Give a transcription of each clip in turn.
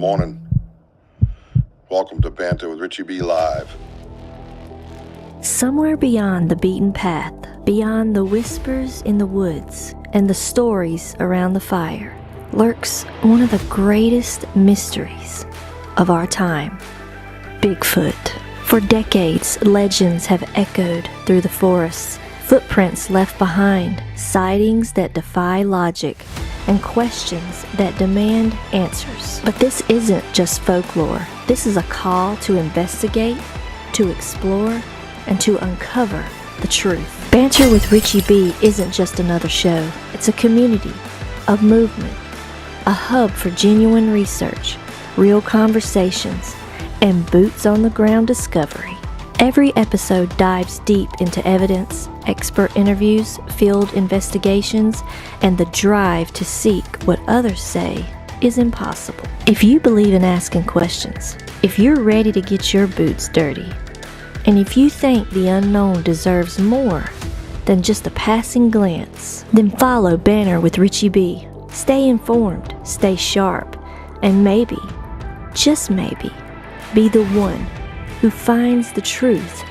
morning. Welcome to Banter with Richie B Live. Somewhere beyond the beaten path, beyond the whispers in the woods and the stories around the fire, lurks one of the greatest mysteries of our time, Bigfoot. For decades, legends have echoed through the forests, footprints left behind, sightings that defy logic, and questions that demand answers. But this isn't just folklore. This is a call to investigate, to explore, and to uncover the truth. Banter with Richie B isn't just another show. It's a community, a movement, a hub for genuine research, real conversations, and boots-on-the-ground discovery. Every episode dives deep into evidence, expert interviews, field investigations, and the drive to seek what others say is impossible. If you believe in asking questions, if you're ready to get your boots dirty, and if you think the unknown deserves more than just a passing glance, then follow Banter with Richie B. Stay informed, stay sharp, and maybe, just maybe, be the one who finds the truth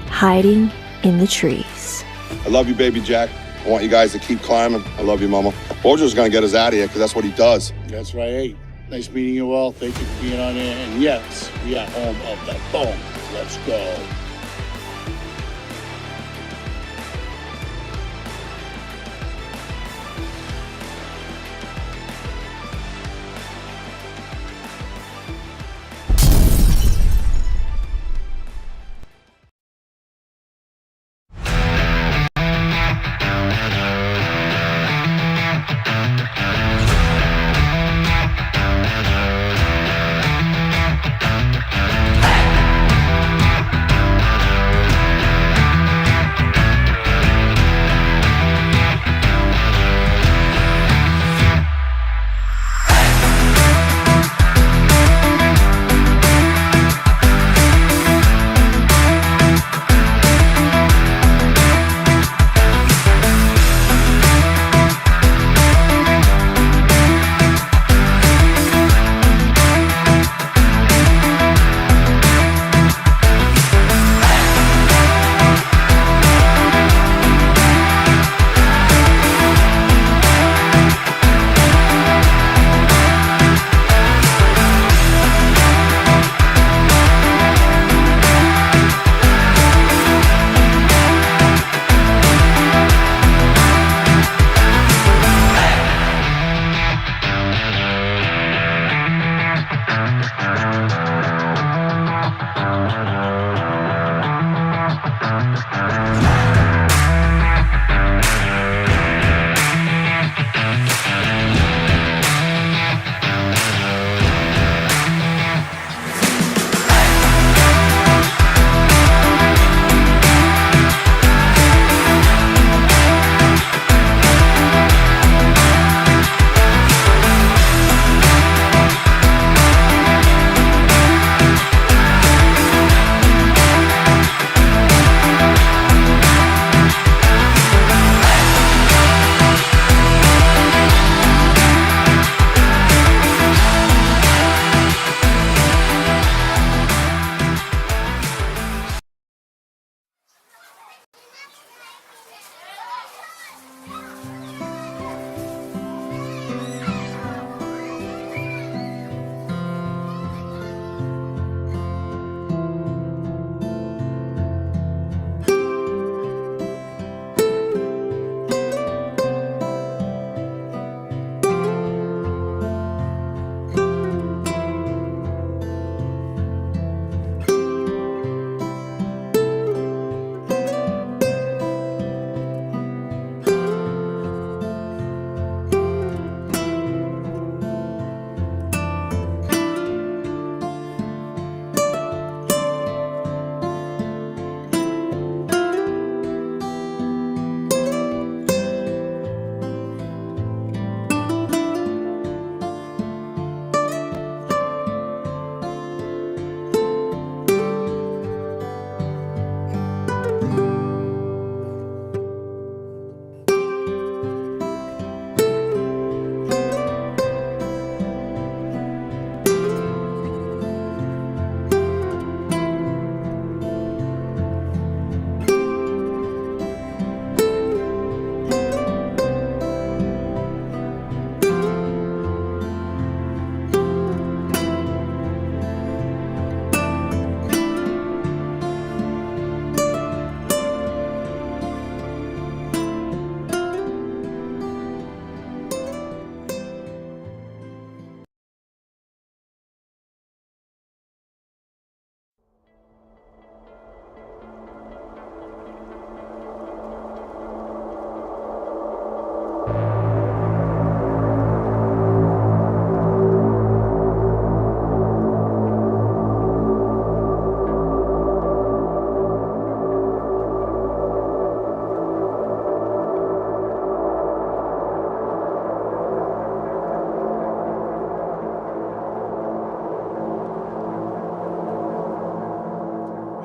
hiding in the trees. I love you, baby Jack. I want you guys to keep climbing. I love you, Mama. Bojo's gonna get us out of here because that's what he does. That's right. Hey, nice meeting you all. Thank you for being on there. And yes, we are home of the Bones. Let's go.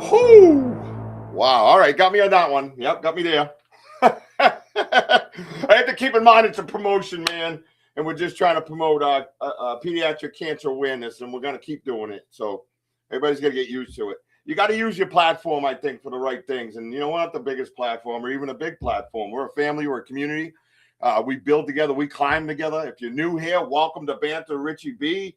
Whoo! Wow. All right. Got me on that one. Yep. Got me there. I have to keep in mind it's a promotion, man. And we're just trying to promote pediatric cancer awareness, and we're going to keep doing it. So everybody's going to get used to it. You got to use your platform, I think, for the right things. And, we're not the biggest platform or even a big platform. We're a family. We're a community. We build together. We climb together. If you're new here, welcome to Banter Richie B.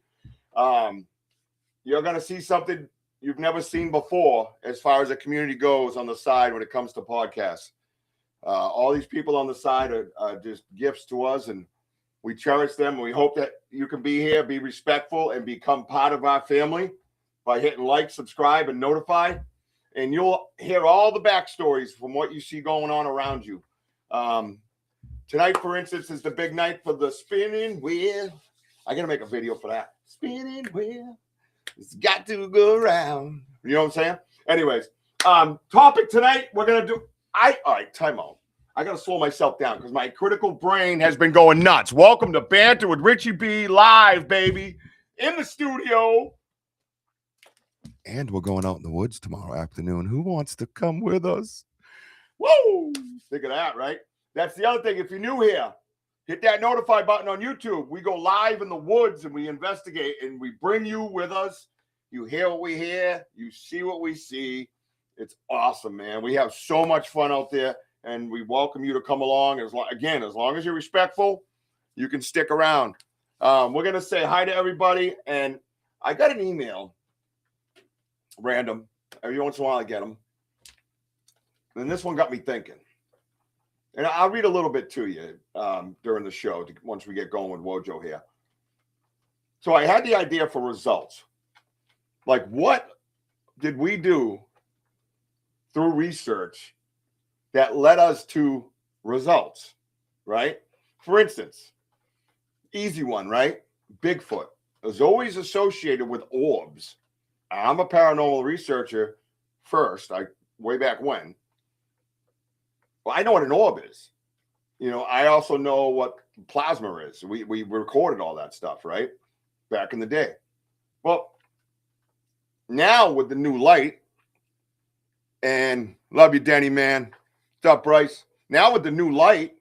You're going to see something you've never seen before as far as the community goes on the side when it comes to podcasts. All these people on the side are just gifts to us, and we cherish them. And we hope that you can be here, be respectful, and become part of our family by hitting like, subscribe, and notify. And you'll hear all the backstories from what you see going on around you. Tonight, for instance, is the big night for the spinning wheel. I got to make a video for that. Spinning wheel. It's got to go around. You know what I'm saying? Anyways, topic tonight, we're going to do... all right, time out. I got to slow myself down because my critical brain has been going nuts. Welcome to Banter with Richie B live, baby, in the studio. And we're going out in the woods tomorrow afternoon. Who wants to come with us? Whoa! Think of that, right? That's the other thing. If you're new here, hit that notify button on YouTube. We go live in the woods and we investigate and we bring you with us. You hear what we hear. You see what we see. It's awesome, man. We have so much fun out there, and we welcome you to come along. As long as you're respectful, you can stick around. We're going to say hi to everybody, and I got an email, random. Every once in a while I get them. And this one got me thinking. And I'll read a little bit to you during the show once we get going with Wojo here. So I had the idea for results. Like, what did we do through research that led us to results, right? For instance, easy one, right? Bigfoot is always associated with orbs. I'm a paranormal researcher first, way back when. Well, I know what an orb is. I also know what plasma is. We recorded all that stuff, right? Back in the day. Well, now with the new light, and love you, Denny, man. What's up, Bryce? Now with the new light,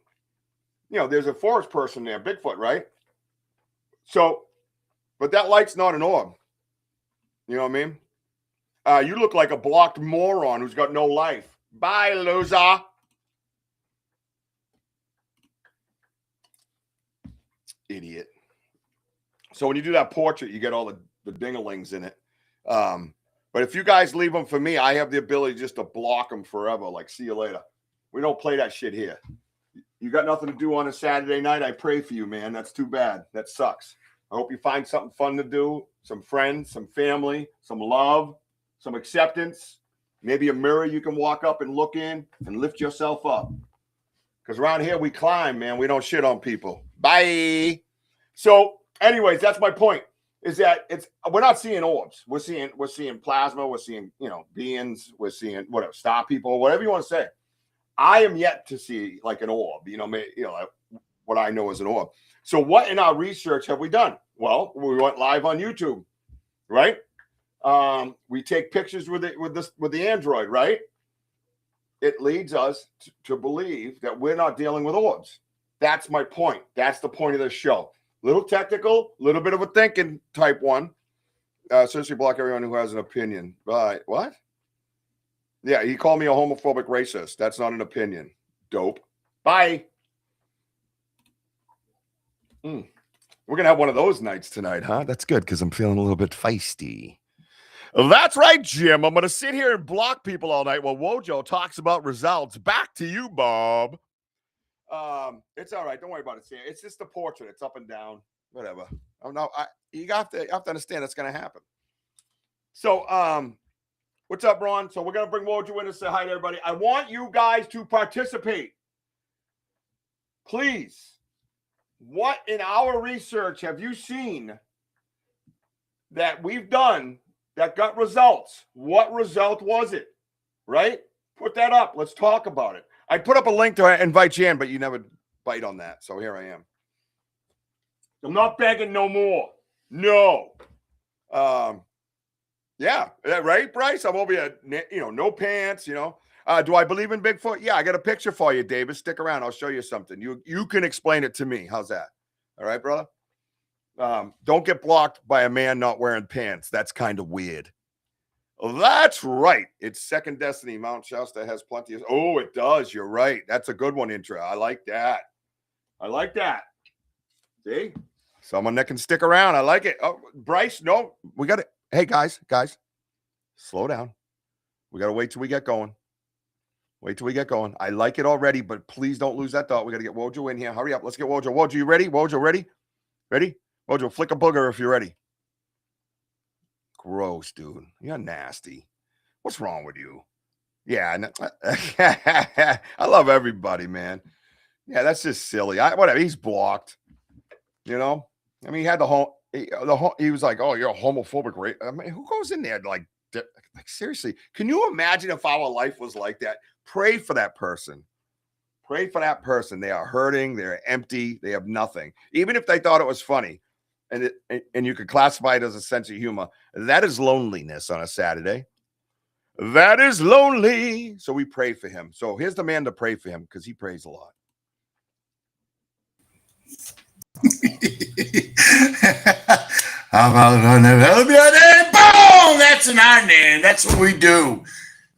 there's a forest person there, Bigfoot, right? So, but that light's not an orb. You know what I mean? You look like a blocked moron who's got no life. Bye, loser. Idiot. So when you do that portrait, you get all the dingalings in it. But if you guys leave them for me, I have the ability just to block them forever. Like, see you later. We don't play that shit here. You got nothing to do on a Saturday night? I pray for you, man. That's too bad. That sucks. I hope you find something fun to do. Some friends, some family, some love, some acceptance. Maybe a mirror you can walk up and look in and lift yourself up. Because around here we climb, man. We don't shit on people. Bye. So, anyways, that's my point. Is that we're not seeing orbs. We're seeing plasma. We're seeing, beings. We're seeing whatever, star people, whatever you want to say. I am yet to see like an orb, what I know as an orb. So what in our research have we done? Well, we went live on YouTube, right? We take pictures with the Android, right? It leads us to believe that we're not dealing with orbs. That's my point. That's the point of this show. Little technical, little bit of a thinking type one. Seriously, block everyone who has an opinion. Right? What? Yeah, he called me a homophobic racist. That's not an opinion. Dope. Bye. We're going to have one of those nights tonight, huh? That's good because I'm feeling a little bit feisty. That's right, Jim. I'm going to sit here and block people all night while Wojo talks about results. Back to you, Bob. It's all right. Don't worry about it, Sam. It's just a portrait. It's up and down. Whatever. Oh no, you have to understand that's going to happen. So, what's up, Ron? So we're going to bring Wojo in to say hi to everybody. I want you guys to participate. Please. What in our research have you seen that we've done that got results? What result was it? Right? Put that up. Let's talk about it. I put up a link to invite you in, but you never bite on that. So here I am. I'm not begging no more. No. Yeah, right, Bryce. I'm over here, no pants, Do I believe in Bigfoot? Yeah, I got a picture for you, David. Stick around. I'll show you something. You can explain it to me. How's that? All right, brother? Don't get blocked by a man not wearing pants. That's kind of weird. That's right. It's Second Destiny. Mount Shasta has plenty of. Oh, it does. You're right. That's a good one, Intra. I like that. See? Someone that can stick around. I like it. Oh, Bryce, no, we got it. Hey, guys, slow down. We got to wait till we get going. I like it already, but please don't lose that thought. We got to get Wojo in here. Hurry up. Let's get Wojo. Wojo, you ready? Wojo, ready? Ready? Wojo, flick a booger if you're ready. Gross, dude. You're nasty. What's wrong with you? Yeah. I love everybody, man. Yeah, that's just silly. Whatever. He's blocked. I mean, he had he was like, "Oh, you're a homophobic, right?" I mean, who goes in there like seriously? Can you imagine if our life was like that? Pray for that person. They are hurting. They're empty. They have nothing. Even if they thought it was funny, and you could classify it as a sense of humor, that is loneliness on a Saturday. That is lonely. So we pray for him. So here's the man to pray for him because he prays a lot. How about boom? That's an our name. That's what we do.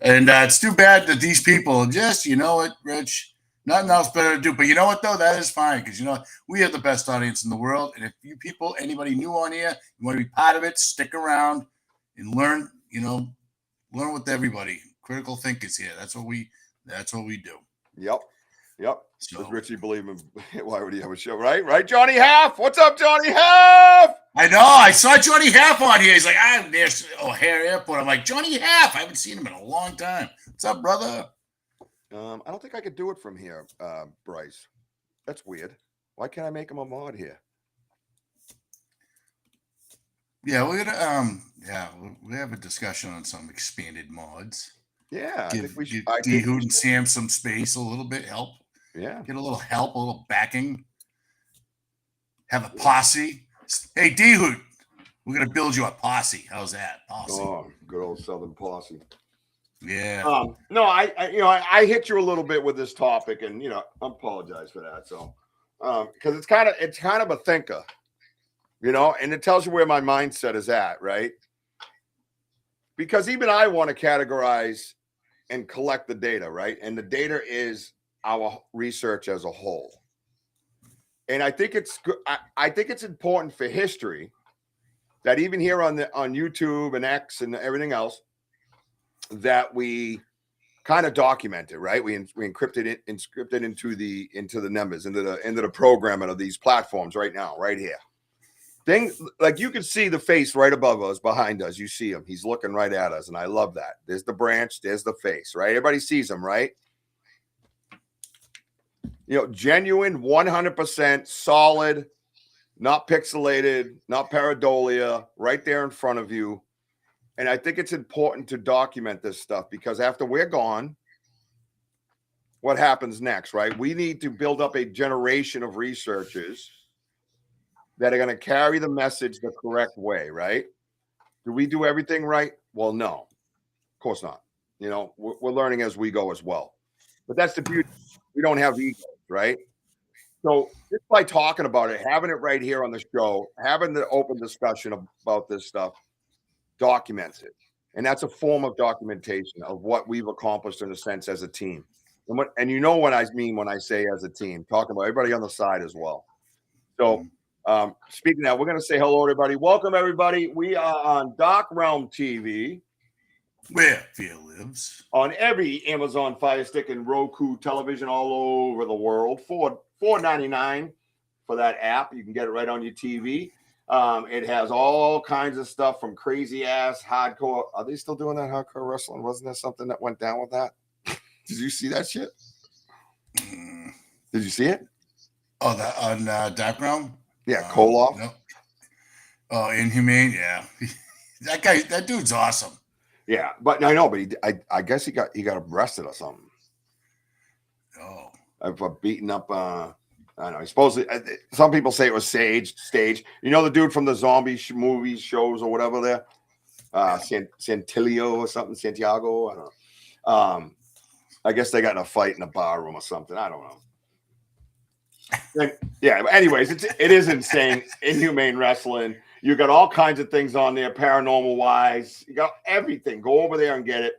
And it's too bad that these people just, you know what, Rich, nothing else better to do. But you know what, though? That is fine because, we have the best audience in the world. And if you people, anybody new on here, you want to be part of it, stick around and learn, learn with everybody. Critical thinkers here. That's what we do. Yep. So, does Richie believe in? Why would he have a show? Right, Johnny Half. What's up, Johnny Half? I know. I saw Johnny Half on here. He's like, I'm there's O'Hare Airport. I'm like, Johnny Half. I haven't seen him in a long time. What's up, brother? I don't think I could do it from here, Bryce. That's weird. Why can't I make him a mod here? Yeah, we're gonna we have a discussion on some expanded mods. Yeah, I think we should give D-Hoot and Sam some space, a little bit help. Yeah, get a little help, a little backing. Have a posse. Hey, D-Hoot, we're gonna build you a posse. How's that? Posse. Oh, good old Southern posse. Yeah. No, I hit you a little bit with this topic, and I apologize for that. So, because it's kind of a thinker, and it tells you where my mindset is at, right? Because even I want to categorize and collect the data, right? And the data is our research as a whole. And I think it's good. I think it's important for history that even here on YouTube and X and everything else, that we kind of document it, right? We encrypted it, inscripted into the numbers, into the programming of these platforms right now, right here. Things like you can see the face right above us, behind us. You see him. He's looking right at us. And I love that. There's the branch. There's the face, right? Everybody sees him, right? Genuine, 100% solid, not pixelated, not pareidolia, right there in front of you. And I think it's important to document this stuff because after we're gone, what happens next, right? We need to build up a generation of researchers that are going to carry the message the correct way, right? Do we do everything right? Well, no, of course not. We're learning as we go as well. But that's the beauty. We don't have egos, right? So just by talking about it, having it right here on the show, having the open discussion about this stuff, documents it. And that's a form of documentation of what we've accomplished in a sense as a team. And what I mean when I say as a team, talking about everybody on the side as well. So speaking of that, we're going to say hello, everybody. Welcome, everybody. We are on Dark Realm TV. Where fear lives. On every Amazon Fire Stick and Roku television all over the world. $4.99 for that app. You can get it right on your TV. It has all kinds of stuff from crazy ass hardcore. Are they still doing that hardcore wrestling? Wasn't there something that went down with that? Did you see that shit? Did you see it? Oh, that on Dark Realm? Yeah, Koloff. No. Oh, Inhumane. Yeah, that dude's awesome. Yeah, but I know, but I guess he got arrested or something. Oh, for beating up. I don't know. Supposedly, some people say it was staged. The dude from the zombie movies, shows, or whatever. There, Santilio or something, Santiago. I don't know. I guess they got in a fight in a bar room or something. I don't know. Yeah. Anyways, it is insane. Inhumane Wrestling. You got all kinds of things on there, paranormal wise. You got everything. Go over there and get it.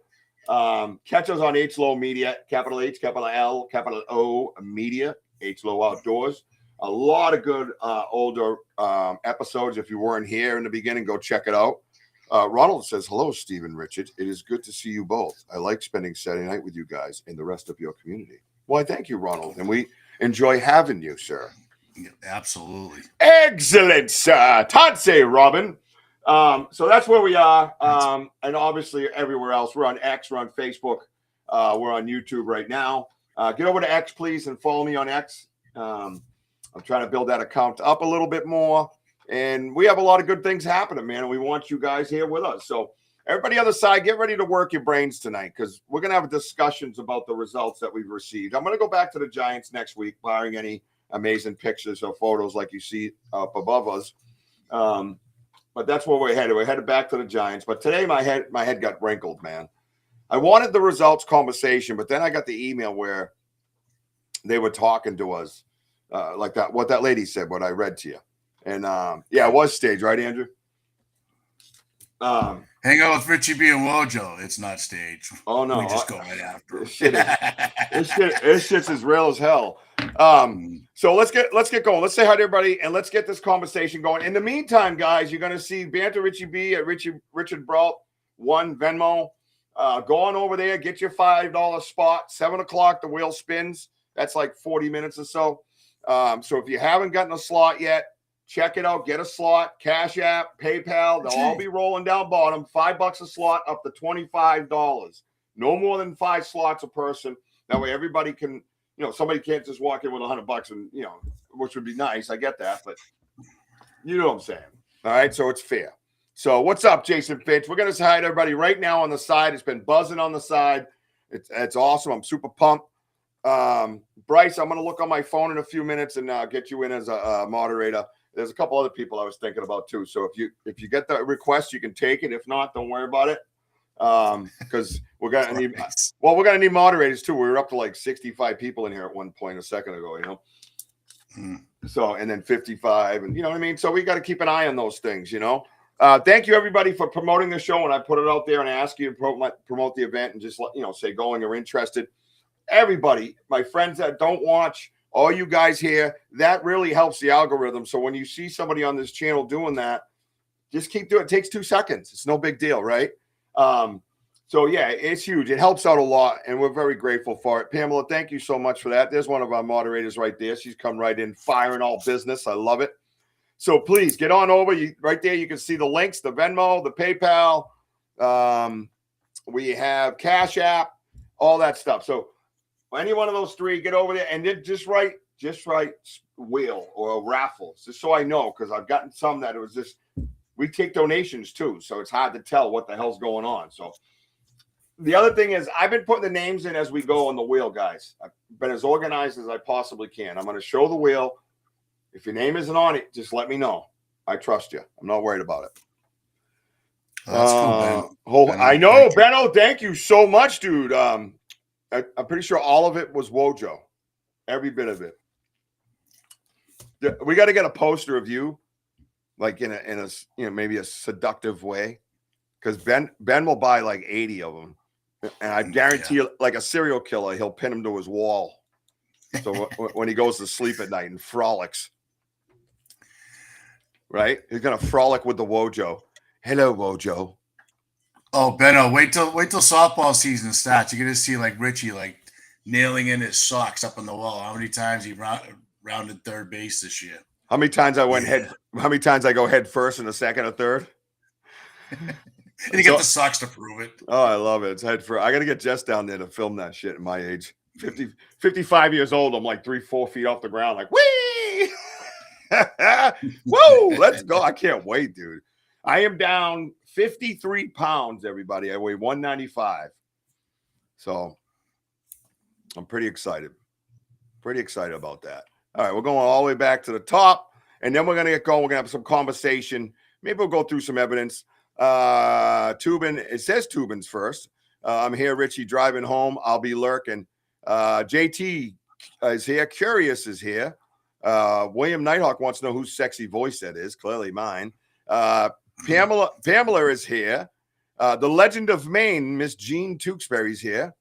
Catch us on H Low Media, capital H, capital L, capital O Media, H Low Outdoors. A lot of good older episodes. If you weren't here in the beginning, go check it out. Ronald says, hello, Stephen Richard. It is good to see you both. I like spending Saturday night with you guys and the rest of your community. Why, thank you, Ronald. And we enjoy having you, sir. Yeah, absolutely. Excellent, sir. Tanse, Robin. So that's where we are. And obviously everywhere else. We're on X, we're on Facebook, we're on YouTube right now. Get over to X, please, and follow me on X. I'm trying to build that account up a little bit more. And we have a lot of good things happening, man. And we want you guys here with us. So everybody on the side, get ready to work your brains tonight because we're going to have discussions about the results that we've received. I'm going to go back to the Giants next week, barring any amazing pictures or photos like you see up above us. But that's where we're headed. We're headed back to the Giants. But today my head got wrinkled, man. I wanted the results conversation, but then I got the email where they were talking to us like that, what that lady said, what I read to you. And yeah, it was staged, right, Andrew? Hang out with Richie B and Wojo. It's not staged. Oh no, we just go right after. This shit's as real as hell. So let's get going. Let's say hi to everybody and let's get this conversation going. In the meantime, guys, you're gonna see Banter Richie B at Richard Brault 1 Venmo. Go on over there, get your $5 spot. 7:00, the wheel spins. That's like 40 minutes or so. So if you haven't gotten a slot yet, check it out. Get a slot. Cash App, PayPal. They'll all be rolling down bottom. $5 a slot, up to $25. No more than 5 slots a person. That way, everybody can. Somebody can't just walk in with $100 and which would be nice. I get that, but you know what I'm saying. All right, so it's fair. So what's up, Jason Finch? We're gonna say hi to everybody right now on the side. It's been buzzing on the side. It's awesome. I'm super pumped. Bryce, I'm gonna look on my phone in a few minutes and get you in as a moderator. There's a couple other people I was thinking about too. So if you get the request, you can take it. If not, don't worry about it. Because we're gonna need moderators too. We were up to like 65 people in here at one point a second ago, So and then 55, and you know what I mean. So we got to keep an eye on those things, Thank you everybody for promoting the show. And I put it out there and ask you to promote the event and just say going or interested. Everybody, my friends that don't watch. All you guys here, that really helps the algorithm. So when you see somebody on this channel doing that, just keep doing it. It takes 2 seconds. It's no big deal, right? So yeah, it's huge. It helps out a lot, and we're very grateful for it. Pamela, thank you so much for that. There's one of our moderators right there. She's come right in, firing all business. I love it. So please get on over. Right there, you can see the links, the Venmo, the PayPal. We have Cash App, all that stuff. So any one of those 3, get over there and then just write wheel or raffles, just so I know, because I've gotten some that it was just we take donations too, so it's hard to tell what the hell's going on. So the other thing is I've been putting the names in as we go on the wheel, guys. I've been as organized as I possibly can. I'm going to show the wheel. If your name isn't on it, just let me know. I trust you. I'm not worried about it. That's cool, Ben. I know, Benno. Thank you so much, dude. I'm pretty sure all of it was Wojo. Every bit of it. We got to get a poster of you, like in a maybe a seductive way, because Ben will buy like 80 of them, and I guarantee you, like a serial killer, he'll pin him to his wall. So when he goes to sleep at night and frolics, right? He's gonna frolic with the Wojo. Hello, Wojo. Oh, Benno, wait till softball season starts. You're gonna see like Richie like nailing in his socks up on the wall. How many times he rounded third base this year? How many times I went How many times I go head first in the second or third? And you get the socks to prove it. Oh, I love it. It's head first. I got to get Jess down there to film that shit at my age. 55 years old. I'm like 3-4 feet off the ground. Like, whee! Whoa, let's go. I can't wait, dude. I am down 53 pounds, everybody. I weigh 195. So I'm pretty excited. Pretty excited about that. All right, we're going all the way back to the top, and then we're going to get going. We're going to have some conversation. Maybe we'll go through some evidence. Tubin, it says Tubin's first. I'm here, Richie, driving home. I'll be lurking. JT is here. Curious is here. William Nighthawk wants to know whose sexy voice that is. Clearly mine. Pamela is here. The legend of Maine, Miss Jean Tewksbury's here.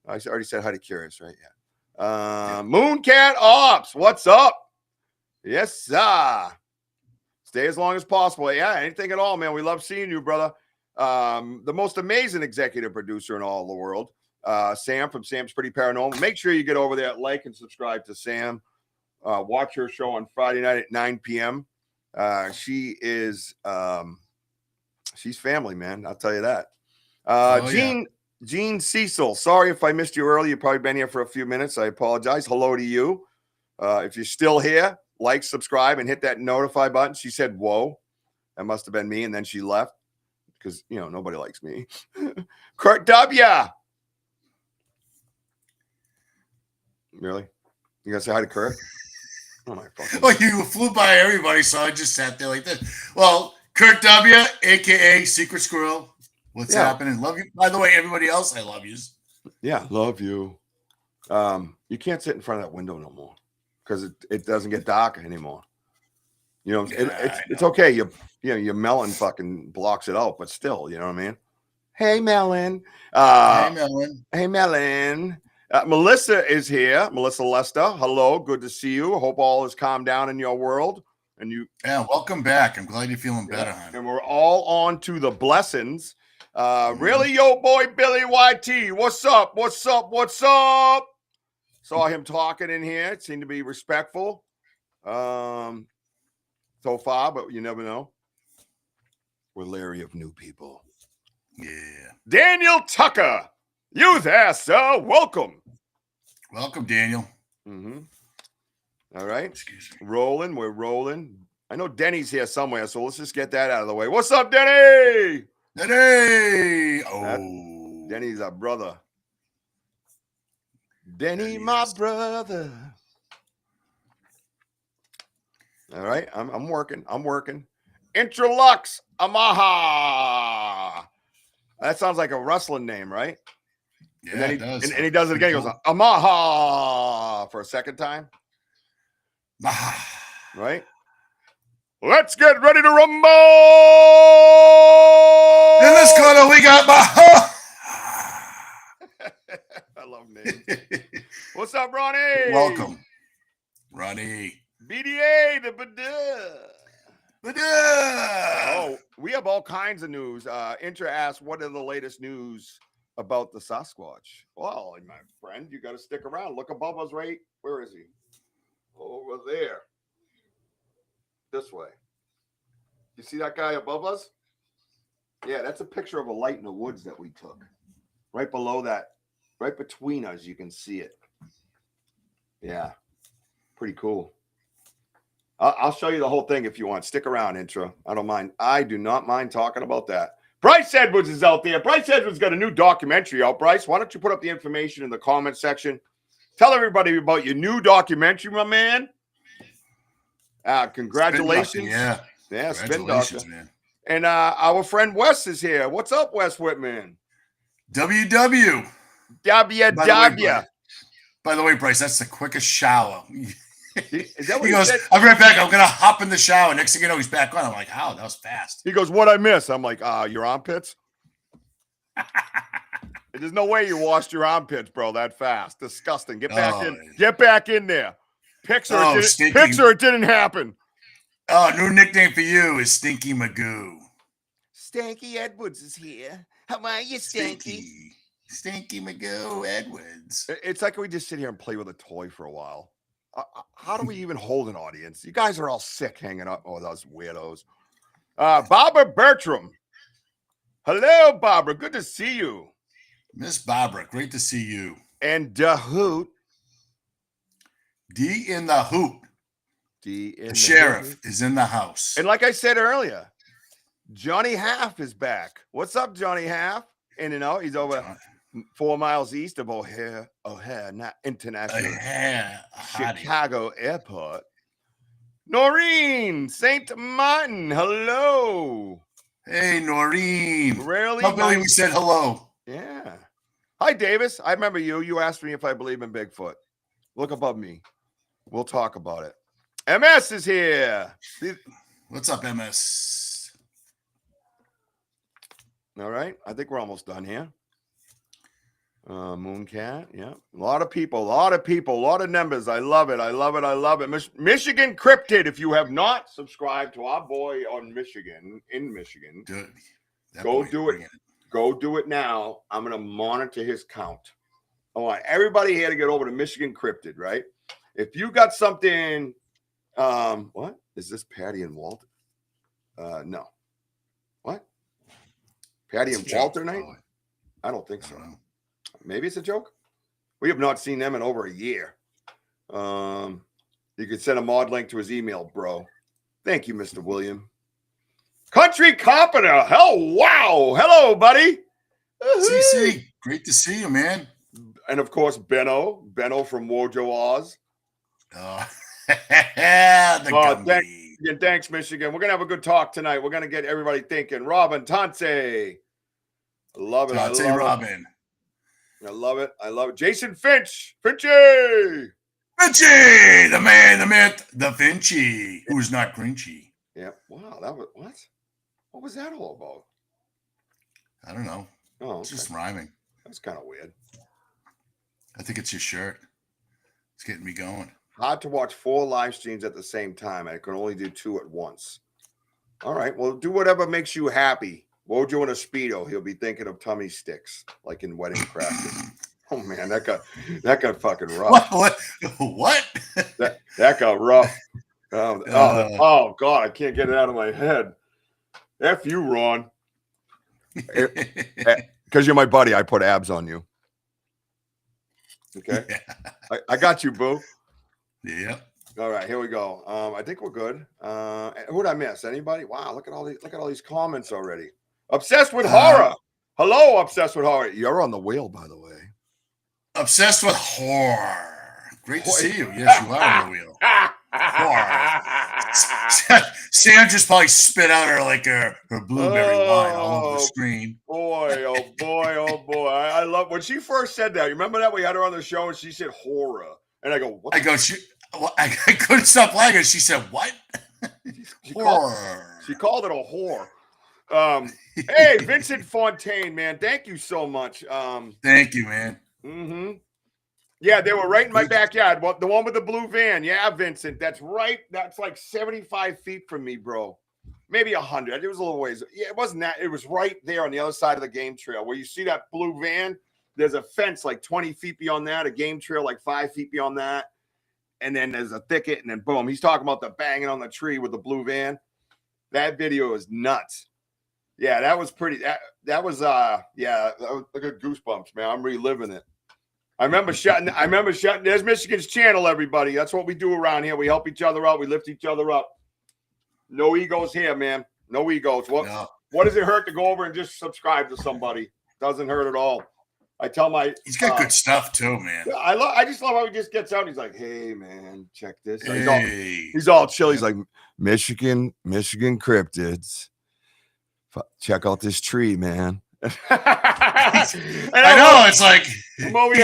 I already said hi to Curious, right? Yeah. Mooncat Ops, what's up? Yes, sir. Stay as long as possible. Yeah, anything at all, man. We love seeing you, brother. The most amazing executive producer in all the world, Sam from Sam's Pretty Paranormal. Make sure you get over there, like and subscribe to Sam. Watch her show on Friday night at 9 p.m. She is she's family, man. I'll tell you that. Gene Cecil. Sorry if I missed you early. You've probably been here for a few minutes. I apologize. Hello to you. If you're still here, like, subscribe, and hit that notify button. She said, whoa. That must have been me. And then she left because, you know, nobody likes me. Kurt W. Really? You going to say hi to Kurt? Oh, my fucking. Well, you flew by everybody, so I just sat there like this. Well, Kurt W., a.k.a. Secret Squirrel. What's happening? Love you. By the way, everybody else, I love you. Yeah, love you. You can't sit in front of that window no more because it doesn't get dark anymore. You know, it's okay. Your melon fucking blocks it out, but still, you know what I mean? Hey, Melon. Hey, Melon. Melissa is here. Melissa Lester. Hello. Good to see you. Hope all is calmed down in your world. And you. Yeah, welcome back. I'm glad you're feeling better, hon. And we're all on to the blessings. Really, yo, boy, Billy YT. What's up? What's up? What's up? Saw him talking in here. It seemed to be respectful so far, but you never know. We're leery of new people. Yeah. Daniel Tucker. You there, sir. Welcome. Welcome, Daniel. Mm-hmm. All right. Excuse me. Rolling. We're rolling. I know Denny's here somewhere, so let's just get that out of the way. What's up, Denny? Denny! Oh. Denny's our brother. Denny, my brother. All right. I'm working. Intralux Amaha. That sounds like a wrestling name, right? Yeah, and then it does. And he does it again. He goes, Amaha for a second time. Right? Let's get ready to rumble. In this corner, we got Maha. I love names. What's up, Ronnie? Welcome, Ronnie. BDA, the Bada. Bada. Oh, we have all kinds of news. Intra asked, what are the latest news about the Sasquatch? Well, my friend, you got to stick around. Look above us, right? Where is he? Over there. This way. You see that guy above us? Yeah, that's a picture of a light in the woods that we took. Right below that, right between us, you can see it. Yeah, pretty cool. I'll show you the whole thing if you want. Stick around, Intra. I don't mind. I do not mind talking about that. Bryce Edwards is out there. Bryce Edwards got a new documentary out. Bryce, why don't you put up the information in the comment section? Tell everybody about your new documentary, my man. Congratulations. Yeah. Yeah, Congratulations, man. And our friend Wes is here. What's up, Wes Whitman? WW. By the way, Bryce, that's the quickest shower. Is that what he goes, said? I'll be right back. I'm going to hop in the shower. Next thing you know, he's back on. I'm like, how? That was fast. He goes, what'd I miss? I'm like, your armpits? There's no way you washed your armpits, bro, that fast. Disgusting. Get back in. Get back in there. Pixar, it didn't happen. Oh, new nickname for you is Stinky Magoo. Stanky Edwards is here. How are you, Stanky? Stinky Magoo Edwards. It's like we just sit here and play with a toy for a while. How do we even hold an audience? You guys are all sick hanging up. Oh, those weirdos. Barbara Bertram. Hello, Barbara. Good to see you. Miss Barbara, great to see you. And Dahoot. D in the hoot. The sheriff is in the house. And like I said earlier, Johnny Half is back. What's up, Johnny Half? In and out. He's over 4 miles east of O'Hare International Chicago Airport. Noreen St. Martin, hello. Hey, Noreen. Really? Tell Billy we said hello. Yeah. Hi, Davis. I remember you. You asked me if I believe in Bigfoot. Look above me. We'll talk about it. MS is here. What's up, MS? All right. I think we're almost done here. Mooncat. Yeah. A lot of people, a lot of numbers. I love it. Michigan Cryptid. If you have not subscribed to our boy in Michigan, Dude, go do it. Go do it now. I'm going to monitor his count. I want everybody here to get over to Michigan Cryptid, right? If you got something, what? Is this Patty and Walter? No. What? Patty and Walter night? I don't think so. Maybe it's a joke. We have not seen them in over a year. You could send a mod link to his email, bro. Thank you, Mr. William. Country Carpenter. Oh, wow. Hello, buddy. CC, great to see you, man. And of course, Benno from Wojo Oz. Thanks, Michigan. We're gonna have a good talk tonight. We're gonna get everybody thinking. Robin Tante. Love it. Tante Robin. I love it. Jason Finchy, the man, the myth, the Finchy, who's not Grinchy. Yeah. Wow. That was what? What was that all about? I don't know. Oh, okay. It's just rhyming. That's kind of weird. I think it's your shirt. It's getting me going. Hard to watch 4 live streams at the same time. I can only do 2 at once. All right. Well, do whatever makes you happy. Wojo in a Speedo. He'll be thinking of tummy sticks, like in Wedding Crafted. Oh man, that got fucking rough. What? That got rough. Oh God, I can't get it out of my head. F you, Ron. Because you're my buddy, I put abs on you. Okay. Yeah. I got you, boo. Yeah. All right, here we go. I think we're good. Who'd I miss? Anybody? Wow, look at all these comments already. Obsessed with horror. Hello, Obsessed with Horror. You're on the whale, by the way. Obsessed with horror. Great to see you. Yes, you are on the wheel. Horror. Sam just probably spit out her blueberry wine all over the screen. Boy, oh boy. I love when she first said that. You remember that? We had her on the show and she said horror. And I go, what? I couldn't stop laughing. She said, what? She called it a whore. Hey, Vincent Fontaine, man. Thank you so much. Thank you, man. Mm-hmm. Yeah, they were right in my backyard. Well, the one with the blue van. Yeah, Vincent. That's right. That's like 75 feet from me, bro. Maybe 100. It was a little ways. Yeah, it wasn't that. It was right there on the other side of the game trail. Where you see that blue van, there's a fence like 20 feet beyond that, a game trail like 5 feet beyond that. And then there's a thicket, and then boom. He's talking about the banging on the tree with the blue van. That video is nuts. Yeah, that was pretty. That was look at goosebumps, man. I'm reliving it. I remember shutting. There's Michigan's channel, everybody. That's what we do around here. We help each other out. We lift each other up. No egos here, man. No egos. What does it hurt to go over and just subscribe to somebody? Doesn't hurt at all. I tell he's got good stuff too, man. I just love how he just gets out. And he's like, hey, man, check this. Hey. He's all chill. He's like, Michigan cryptids. Check out this tree, man. I know. It's like I'm over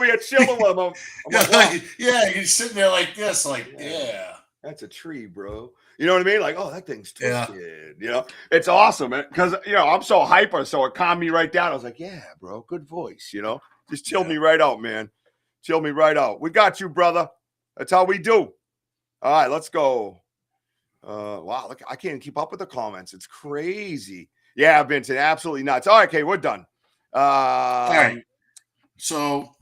here chilling with him. I'm like, yeah, you're sitting there like this, yeah. That's a tree, bro. You know what I mean? Like, oh, that thing's twisted. Yeah. You know, it's awesome, because I'm so hyper, so it calmed me right down. I was like, yeah, bro, good voice. Just chilled me right out, man. Chill me right out. We got you, brother. That's how we do. All right, let's go. Wow, look, I can't keep up with the comments. It's crazy. Yeah, Vincent, absolutely nuts. All right, okay, we're done. All right. So,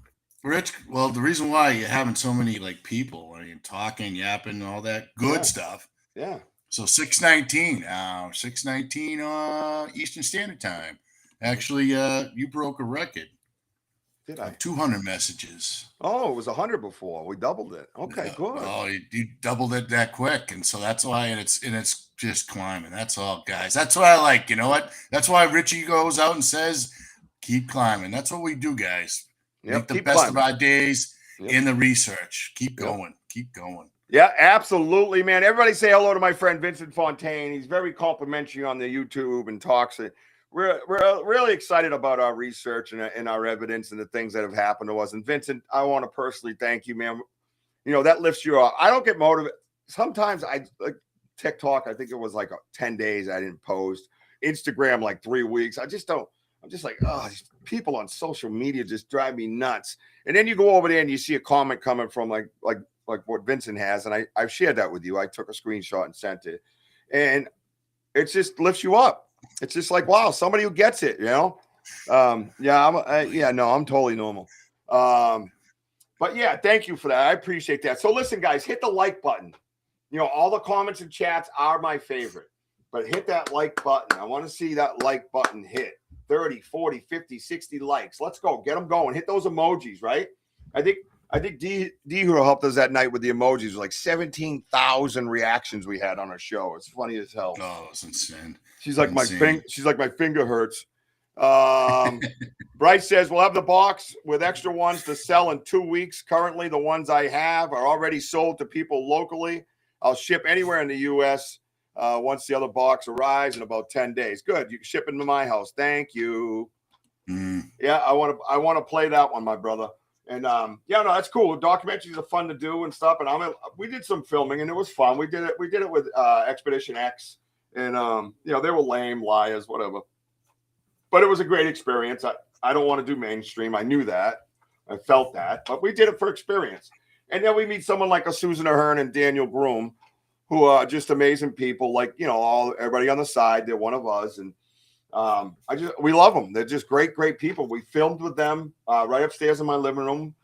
Rich, well, the reason why you're having so many people, talking, yapping, all that good stuff. Yeah. So 6:19 now, 6:19 Eastern Standard Time. Actually, you broke a record. Did I? 200 messages. Oh, it was 100 before. We doubled it. Okay, good. Oh, you doubled it that quick, and so that's why, and it's just climbing. That's all, guys. That's what I like. You know what? That's why Richie goes out and says, "Keep climbing." That's what we do, guys. Make the best of our days in the research. Keep going. Keep going. Yeah, absolutely, man. Everybody say hello to my friend Vincent Fontaine. He's very complimentary on the YouTube and talks. We're really excited about our research and our evidence and the things that have happened to us. And Vincent, I want to personally thank you, man. You know, that lifts you up. I don't get motivated. Sometimes I like TikTok. I think it was like 10 days I didn't post. Instagram like 3 weeks. I just don't. I'm just like, oh, these people on social media just drive me nuts. And then you go over there and you see a comment coming from like what Vincent has, and I've shared that with you. I took a screenshot and sent it, and it just lifts you up. It's just like, wow, somebody who gets it, you know? I'm totally normal. But yeah, thank you for that. I appreciate that. So listen, guys, hit the like button. You know, all the comments and chats are my favorite, but hit that like button. I want to see that like button hit 30, 40, 50, 60 likes. Let's go. Get them going. Hit those emojis, right? I think D who helped us that night with the emojis, like 17,000 reactions we had on our show. It's funny as hell. Oh, it's insane. She's like my finger hurts. Bryce says we'll have the box with extra ones to sell in 2 weeks. Currently, the ones I have are already sold to people locally. I'll ship anywhere in the U.S. Once the other box arrives in about 10 days. Good. You can ship into my house. Thank you. Yeah, I want to play that one, my brother. And that's cool. Documentaries are fun to do and stuff. And we did some filming and it was fun. We did it with Expedition X, and they were lame, liars, whatever. But it was a great experience. I don't want to do mainstream. I knew that. I felt that. But we did it for experience. And then we meet someone like a Susan Ahern and Daniel Groom, who are just amazing people. Like, everybody on the side, they're one of us. And we love them. They're just great people. We filmed with them right upstairs in my living room.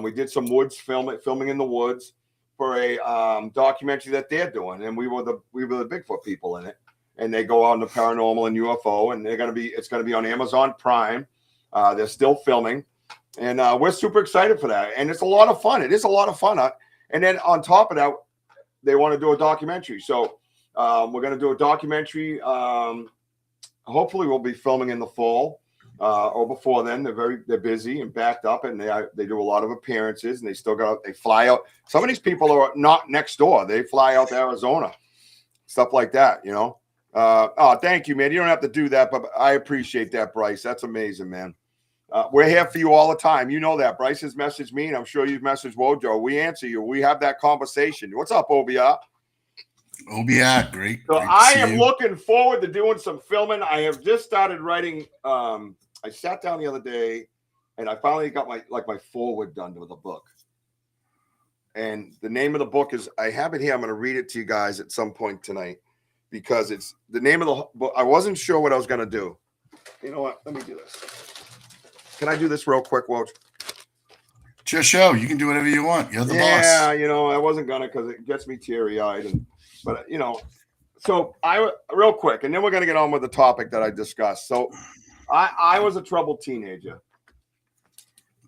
We did some filming in the woods for a documentary that they're doing, and we were the Bigfoot people in it. And they go on the paranormal and UFO, and it's gonna be on Amazon Prime. They're still filming, and we're super excited for that. And it's a lot of fun. It is a lot of fun. And then on top of that, they want to do a documentary. So we're gonna do a documentary. Hopefully we'll be filming in the fall or before then. They're busy and backed up, and they do a lot of appearances, and they fly out. Some of these people are not next door. They fly out to Arizona, stuff like that, thank you, man. You don't have to do that, but I appreciate that, Bryce. That's amazing, man. We're here for you all the time. You know that. Bryce has messaged me, and I'm sure you've messaged Wojo. We answer you. We have that conversation. What's up, OBR? OBR, great. So I am looking forward to doing some filming. I have just started writing. I sat down the other day, and I finally got my forward done with the book. And the name of the book is, I have it here. I'm going to read it to you guys at some point tonight, because it's the name of the book. I wasn't sure what I was going to do. You know what? Let me do this. Can I do this real quick, Woj? It's your show. You can do whatever you want. You're the boss. Yeah, I wasn't going to, because it gets me teary-eyed. But so real quick, and then we're going to get on with the topic that I discussed. So I was a troubled teenager.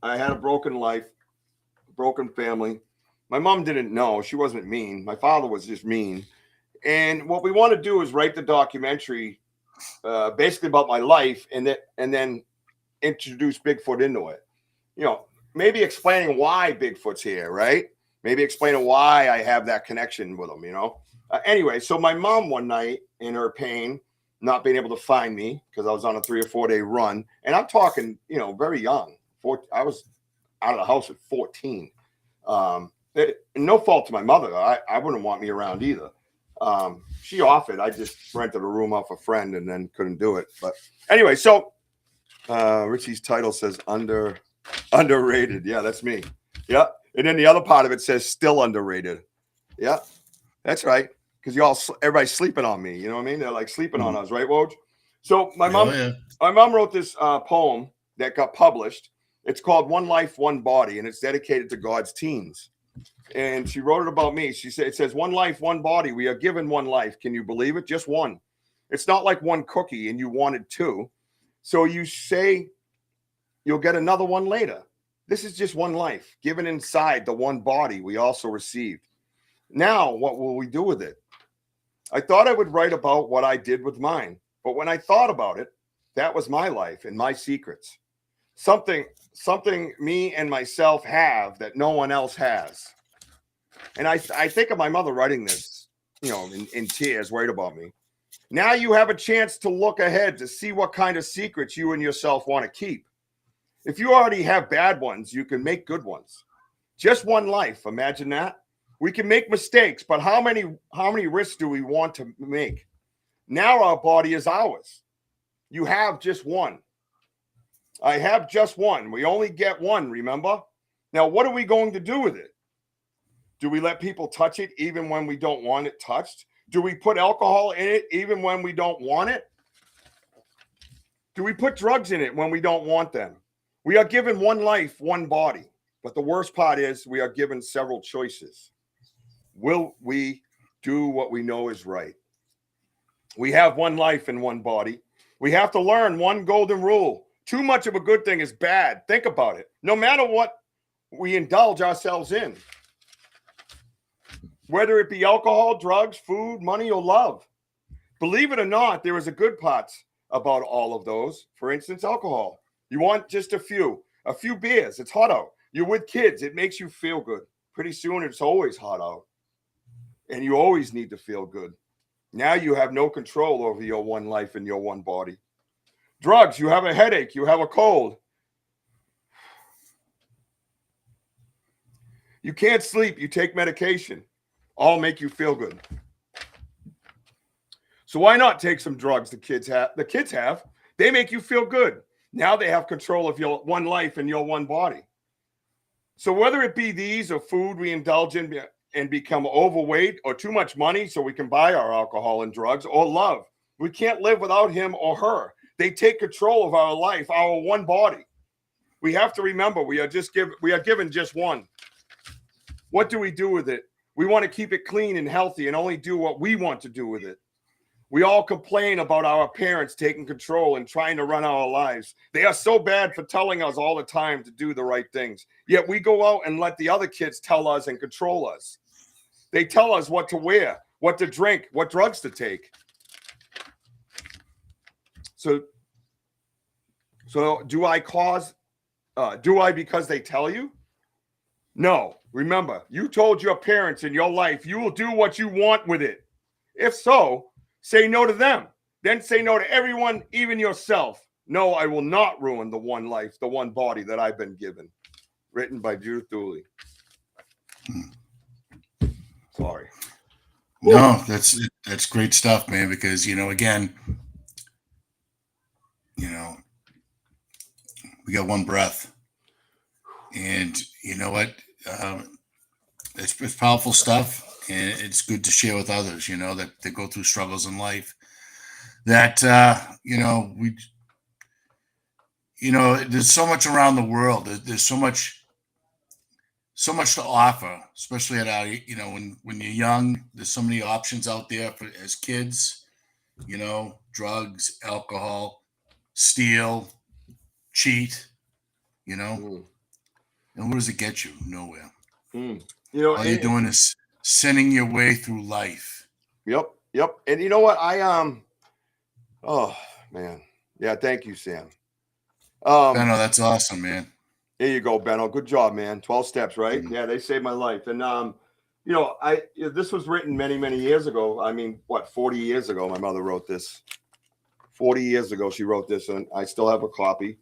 I had a broken life, broken family. My mom didn't know. She wasn't mean. My father was just mean. And what we want to do is write the documentary basically about my life, and then introduce Bigfoot into it. Maybe explaining why Bigfoot's here, right? Maybe explaining why I have that connection with him, Anyway, so my mom one night, in her pain, not being able to find me because I was on a 3 or 4 day run, and I'm talking, very young. I was out of the house at 14. No fault to my mother. I wouldn't want me around either. She offered. I just rented a room off a friend and then couldn't do it. But anyway, so Richie's title says underrated. Yeah, that's me. Yeah. And then the other part of it says still underrated. Yeah, that's right. Because everybody's sleeping on me. You know what I mean? They're like sleeping on us, right, Woj? So my mom wrote this poem that got published. It's called One Life, One Body, and it's dedicated to God's teens. And she wrote it about me. She said, it says, one life, one body. We are given one life. Can you believe it? Just one. It's not like one cookie and you wanted two. So you say you'll get another one later. This is just one life given inside the one body we also received. Now, what will we do with it? I thought I would write about what I did with mine. But when I thought about it, that was my life and my secrets. Something me and myself have that no one else has. And I think of my mother writing this, you know, in tears, worried about me. Now you have a chance to look ahead to see what kind of secrets you and yourself want to keep. If you already have bad ones, you can make good ones. Just one life. Imagine that. We can make mistakes, but how many risks do we want to make? Now our body is ours. You have just one. I have just one. We only get one, remember? Now, what are we going to do with it? Do we let people touch it even when we don't want it touched? Do we put alcohol in it even when we don't want it? Do we put drugs in it when we don't want them? We are given one life, one body. But the worst part is we are given several choices. Will we do what we know is right? We have one life and one body. We have to learn one golden rule. Too much of a good thing is bad. Think about it. No matter what we indulge ourselves in, whether it be alcohol, drugs, food, money, or love. Believe it or not, there is a good part about all of those. For instance, alcohol. You want just a few beers. It's hot out. You're with kids. It makes you feel good. Pretty soon, it's always hot out. And you always need to feel good. Now you have no control over your one life and your one body. Drugs, you have a headache. You have a cold. You can't sleep. You take medication. All make you feel good. So why not take some drugs the kids have? They make you feel good. Now they have control of your one life and your one body. So whether it be these or food we indulge in and become overweight, or too much money so we can buy our alcohol and drugs, or love, we can't live without him or her. They take control of our life, our one body. We have to remember we are given just one. What do we do with it? We want to keep it clean and healthy and only do what we want to do with it. We all complain about our parents taking control and trying to run our lives. They are so bad for telling us all the time to do the right things. Yet we go out and let the other kids tell us and control us. They tell us what to wear, what to drink, what drugs to take. So do I because they tell you? No. Remember, you told your parents in your life you will do what you want with it. If so, say no to them. Then say no to everyone, even yourself. No, I will not ruin the one life, the one body that I've been given. Written by Judith Dooley. Sorry. No, that's great stuff, man, because, again, we got one breath. And you know what? It's powerful stuff, and it's good to share with others, that go through struggles in life. That there's so much around the world. There's so much to offer, especially at our, when you're young. There's so many options out there as kids. Drugs, alcohol, steal, cheat. And where does it get you? Nowhere. All you're doing is sinning your way through life. Yep. And you know what? Oh man. Yeah. Thank you, Sam. Benno, that's awesome, man. There you go, Benno. Good job, man. 12 steps, right? Mm-hmm. Yeah, they saved my life. And this was written many, many years ago. 40 years ago, my mother wrote this. 40 years ago, she wrote this, and I still have a copy.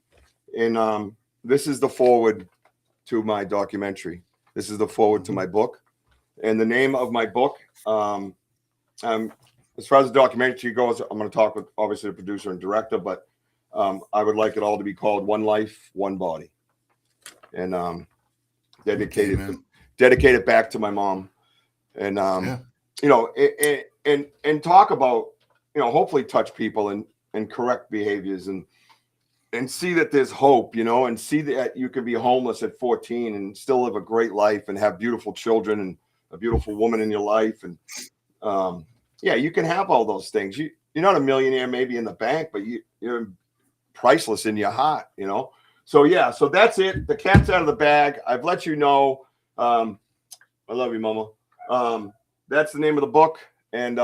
And this is the foreword to my documentary. This is the foreword to my book. And the name of my book, as far as the documentary goes, I'm going to talk with, obviously, the producer and director, but I would like it all to be called One Life, One Body. And dedicated back to my mom. And, and talk about, hopefully touch people and correct behaviors and see that there's hope, and see that you can be homeless at 14 and still live a great life and have beautiful children and a beautiful woman in your life. And you can have all those things. You're not a millionaire maybe in the bank, but you're priceless in your heart, So that's it. The cat's out of the bag. I've let you know. I love you, Mama. That's the name of the book, and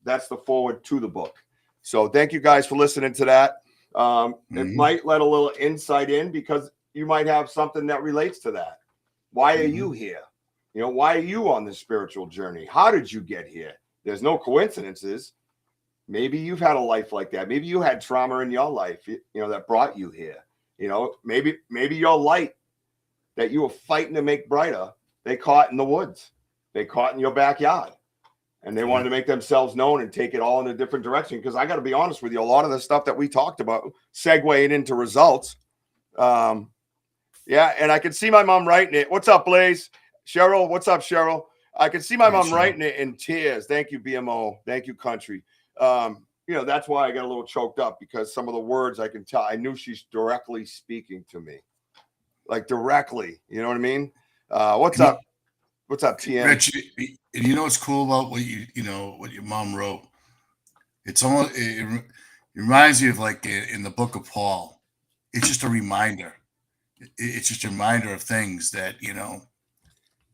that's the foreword to the book. So thank you guys for listening to that. It might let a little insight in because you might have something that relates to that. Why are you here? You know, why are you on this spiritual journey? How did you get here? There's no coincidences. Maybe you've had a life like that. Maybe you had trauma in your life, you know, that brought you here. You know, maybe your light that you were fighting to make brighter, they caught in the woods. They caught in your backyard. And they wanted to make themselves known and take it all in a different direction. Because I got to be honest with you, a lot of the stuff that we talked about segueing into results. Yeah, and I can see my mom writing it. What's up, Blaze? Cheryl, what's up, Cheryl? I can see my mom writing it in tears. Thank you, BMO. Thank you, country. You know, that's why I got a little choked up, because some of the words I can tell, I knew she's directly speaking to me. Like directly. You know what I mean? What's up? What's up, TM? Rich, you know what's cool about what what your mom wrote? It's almost, it reminds you of like in the book of Paul. It's just a reminder. It's just a reminder of things that, you know,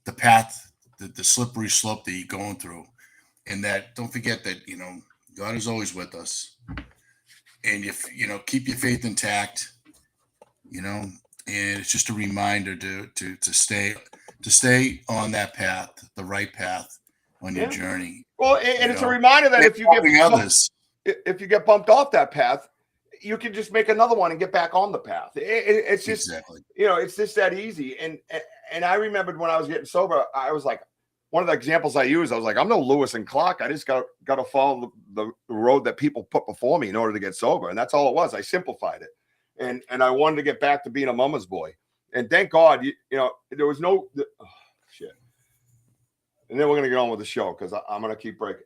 the path, the slippery slope that you're going through. And that, don't forget that, you know, God is always with us. And if, you know, keep your faith intact, you know, and it's just a reminder to stay on that path, the right path on your journey. Well, and it's a reminder that if you get bumped off that path, you can just make another one and get back on the path. It's just, you know, it's just that easy. And I remembered when I was getting sober, I was like, one of the examples I used, I was like, I'm no Lewis and Clark. I just got to follow the road that people put before me in order to get sober. And that's all it was. I simplified it. And I wanted to get back to being a mama's boy. And thank God, you know, there was no shit. And then we're going to get on with the show, because I'm going to keep breaking.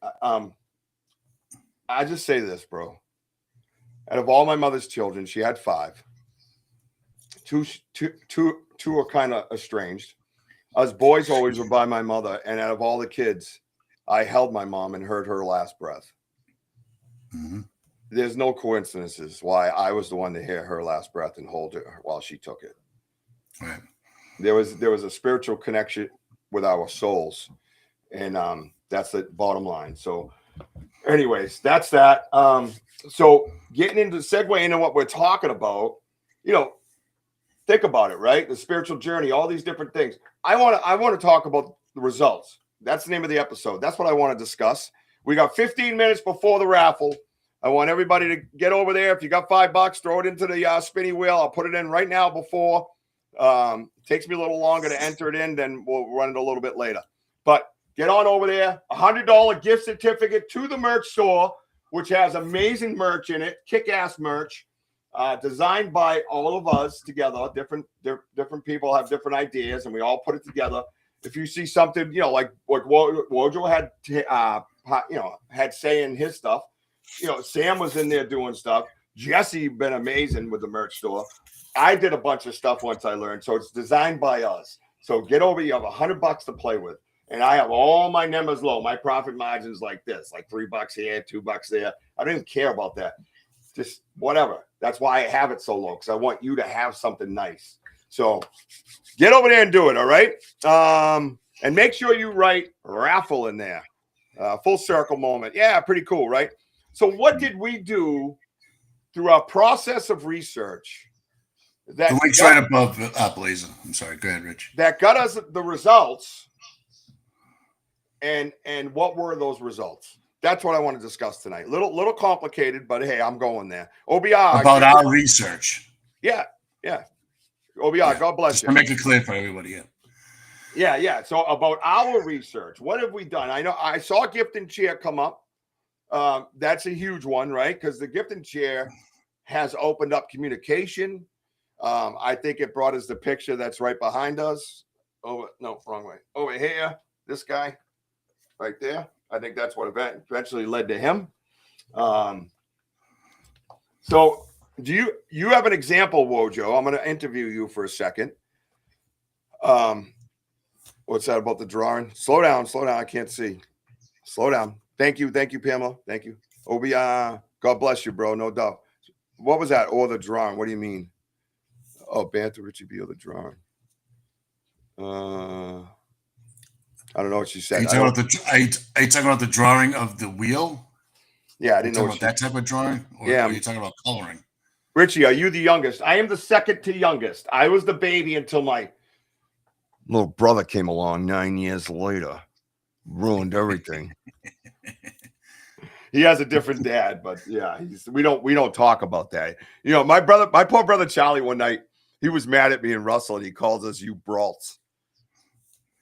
I just say this, bro. Out of all my mother's children, she had 5. Two are kind of estranged. Us boys always were by my mother. And out of all the kids, I held my mom and heard her last breath. Mm-hmm. There's no coincidences why I was the one to hear her last breath and hold it while she took it. Right. There was a spiritual connection with our souls. And that's the bottom line. So anyways, that's that. So getting into segue into what we're talking about, you know, think about it, right? The spiritual journey, all these different things. I want to talk about the results. That's the name of the episode. That's what I want to discuss. We got 15 minutes before the raffle. I want everybody to get over there. If you got $5, throw it into the spinny wheel. I'll put it in right now before. Takes me a little longer to enter it in, then we'll run it a little bit later. But get on over there. $100 gift certificate to the merch store, which has amazing merch in it, kick-ass merch. Designed by all of us together. Different people have different ideas, and we all put it together. If you see something, you know, like Wojo had, you know, had say in his stuff. You know, Sam was in there doing stuff. Jesse been amazing with the merch store. I did a bunch of stuff once I learned. So it's designed by us. So get over. You have $100 to play with, and I have all my numbers low. My profit margins like this, like $3 here, $2 there. I don't even care about that. Just whatever. That's why I have it so low, because I want you to have something nice. So get over there and do it, all right? And make sure you write raffle in there. Full circle moment. Yeah, pretty cool, right? So what did we do through our process of research? The link's right above Blazer. I'm sorry. Go ahead, Rich. That got us the results. And what were those results? That's what I want to discuss tonight. Little complicated, but hey, I'm going there. OBR. About our research. Yeah. OBR, yeah. God bless you. To make it clear for everybody. Yeah. So about our research, what have we done? I know I saw Gift and Chair come up. That's a huge one, right? Because the Gift and Chair has opened up communication. I think it brought us the picture that's right behind us. Oh, no, wrong way. Over here, this guy right there. I think that's what eventually led to him. So do you have an example, Wojo? I'm going to interview you for a second. What's that about the drawing? Slow down. I can't see. Slow down. Thank you, Pamela. Thank you. OBR. God bless you, bro. No doubt. What was that? Or the drawing? What do you mean? Oh, Banter Richie B or the drawing. I don't know what she said. Are you talking about the drawing of the wheel? Yeah, I didn't know about that type of drawing. Or yeah, are you talking about coloring? Richie, are you the youngest? I am the second to youngest. I was the baby until my Little brother came along 9 years later, ruined everything. He has a different dad, but yeah, we don't talk about that. You know, my poor brother Charlie, one night, he was mad at me and Russell, and he calls us you bralts.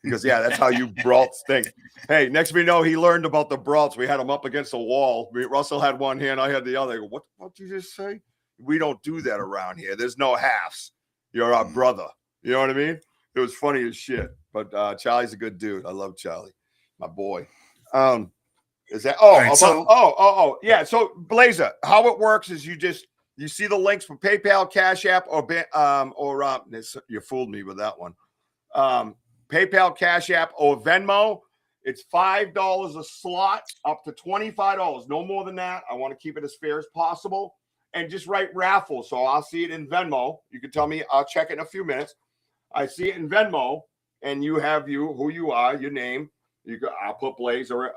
He goes, yeah, that's how you bralts think. Hey, next we know, he learned about the bralts. We had him up against a wall. Russell had one hand, I had the other. I go, what did you just say? We don't do that around here. There's no halves. You're our brother. You know what I mean? It was funny as shit. But Charlie's a good dude. I love Charlie, my boy. Is that yeah. So Blazer, how it works is you see the links for PayPal, Cash App, or you fooled me with that one. PayPal, Cash App, or Venmo. It's $5 a slot, up to $25. No more than that. I want to keep it as fair as possible. And just write raffle. So I'll see it in Venmo. You can tell me, I'll check it in a few minutes. I see it in Venmo, and who you are, your name. I'll put Blazer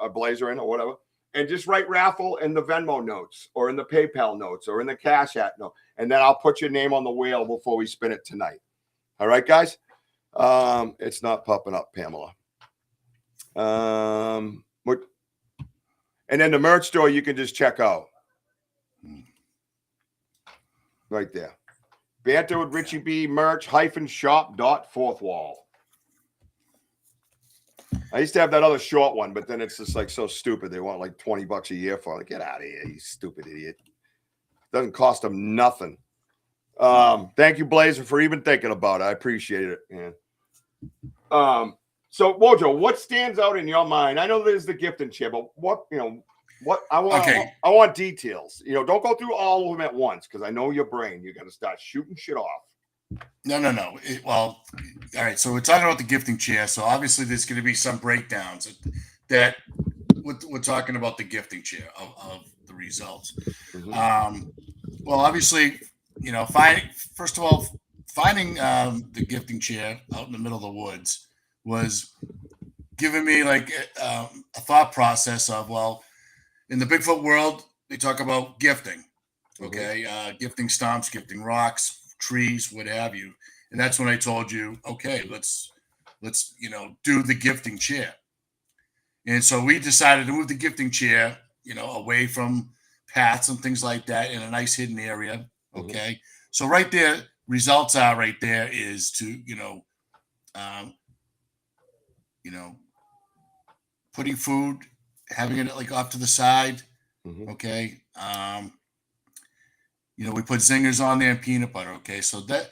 in or whatever. And just write raffle in the Venmo notes or in the PayPal notes or in the Cash App note. And then I'll put your name on the wheel before we spin it tonight. All right, guys? It's not popping up, Pamela. And then the merch store you can just check out. Right there. Banter with Richie B merch -shop.fourthwall. I used to have that other short one, but then it's just like so stupid. They want like $20 a year for it. Like, get out of here, you stupid idiot. Doesn't cost them nothing. Thank you, Blazer, for even thinking about it. I appreciate it, man. So Wojo, what stands out in your mind? I know there's the gifting chair, but what I want details. Don't go through all of them at once because I know your brain. You got to start shooting shit off. No. All right. So we're talking about the gifting chair. So obviously there's going to be some breakdowns that we're talking about the gifting chair of the results. Mm-hmm. Well, obviously, finding the gifting chair out in the middle of the woods was giving me like a thought process of, well, in the Bigfoot world, they talk about gifting, okay? Mm-hmm. Gifting stumps, gifting rocks, trees, what have you. And that's when I told you, okay, let's do the gifting chair. And so we decided to move the gifting chair, away from paths and things like that in a nice hidden area, okay? Mm-hmm. So right there, results are right there is to, putting food, having it like off to the side. Mm-hmm. Okay. We put zingers on there and peanut butter. Okay. So that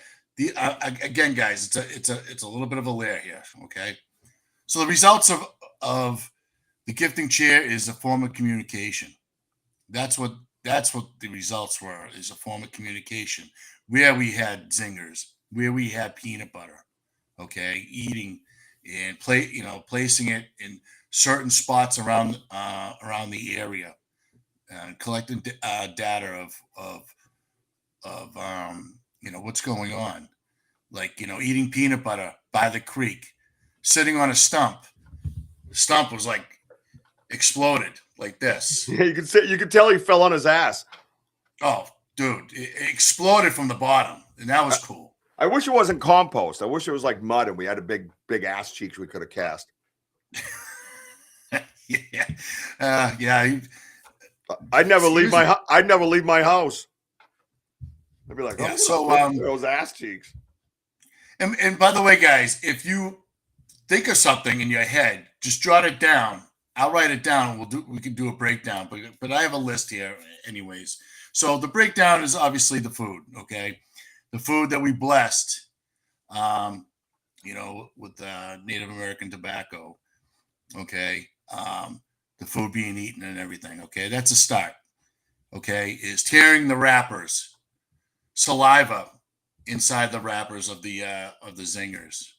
again, guys, it's a little bit of a layer here. Okay. So the results of the gifting chair is a form of communication. That's what the results were, is a form of communication where we had zingers, where we had peanut butter. Okay. Eating and placing it in certain spots around the area, and collecting data of what's going on, like eating peanut butter by the creek, sitting on a stump. The stump was like exploded like this. Yeah, you could tell he fell on his ass. Oh, dude, it exploded from the bottom, and that was cool. I wish it wasn't compost. I wish it was like mud, and we had a big ass cheeks we could have cast. Yeah. I'd never leave my house. I'd be like, those ass cheeks. And by the way, guys, if you think of something in your head, just jot it down. I'll write it down. We can do a breakdown, but I have a list here anyways. So the breakdown is obviously the food. Okay. The food that we blessed, with Native American tobacco. Okay. The food being eaten and everything. Okay. That's a start. Okay. Is tearing the wrappers, saliva inside the wrappers of the zingers.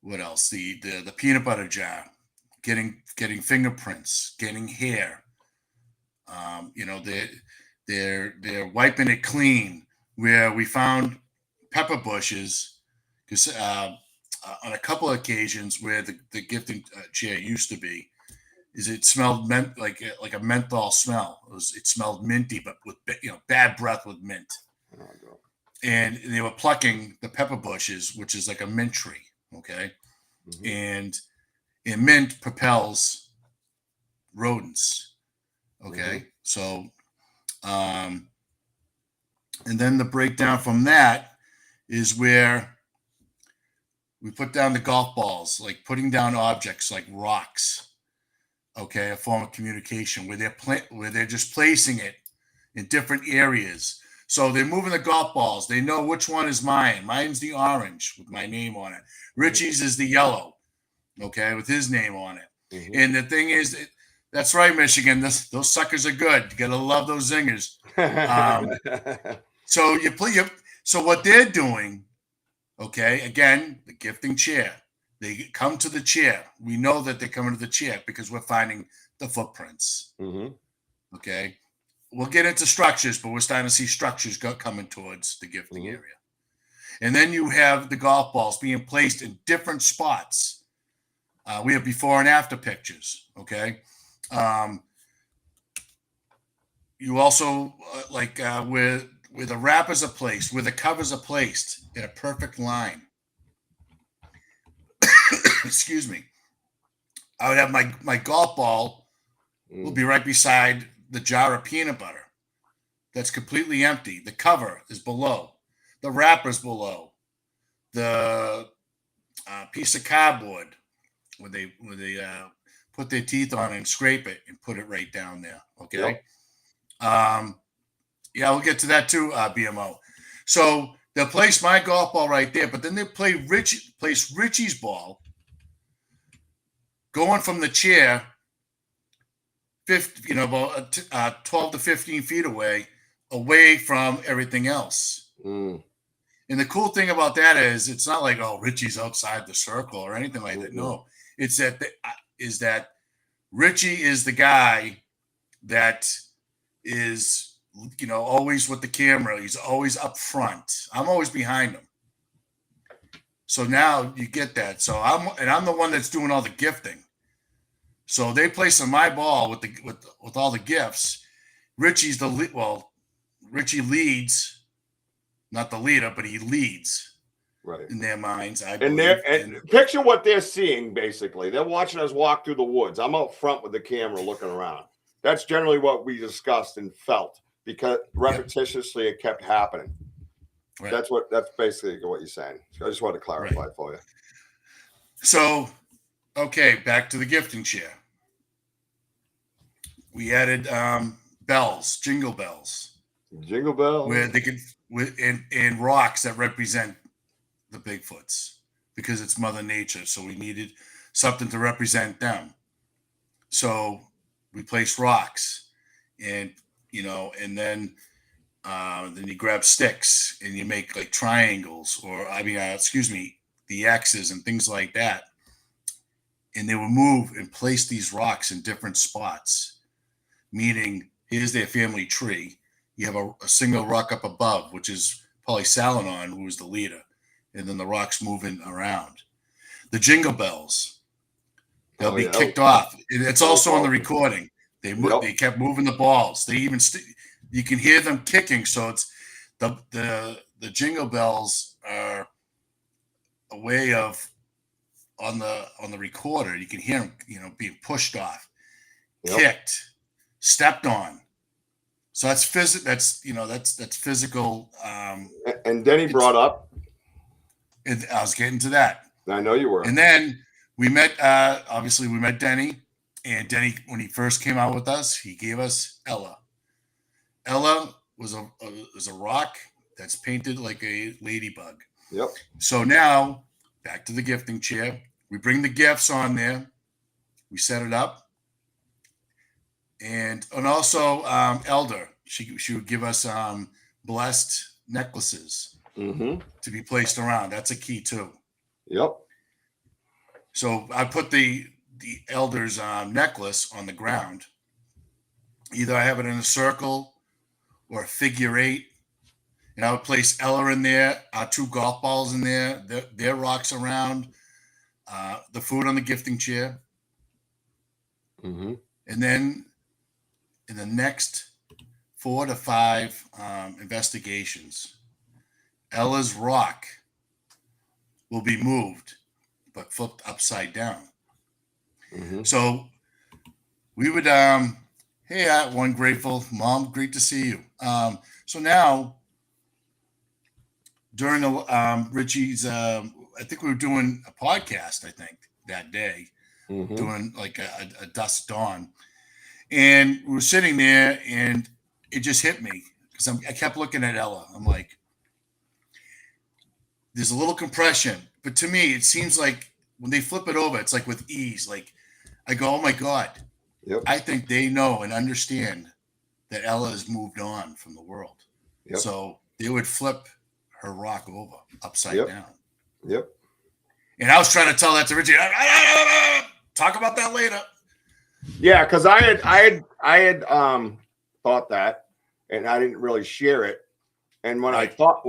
What else? The peanut butter jar, getting fingerprints, getting hair. They're wiping it clean where we found pepper bushes, because on a couple of occasions where the gifting chair used to be, it smelled like a menthol smell. It smelled minty, but with bad breath with mint. and they were plucking the pepper bushes, which is like a mint tree. Okay. Mhm. And mint propels rodents. Okay. So, and then the breakdown from that is where we put down the golf balls, like putting down objects like rocks. Okay, a form of communication where where they're just placing it in different areas. So they're moving the golf balls. They know which one is mine. Mine's the orange with my name on it. Richie's is the yellow, okay, with his name on it. Mhm. And the thing is, that's right, Michigan. Those suckers are good. You gotta love those zingers. So you play. So what they're doing, okay, again, the gifting chair. They come to the chair. We know that they're coming to the chair because we're finding the footprints. Mhm. Okay. We'll get into structures, but we're starting to see structures coming towards the gifting Mhm. area. And then you have the golf balls being placed in different spots. We have before and after pictures. Okay. You also where the wrappers are placed, where the covers are placed in a perfect line. Excuse me. I would have my golf ball will be right beside the jar of peanut butter that's completely empty. The cover is below. The wrapper's below. The piece of cardboard where they put their teeth on it and scrape it and put it right down there. Okay. Yep. Yeah, we'll get to that too, BMO. So they'll place my golf ball right there, but then they place Richie's ball going from the chair 50, about 12 to 15 feet away from everything else. Mm. And the cool thing about that is it's not like, oh, Richie's outside the circle or anything like that. No, it's that Richie is the guy that is, always with the camera. He's always up front. I'm always behind him. So now you get that. So I'm the one that's doing all the gifting. So they place on my ball with all the gifts. Richie's Richie leads, not the leader, but he leads, right, in their minds. I and believe. and picture what they're seeing. Basically, they're watching us walk through the woods. I'm out front with the camera looking around. That's generally what we discussed and felt because repetitiously it kept happening. Right. That's basically what you're saying. So I just wanted to clarify for you. So, okay, back to the gifting chair. We added jingle bells, where they could and rocks that represent the Bigfoots because it's Mother Nature. So we needed something to represent them. So we placed rocks, and and then you grab sticks and you make like triangles, or the X's and things like that. And they will move and place these rocks in different spots, meaning here's their family tree. You have a single rock up above, which is probably Salinon, who is the leader, and then the rocks moving around. The jingle bells, they'll be kicked off. It's also on the recording. They kept moving the balls. They even you can hear them kicking. So it's the jingle bells are a way of on the recorder. You can hear them, being pushed off, kicked, stepped on. So that's that's physical. And Denny brought up. I was getting to that. I know you were. And then we met. Obviously, we met Denny. And Denny, when he first came out with us, he gave us Ella. Ella was a rock that's painted like a ladybug. Yep. So now back to the gifting chair. We bring the gifts on there. We set it up. And also Elder, she would give us blessed necklaces to be placed around. That's a key too. Yep. So I put the Elder's necklace on the ground. Either I have it in a circle or a figure eight. And I would place Ella in there, our two golf balls in there, their rocks around, the food on the gifting chair. Mm-hmm. And then in the next 4 to 5 investigations, Ella's rock will be moved, but flipped upside down. Mhm. So we would, hey, one grateful mom, great to see you. So now during Richie's, I think we were doing a podcast, I think that day, Mhm. doing like a dusk dawn. And we were sitting there and it just hit me because I kept looking at Ella. I'm like, there's a little compression, but to me, it seems like when they flip it over, it's like with ease. Like I go, oh my God, Yep. I think they know and understand that Ella has moved on from the world. Yep. So they would flip her rock over upside Yep. down. Yep. And I was trying to tell that to Richie. Talk about that later. Yeah, because I had thought that, and I didn't really share it. And when I thought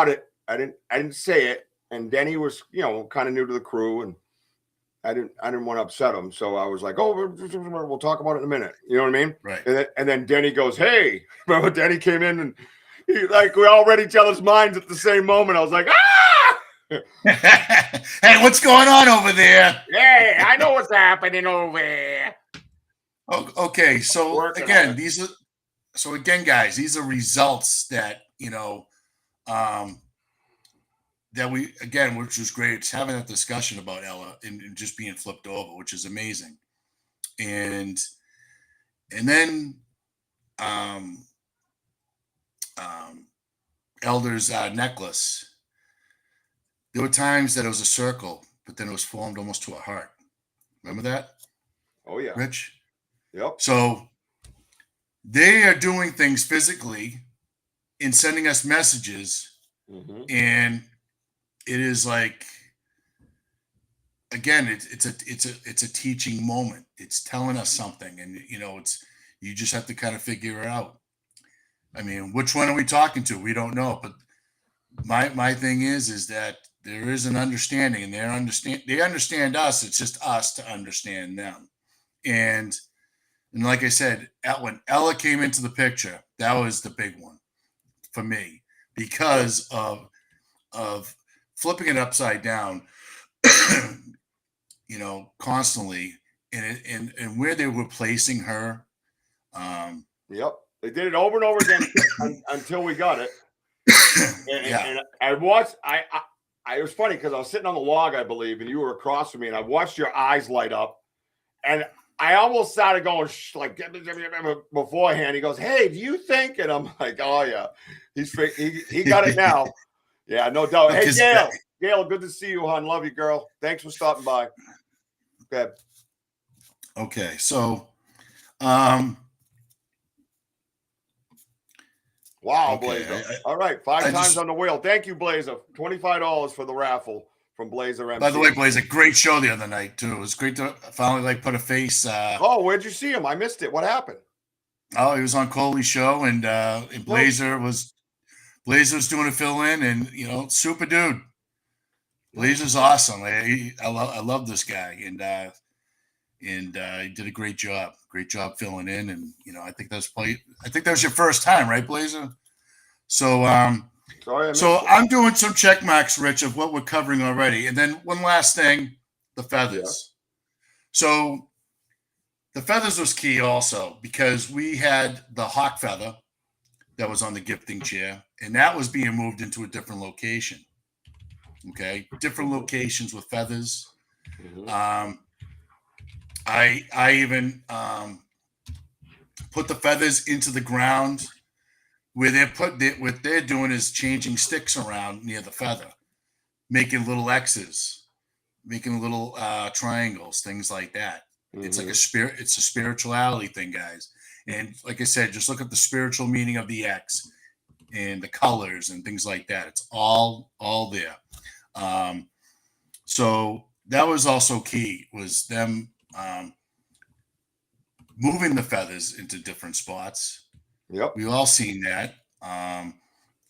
it, I didn't say it. And Denny was, kind of new to the crew, and I didn't want to upset him. So I was like, oh, we'll talk about it in a minute. You know what I mean? Right. And then Denny goes, hey, remember Denny came in and we all read each other's minds at the same moment. I was like, ah! Hey, what's going on over there? Hey, I know what's happening over there. Okay, so Working again, guys, these are results that that we again, which was great. It's having that discussion about Ella and just being flipped over, which is amazing. And then Elder's necklace. There were times that it was a circle, but then it was formed almost to a heart. Remember that? Oh yeah, Rich? Yep. So they are doing things physically and sending us messages, and it is like, again, it's a teaching moment. It's telling us something, and you just have to kind of figure it out. I mean, which one are we talking to? We don't know, but my thing is that there is an understanding, and they understand us. It's just us to understand them. And like I said, when Ella came into the picture, that was the big one for me because of flipping it upside down, constantly, and where they were placing her. Yep, they did it over and over again until we got it. And I watched. It was funny because I was sitting on the log, I believe, and you were across from me, and I watched your eyes light up, and I almost started going like beforehand. He goes, "Hey, do you think?" And I'm like, "Oh yeah, he got it now." Yeah, no doubt. Hey, Gail, good to see you, hon. Love you, girl. Thanks for stopping by. Good. Okay, so, wow, okay, Blazer. All right, 5 times on the wheel. Thank you, Blazer. $25 for the raffle from Blazer MC. By the way, Blazer, great show the other night too. It was great to finally put a face. Where'd you see him? I missed it. What happened? Oh, he was on Coley's show, and Blazer was doing a fill in, and super dude. Blazer's awesome. I love this guy, and he did a great job. Great job filling in, and I think that was your first time, right, Blazer? So I'm doing some check marks, Rich, of what we're covering already, and then one last thing: the feathers. Yeah. So the feathers was key also because we had the hawk feather that was on the gifting chair, and that was being moved into a different location. Okay, different locations with feathers. I even put the feathers into the ground where what they're doing is changing sticks around near the feather, making little X's, making little triangles, things like that. It's like it's a spirituality thing, guys. And like I said, just look at the spiritual meaning of the X and the colors and things like that. It's all there. So that was also key, was them moving the feathers into different spots. Yep. We've all seen that.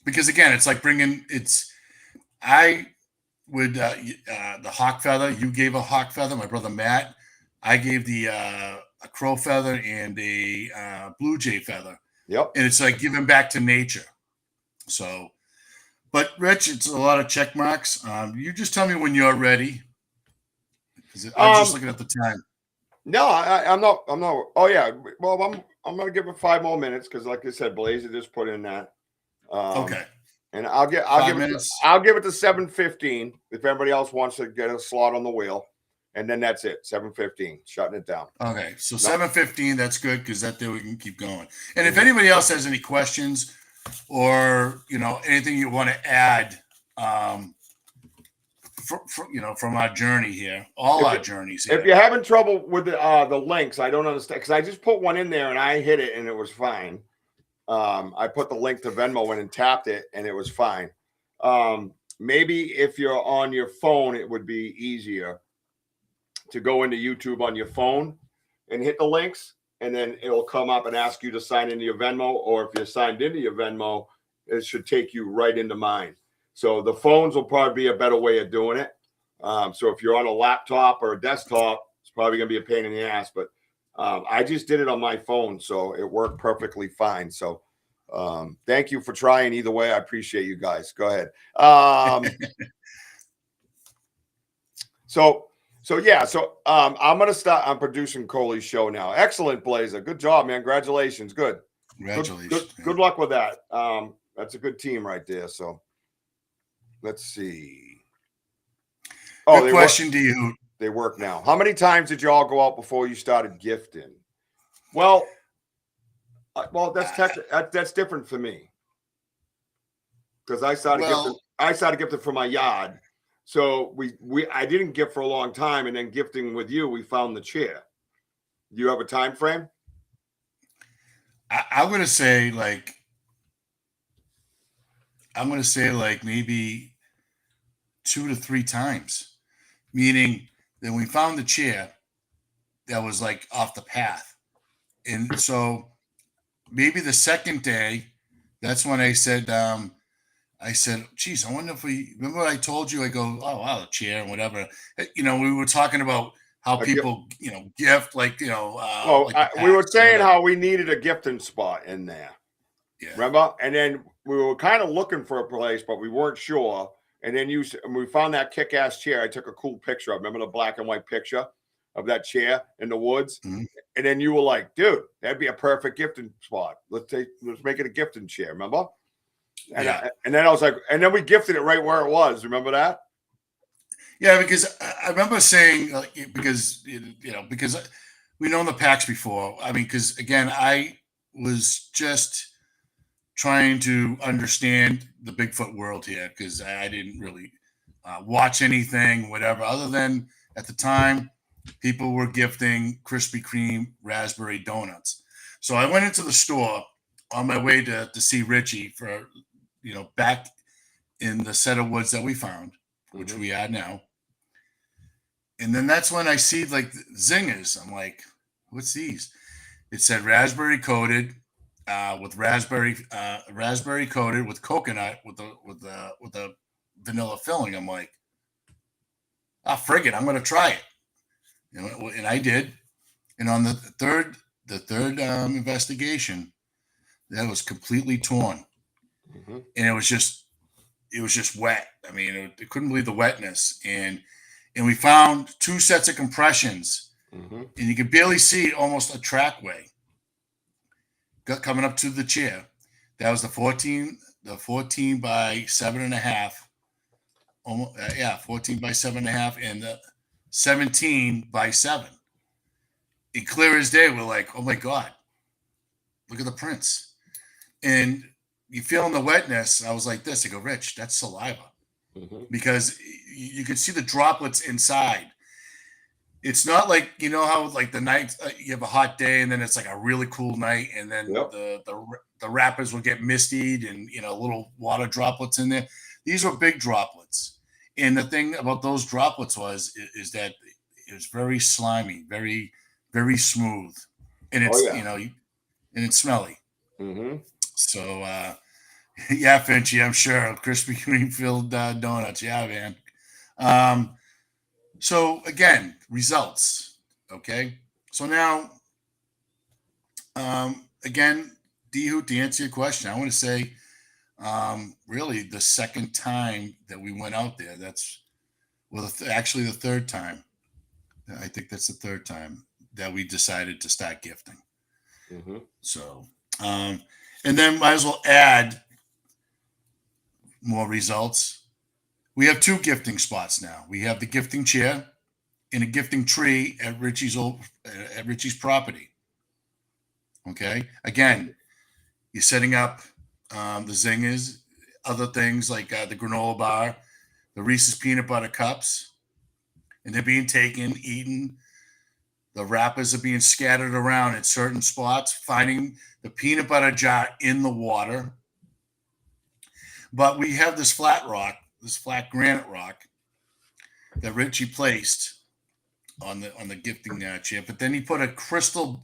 Because again, it's like I would, the hawk feather, you gave a hawk feather, my brother Matt, I gave a crow feather and a blue jay feather. Yep. And it's like giving back to nature. So But Rich, it's a lot of check marks. You just tell me when you're ready. I'm just looking at the time. No, I'm not. I'm not. Oh yeah. Well, I'm gonna give it 5 more minutes because, like I said, Blazer just put in that. Okay. And I'll 5 give it minutes. I'll give it to 7:15 if everybody else wants to get a slot on the wheel, and then that's it. 7:15, shutting it down. Okay, so 7:15. That's good because that way we can keep going. And if anybody else has any questions or anything you want to add, from our journey here, our journeys here. If you're having trouble with the links, I don't understand because I just put one in there and I hit it and it was fine. I put the link to Venmo in and tapped it and it was fine. Maybe if you're on your phone, it would be easier to go into YouTube on your phone and hit the links, and then it'll come up and ask you to sign into your Venmo, or if you're signed into your Venmo, it should take you right into mine. So the phones will probably be a better way of doing it. So if you're on a laptop or a desktop, it's probably going to be a pain in the ass, but I just did it on my phone, so it worked perfectly fine. So thank you for trying either way. I appreciate you guys. Go ahead. So I'm going to start. I'm producing Coley's show now. Excellent, Blazer. Good job, man. Congratulations. Good. Congratulations. Good luck with that. That's a good team right there. So let's see. Oh, good question to you. They work now. How many times did you all go out before you started gifting? Well, that's different for me because I started gifting for my yard. So I didn't gift for a long time, and then gifting with you, we found the chair. Do you have a time frame? I'm gonna say maybe 2 to 3 times, meaning that we found the chair that was like off the path, and so maybe the second day, that's when I said, geez, I wonder if remember what I told you? I go, oh, wow, the chair and whatever. We were talking about how people, gift, we were saying how we needed a gifting spot in there. Yeah. Remember? And then we were kind of looking for a place, but we weren't sure. And then we found that kick-ass chair. I took a cool picture. I remember the black and white picture of that chair in the woods. Mm-hmm. And then you were like, dude, that'd be a perfect gifting spot. Let's make it a gifting chair. Remember? And, and then I was like, and then we gifted it right where it was. Remember that? Yeah, because I remember saying, because we know the packs before. I mean, because again, I was just trying to understand the Bigfoot world here because I didn't really watch anything, whatever, other than at the time people were gifting Krispy Kreme raspberry donuts. So I went into the store on my way to see Richie for, back in the set of woods that we found, which we are now. And then that's when I see zingers. I'm like, what's these? It said raspberry coated with raspberry coated with coconut with the vanilla filling. I'm like, frig it, I'm going to try it. And I did. And on the third investigation, that was completely torn. Mm-hmm. And it was just wet. I mean, it couldn't believe the wetness. And we found 2 sets of compressions, mm-hmm. and you could barely see almost a trackway coming up to the chair. That was the 14 by 7.5. 14 by 7.5, and the 17 by 7. And clear as day, we're like, oh my God, look at the prints. And you feeling the wetness. I was like this. I go, Rich, that's saliva. Mm-hmm. Because you could see the droplets inside. It's not like, how the night you have a hot day and then it's like a really cool night and then the wrappers will get mistied and, little water droplets in there. These were big droplets. And the thing about those droplets is that it was very slimy, very, very smooth. And it's, and it's smelly. Mm-hmm. So, Finchy, I'm sure. Krispy Kreme filled donuts. Yeah, man. So, again, results. Okay. So now, again, D-Hoot, to answer your question, I want to say really the second time that we went out there. Actually the third time. I think that's the third time that we decided to start gifting. Mm-hmm. So, and then might as well add more results. We have 2 gifting spots now. We have the gifting chair and a gifting tree at Richie's property. Okay. Again, you're setting up the zingers, other things like the granola bar, the Reese's peanut butter cups, and they're being taken, eaten. The wrappers are being scattered around at certain spots, finding the peanut butter jar in the water. But we have this flat granite rock that Richie placed on the gifting chair. But then he put a crystal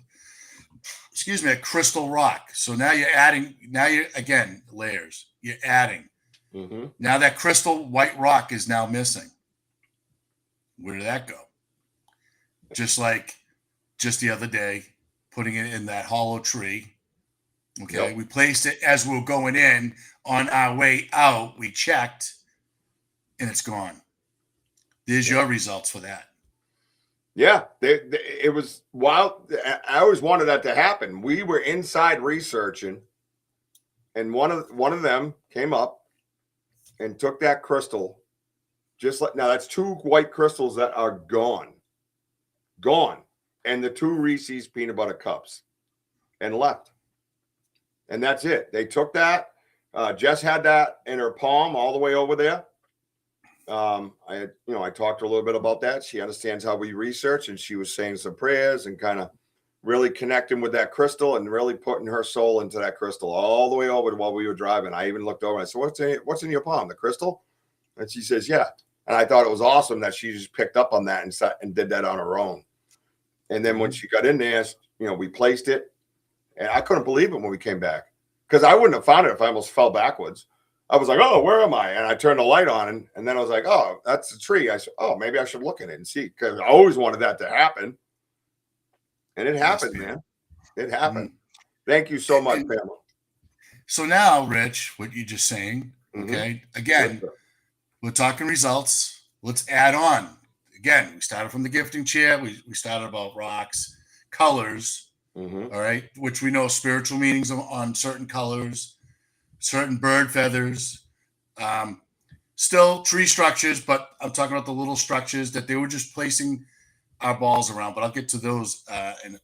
rock. So now you're again, layers. You're adding. Mm-hmm. Now that crystal white rock is now missing. Where did that go? Just the other day, putting it in that hollow tree. Okay. Yep. We placed it as we were going in. On our way out, we checked, and it's gone. There's your results for that. Yeah, it was wild. I always wanted that to happen. We were inside researching, and one of them came up and took that crystal. Now that's 2 white crystals that are gone, and the 2 Reese's peanut butter cups, and left. And that's it. They took that. Jess had that in her palm all the way over there. I talked to her a little bit about that. She understands how we research, and she was saying some prayers and kind of really connecting with that crystal and really putting her soul into that crystal all the way over while we were driving. I even looked over and I said, what's in your palm? The crystal? And she says, yeah. And I thought it was awesome that she just picked up on that and did that on her own. And then when she got in there, we placed it, and I couldn't believe it when we came back, because I wouldn't have found it if I almost fell backwards. I was like, oh, where am I? And I turned the light on, and then I was like, oh, that's the tree. I said, oh, maybe I should look at it and see, because I always wanted that to happen. And it happened, man. It happened. Mm-hmm. Thank you so much, Pamela. So now, Rich, what you're just saying, okay, again, we're talking results. Let's add on. Again, we started from the gifting chair. We started about rocks, colors, all right, which we know spiritual meanings on certain colors, certain bird feathers, still tree structures, but I'm talking about the little structures that they were just placing our balls around. But I'll get to those in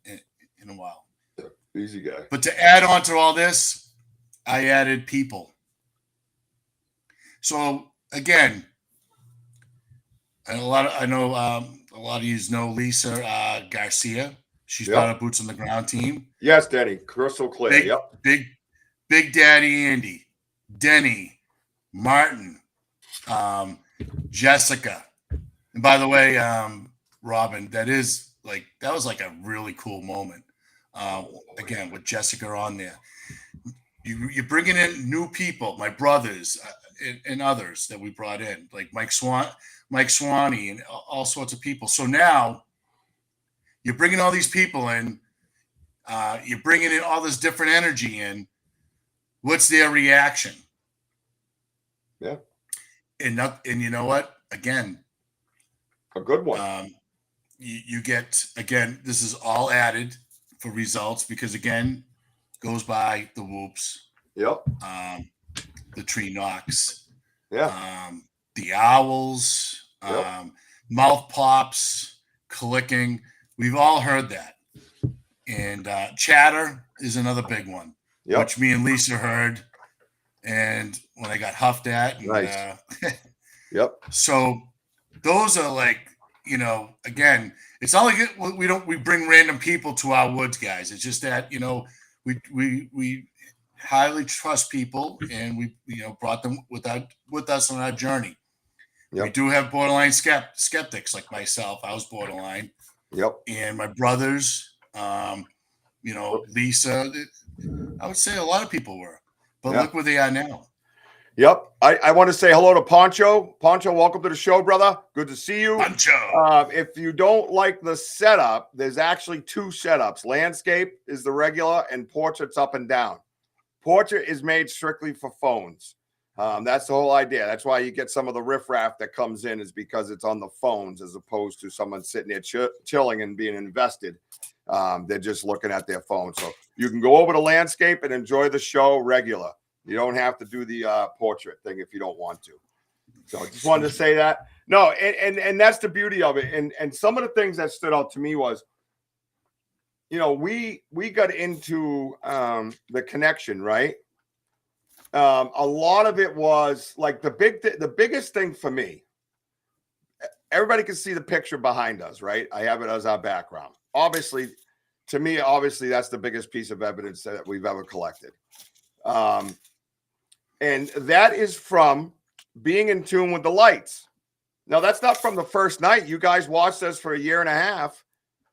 a while. Easy guy. But to add on to all this, I added people. So again, and I know a lot of you know Lisa Garcia. She's part of Boots on the Ground team. Yes, Denny, crystal clear. Big Daddy Andy, Denny, Martin, Jessica, and by the way, Robin, that was like a really cool moment. Again, with Jessica on there, you're bringing in new people, my brothers and others that we brought in, like Mike Swanee, and all sorts of people. So now you're bringing all these people in. You're bringing in all this different energy in. What's their reaction? Yeah. And you know what? Again, a good one. You get, again, this is all added for results because, again, goes by the whoops. Yep. The tree knocks. Yeah. The owls. Yep. Mouth pops, clicking. We've all heard that. And chatter is another big one, which me and Lisa heard. And when I got huffed at. And, nice. Yep. So those are like, again, it's not like we bring random people to our woods, guys. It's just that, we highly trust people, and we, brought them with us on our journey. Yep. We do have borderline skeptics like myself. I was borderline. Yep. And my brothers, Lisa, I would say a lot of people were, but look where they are now. Yep. I want to say hello to Poncho. Poncho, welcome to the show, brother. Good to see you. Poncho. If you don't like the setup, there's actually 2 setups. Landscape is the regular, and portraits up and down. Portrait is made strictly for phones. That's the whole idea. That's why you get some of the riffraff that comes in, is because it's on the phones as opposed to someone sitting there chilling and being invested. They're just looking at their phone. So you can go over to landscape and enjoy the show regular. You don't have to do the portrait thing if you don't want to. So I just wanted to say that. No, and that's the beauty of it. And some of the things that stood out to me was, you know, we got into the connection, right? A lot of it was like the biggest thing for me. Everybody can see the picture behind us, right? I have it as our background. Obviously, to me, that's the biggest piece of evidence that we've ever collected. And that is from being in tune with the lights. Now, that's not from the first night. You guys watched us for a year and a half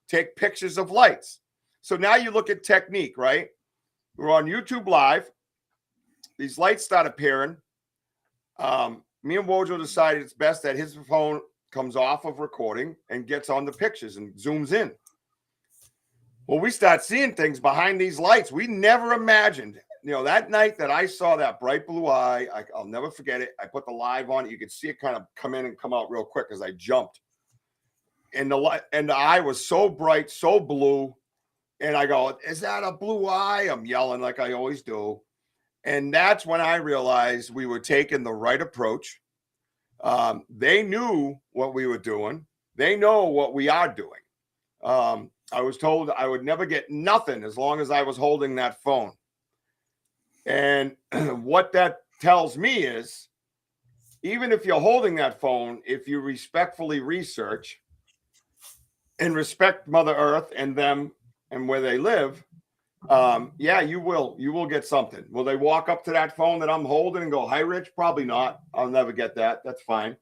take pictures of lights. So now you look at technique, right? We're on YouTube Live. These lights start appearing. Me and Wojo decided it's best that his phone comes off of recording and gets on the pictures and zooms in. Well, we start seeing things behind these lights we never imagined. You know, that night that I saw that bright blue eye, I'll never forget it. I put the live on. You could see it kind of come in and come out real quick as I jumped. And the eye was so bright, so blue. And I go, is that a blue eye? I'm yelling like I always do. And that's when I realized we were taking the right approach. They knew what we were doing. They know what we are doing. I was told I would never get nothing as long as I was holding that phone. And what that tells me is, even if you're holding that phone, if you respectfully research and respect Mother Earth and them and where they live, yeah, you will get something. Will they walk up to that phone that I'm holding and go, "Hi, Rich"? Probably not. I'll never get that. That's fine.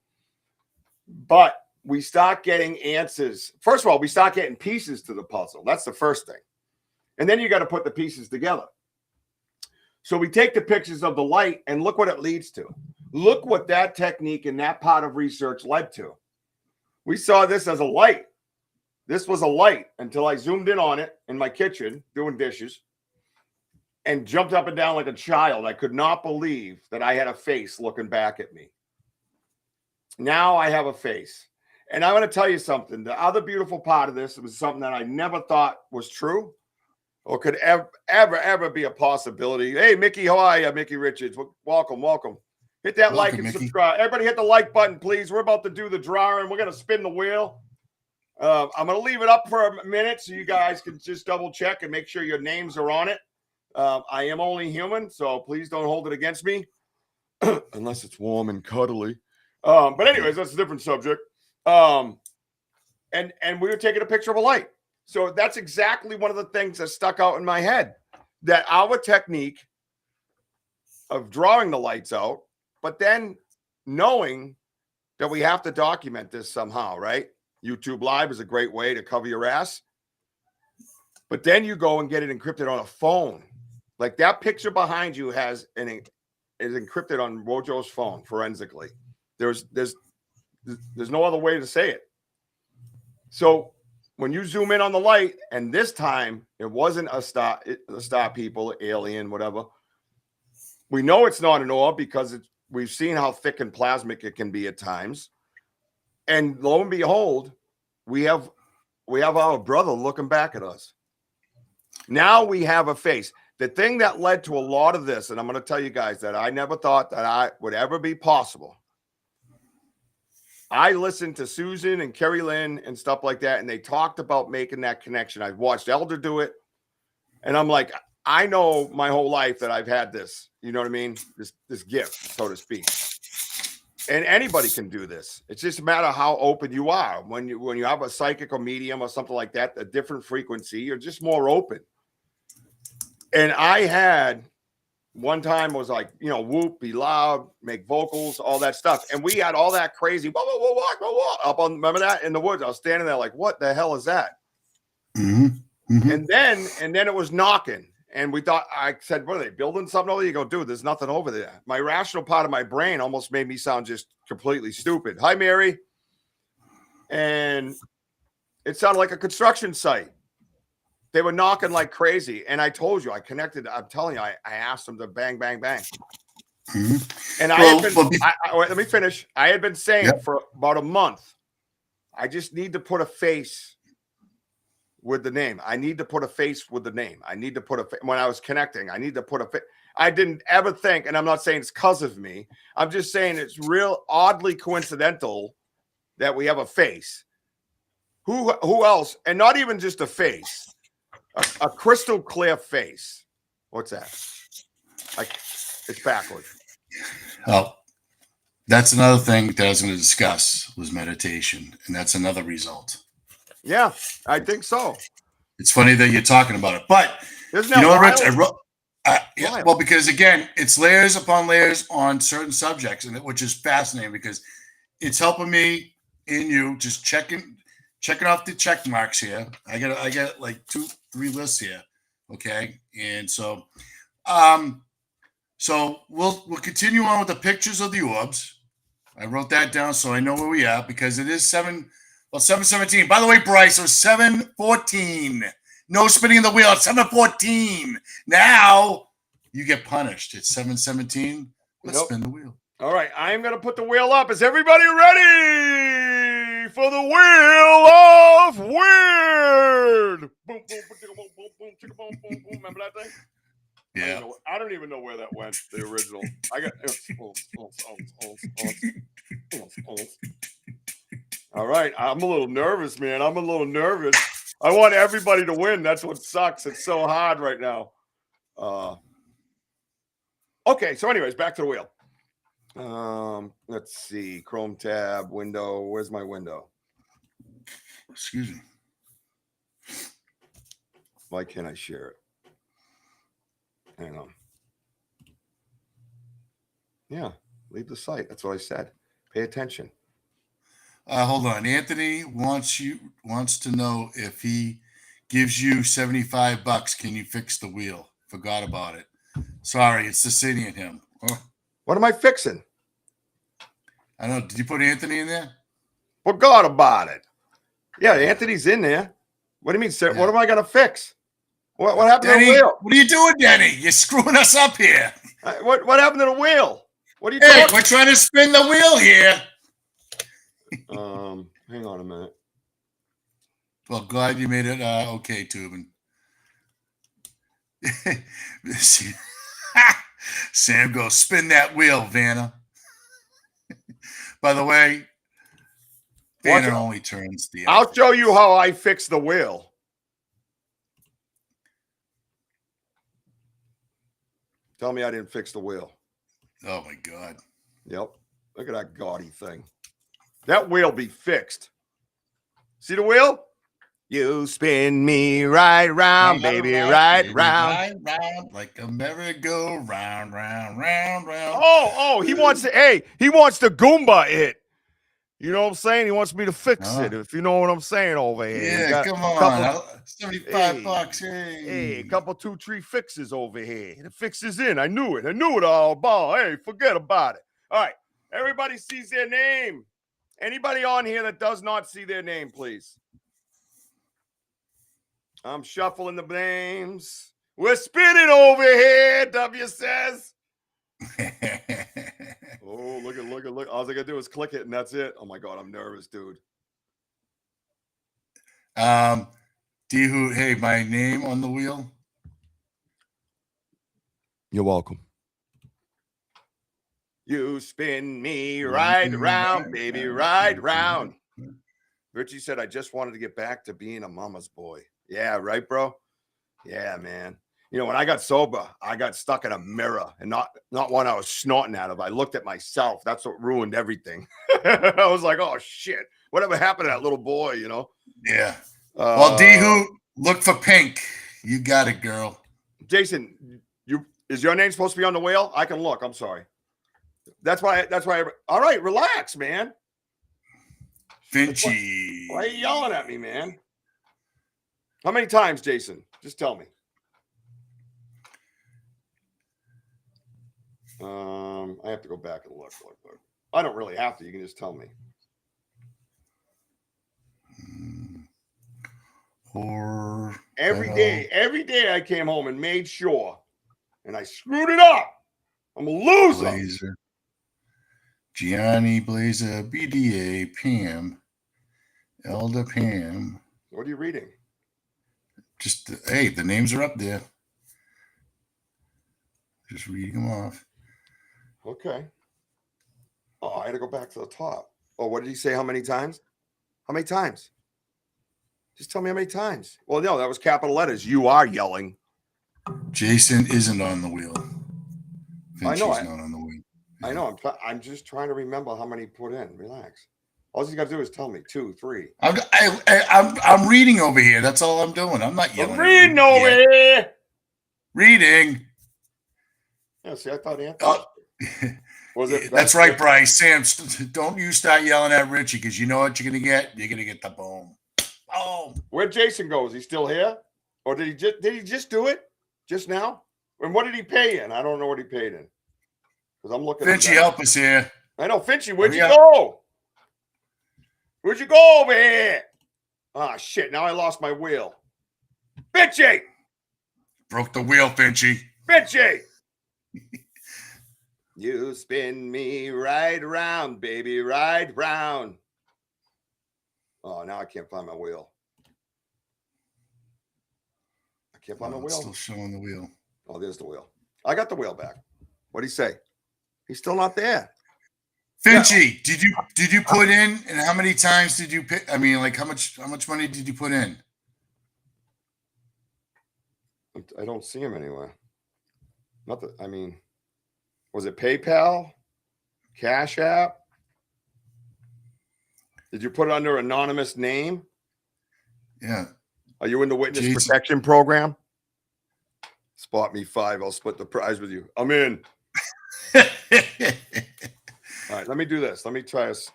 But we start getting answers. First of all, we start getting pieces to the puzzle. That's the first thing. And then you got to put the pieces together. So we take the pictures of the light and look what it leads to. Look what that technique and that part of research led to. We saw this as a light. This was a light until I zoomed in on it in my kitchen doing dishes and jumped up and down like a child. I could not believe that I had a face looking back at me. Now I have a face. And I'm going to tell you something. The other beautiful part of this was something that I never thought was true or could ever be a possibility. Hey, Mickey, how are you? Mickey Richards. Welcome. Hit that like and Mickey. Subscribe. Everybody hit the like button, please. We're about to do the drawing. We're going to spin the wheel. I'm going to leave it up for a minute so you guys can just double check and make sure your names are on it. I am only human, so please don't hold it against me unless it's warm and cuddly. But anyways, that's a different subject. And we were taking a picture of a light. So that's exactly one of the things that stuck out in my head, that our technique of drawing the lights out, but then knowing that we have to document this somehow, right? YouTube Live is a great way to cover your ass. But then you go and get it encrypted on a phone. Like that picture behind you is encrypted on Wojo's phone forensically. There's no other way to say it. So when you zoom in on the light, and this time it wasn't a star people, alien, whatever. We know it's not an orb because we've seen how thick and plasmic it can be at times. And lo and behold, we have our brother looking back at us. Now we have a face. The thing that led to a lot of this, and I'm going to tell you guys that I never thought that I would ever be possible. I listened to Susan and Kerry Lynn and stuff like that, and they talked about making that connection. I've watched Elder do it, and I'm like, I know my whole life that I've had this. You know what I mean? This gift, so to speak. And anybody can do this. It's just a matter of how open you are. When you have a psychic or medium or something like that, a different frequency, you're just more open. And I had one time was like, whoop, be loud, make vocals, all that stuff. And we had all that crazy, whoa, up on, remember that in the woods? I was standing there like, what the hell is that? Mm-hmm. Mm-hmm. And then it was knocking. And we thought, I said, what are they building something over there? You go, dude, there's nothing over there. My rational part of my brain almost made me sound just completely stupid. Hi, Mary. And it sounded like a construction site. they were knocking like crazy. And I told you, I connected. I'm telling you, I asked them to bang, bang, bang. Mhm. And let me finish. I had been saying for about a month, I just need to put a face with the name. I need to put a face with the name. I need to put when I was connecting, I need to put a face. I didn't ever think, and I'm not saying it's because of me. I'm just saying it's real oddly coincidental that we have a face. Who else? And not even just a face, a crystal clear face. What's that? It's backwards. Oh, that's another thing that I was going to discuss was meditation, and that's another result. Yeah, I think so. It's funny that you're talking about it, but isn't that you know what, wild? Rich? Well, because again, it's layers upon layers on certain subjects, and which is fascinating because it's helping me and you just checking off the check marks here. I got like 2-3 lists here, okay, and so we'll continue on with the pictures of the orbs. I wrote that down so I know where we are because it is 7:17. By the way, Bryce, it was 7:14. No spinning the wheel at 7:14. Now you get punished. It's 7:17. Let's spin the wheel. All right, I'm going to put the wheel up. Is everybody ready for the wheel of weird? Boom, boom, boom, boom, boom, boom, chicka, boom, boom, boom. Remember that thing? Yeah. I don't even know where that went, the original. I got. All right, I'm a little nervous, man. I'm a little nervous. I want everybody to win. That's what sucks. It's so hard right now. Okay, so anyways, back to the wheel. Let's see. Chrome tab, window. Where's my window? Excuse me. Why can't I share it? Hang on. Yeah, leave the site. That's what I said. Pay attention. Hold on. Anthony wants to know if he gives you $75, can you fix the wheel? Forgot about it. Sorry, it's the city in him. Oh. What am I fixing? I don't know. Did you put Anthony in there? Forgot about it. Yeah, Anthony's in there. What do you mean, sir? Yeah. What am I gonna fix? What happened Denny, to the wheel? What are you doing, Denny? You're screwing us up here. What happened to the wheel? What are you talking? We're trying to spin the wheel here. Hang on a minute. Well, glad you made it okay, Tubin. Sam goes, spin that wheel, Vanna. By the way, Vanna only turns the. I'll show you how I fix the wheel. Tell me I didn't fix the wheel. Oh my God. Yep. Look at that gaudy thing. That wheel be fixed. See the wheel? You spin me right round, baby, right round. Like a merry-go-round, round. Oh, he wants to, he wants the Goomba it. You know what I'm saying? He wants me to fix it, if you know what I'm saying over here. Yeah, come on. $75. Hey, a couple 2-3 fixes over here. The fix is in. I knew it all about. Hey, forget about it. All right. Everybody sees their name. Anybody on here that does not see their name, please. I'm shuffling the names. We're spinning over here, W says. Oh, look. All I gotta do is click it, and that's it. Oh my God, I'm nervous, dude. Hey, my name on the wheel. You're welcome. You spin me right round, baby, right round. Richie said, I just wanted to get back to being a mama's boy. Yeah, right, bro? Yeah, man. You know, when I got sober, I got stuck in a mirror, and not one I was snorting out of. I looked at myself. That's what ruined everything. I was like, oh, shit. Whatever happened to that little boy, you know? Yeah. Well, D-Who, look for pink. You got it, girl. Jason, is your name supposed to be on the wheel? I can look. I'm sorry. That's why. All right, relax, man. Finchy. Why are you yelling at me, man? How many times, Jason? Just tell me. I have to go back and look. I don't really have to. You can just tell me. Or Every day I came home and made sure, and I screwed it up. I'm a loser. Blazer. Gianni, Blazer, BDA, Pam, Elder Pam. What are you reading? Just, hey, the names are up there. Just reading them off. Okay. Oh, I had to go back to the top. Oh, what did he say? How many times? How many times? Just tell me how many times. Well, no, that was capital letters. You are yelling. Jason isn't on the wheel. I know. He's not on the wheel. I know. I'm just trying to remember how many he put in. Relax. All you got to do is tell me 2, 3. I'm reading over here. That's all I'm doing. I'm not yelling. I'm reading over here. Reading. Yeah. See, I thought Anthony. Oh. Was it? That's right, Bryce. Sam, don't you start yelling at Richie because you know what you're gonna get. You're gonna get the boom. Oh, where'd Jason go? Is he still here, or did he just do it just now? And what did he pay in? I don't know what he paid in because I'm looking. Finchy, help us here. I know, Finchy. Where'd you go? Where'd you go over here? Ah, shit! Now I lost my wheel. Finchy, broke the wheel, Finchy. Finchy. You spin me right round, baby, right round. Oh, now I can't find my wheel. I can't find my wheel. Still showing the wheel. Oh, there's the wheel. I got the wheel back. What'd he say? He's still not there. Finchy, yeah. did you put in, and how many times did you pick? I mean, like how much money did you put in? I don't see him anywhere. Not that, I mean, was it PayPal? Cash App? Did you put it under anonymous name? Yeah. Are you in the witness protection program? Spot me 5. I'll split the prize with you. I'm in. All right, let me do this. Let me try this.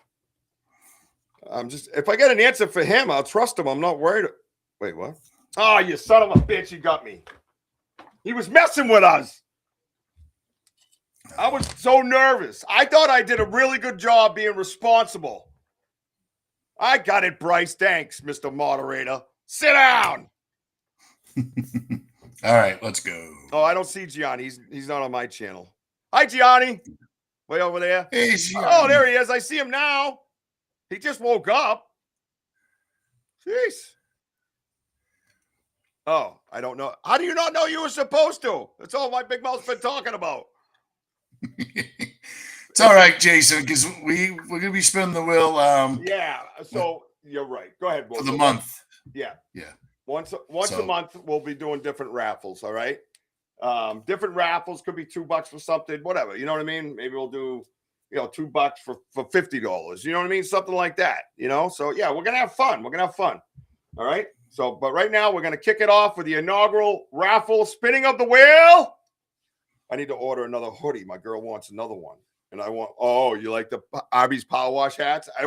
If I get an answer for him, I'll trust him. I'm not worried. Wait, what? Oh, you son of a bitch. You got me. He was messing with us. I was so nervous. I thought I did a really good job being responsible. I got it, Bryce. Thanks, Mr. Moderator. Sit down. All right, let's go. Oh, I don't see Gianni. He's not on my channel. Hi, Gianni. Way over there. Hey, Gianni. Oh, there he is. I see him now. He just woke up. Jeez. Oh, I don't know. How do you not know you were supposed to? That's all my big mouth's been talking about. It's all right, Jason, because we're gonna be spinning the wheel. Yeah. So you're right. Go ahead, for the month. Yeah. Yeah. Once a month, we'll be doing different raffles. All right. Different raffles could be $2 for something, whatever. You know what I mean? Maybe we'll do, $2 for $50. You know what I mean? Something like that. So yeah, we're gonna have fun. All right. So, but right now we're gonna kick it off with the inaugural raffle spinning of the wheel. I need to order another hoodie. My girl wants another one. And I want, you like the Arby's Power Wash hats? I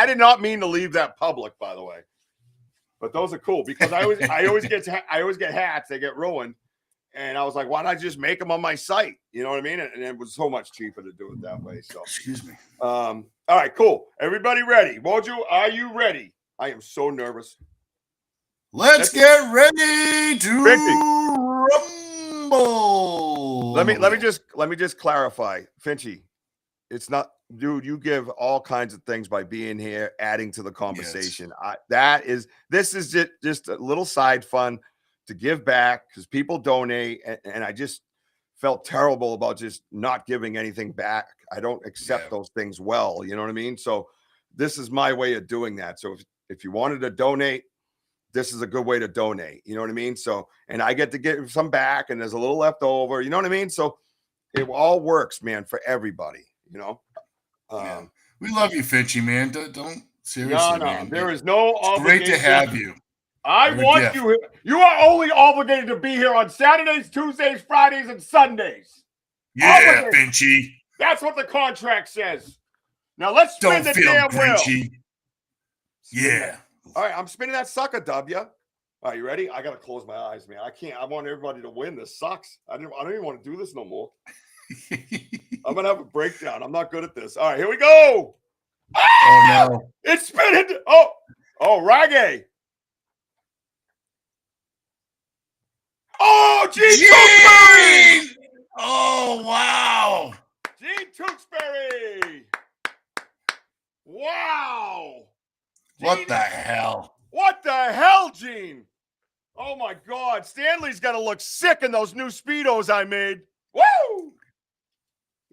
did not mean to leave that public, by the way. But those are cool because I always get hats. They get ruined. And I was like, why not just make them on my site? You know what I mean? And it was so much cheaper to do it that way. So, excuse me. All right, cool. Everybody ready? Mojo, are you ready? I am so nervous. Let's get ready to rumble. Let me just clarify, Finchy. It's not, dude. You give all kinds of things by being here, adding to the conversation. Yes. This is just a little side fun to give back because people donate, and I just felt terrible about just not giving anything back. I don't accept those things well. You know what I mean? So this is my way of doing that. So if you wanted to donate, this is a good way to donate. You know what I mean? So, and I get to get some back and there's a little left over, you know what I mean? So it all works, man, for everybody, We love you, Finchy, man. Don't seriously, no, man. there is no obligation. Great to have you. I want you here. You are only obligated to be here on Saturdays, Tuesdays, Fridays, and Sundays. Yeah, Finchy. That's what the contract says. Now let's spin the damn wheel. Yeah. All right, I'm spinning that sucker, W. All right, you ready? I gotta close my eyes, man. I can't. I want everybody to win. This sucks. I don't even want to do this no more. I'm gonna have a breakdown. I'm not good at this. All right, here we go. Oh no! It's spinning. Oh, Raggy. Oh, Gene Tewksbury! Gene! Oh, wow. Gene Tewksbury! Wow! What Gene- the hell? What the hell, Gene? Oh my God. Stanley's got to look sick in those new Speedos I made. Woo!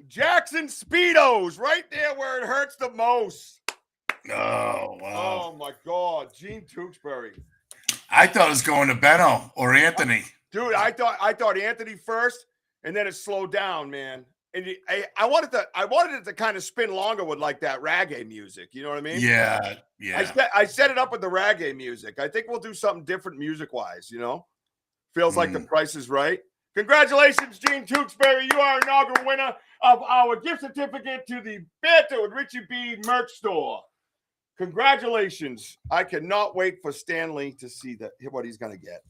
Jackson Speedos, right there where it hurts the most. Oh, wow. Oh my God. Gene Tewksbury. I thought it was going to Benno or Anthony. Dude, I thought Anthony first, and then it slowed down, man. And I wanted it to kind of spin longer with like that reggae music. You know what I mean? Yeah. I set it up with the reggae music. I think we'll do something different music wise. You know, feels like the price is right. Congratulations, Gene Tewksbury. You are inaugural winner of our gift certificate to the Banter with Richie B merch store. Congratulations. I cannot wait for Stanley to see what he's going to get.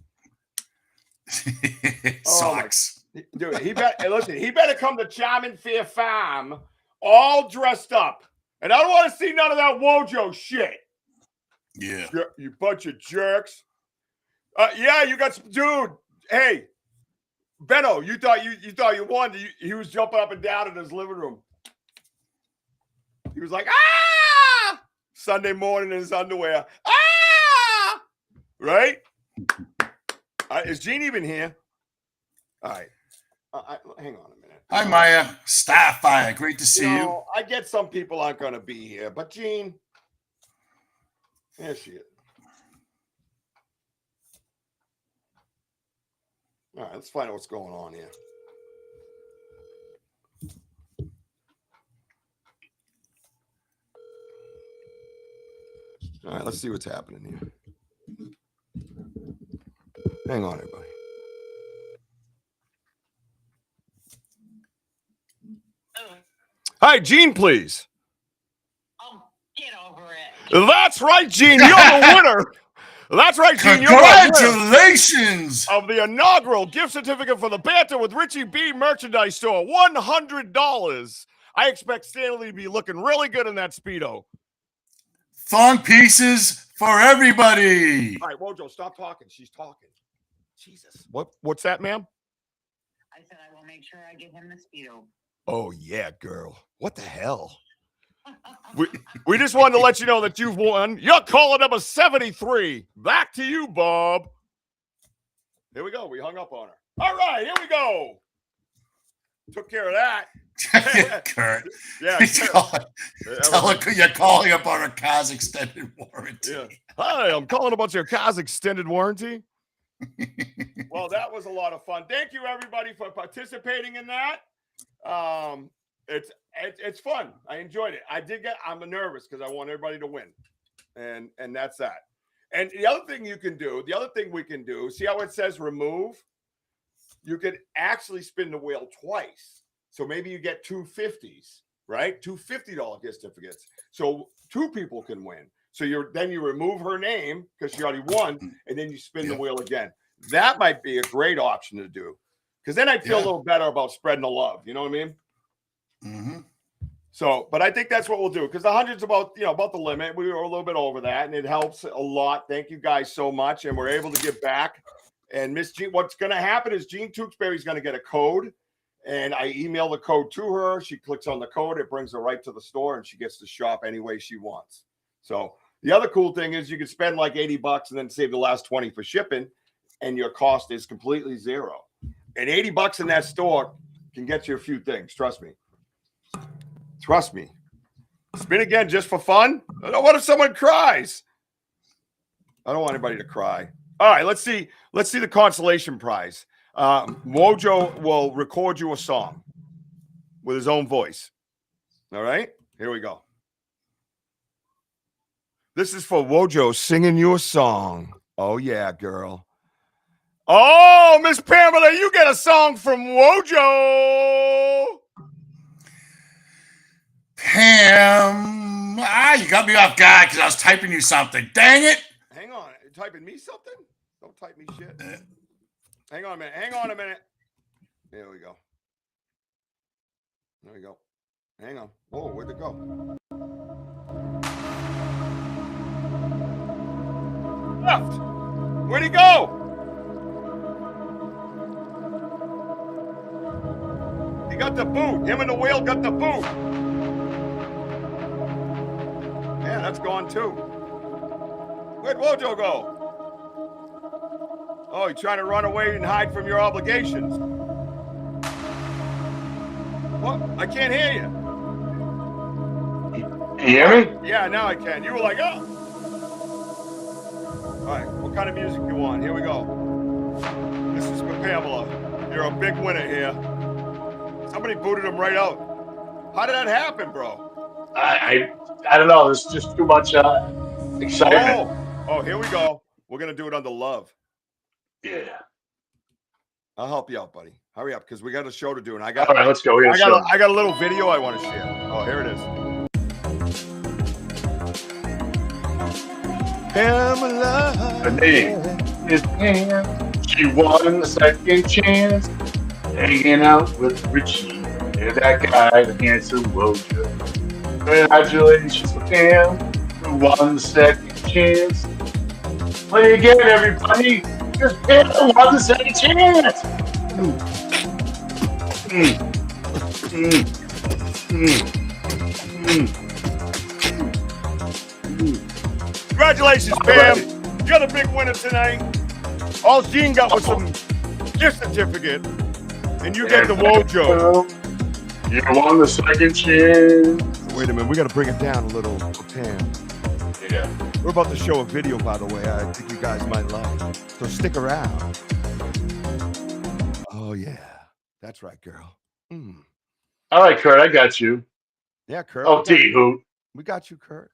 Socks. Dude, he better come to Charming Fair Farm all dressed up. And I don't want to see none of that Wojo shit. Yeah. You bunch of jerks. Yeah, you got some dude. Hey, Benno, you thought you won. He was jumping up and down in his living room. He was like, ah! Sunday morning in his underwear. Ah! Right? Is Gene even here? All right. Hang on a minute. Hi, Maya. Starfire. Great to see you. I get some people aren't going to be here, but Gene, there she is. All right, let's find out what's going on here. All right, let's see what's happening here. Hang on, everybody. Hi, Gene, please. Oh, get over it. That's right, Gene. You're the winner. That's right, Gene. You're the winner Congratulations. of the inaugural gift certificate for the Banter with Richie B merchandise store. $100. I expect Stanley to be looking really good in that Speedo. Thong pieces for everybody. All right, Wojo, stop talking. She's talking. Jesus. What's that, ma'am? I said I will make sure I give him the Speedo. Oh, yeah, girl. What the hell? We just wanted to let you know that you've won. You're calling number 73. Back to you, Bob. Here we go. We hung up on her. All right, here we go. Took care of that. Kurt. Yeah. Tell her you're calling up on a car's extended warranty. Yeah. Hi, I'm calling about your car's extended warranty. Well, that was a lot of fun. Thank you, everybody, for participating in that. It's fun. I enjoyed it. I'm nervous because I want everybody to win. And that's that. And the other thing we can do, see how it says remove? You could actually spin the wheel twice. So maybe you get two 50s, right? Two $50 gift certificates. So two people can win. So you remove her name because she already won, and then you spin the wheel again. That might be a great option to do. Because then I'd feel a little better about spreading the love. You know what I mean? Mm-hmm. So, but I think that's what we'll do because the 100's about the limit. We were a little bit over that, and it helps a lot. Thank you guys so much, and we're able to give back. And Miss Jean, what's going to happen is Gene Tewksbury's going to get a code, and I email the code to her. She clicks on the code, it brings her right to the store, and she gets to shop any way she wants. So the other cool thing is you can spend like $80 and then save the last 20 for shipping, and your cost is completely zero. And $80 in that store can get you a few things. Trust me. Trust me. Spin again just for fun. What if someone cries? I don't want anybody to cry. All right, let's see the consolation prize. Wojo will record you a song with his own voice. All right, here we go. This is for Wojo singing you a song. Oh, yeah, girl. Oh, Miss Pamela, you get a song from Wojo. Pam, you got me off guard because I was typing you something. Dang it. Hang on. You're typing me something? Don't type me shit. Hang on a minute. There we go. There we go. Hang on. Oh, where'd it go? Left. Where'd he go? the boot. Him and the whale got the boot. Yeah, that's gone too. Where'd Wojo go? Oh, you're trying to run away and hide from your obligations. What? I can't hear you. Can you hear me? Yeah, now I can. You were like, oh. All right, what kind of music you want? Here we go. This is for Pamela. You're a big winner here. Somebody booted him right out. How did that happen, bro? I don't know. There's just too much excitement. Oh, here we go. We're gonna do it under love. Yeah. I'll help you out, buddy. Hurry up, because we got a show to do, and All right, let's go. I got a little video I want to share. Oh, here it is. Pamela. Her name is Pam. She won the second chance. Hanging out with Richie and that guy, the handsome Wojo. Congratulations to Pam, who won the second chance. Play again, everybody. Because Pam won the second chance. Congratulations, Pam. You're the big winner tonight. All Gene got was some gift certificate, and you get the Wojo. You won the second chance. Wait a minute, we got to bring it down a little, Pam. Yeah. We're about to show a video, by the way. I think you guys might love. So stick around. Oh yeah, that's right, girl. All right, Kurt, I got you. Yeah, Kurt. Oh, D-Hoot. We got you, Kurt.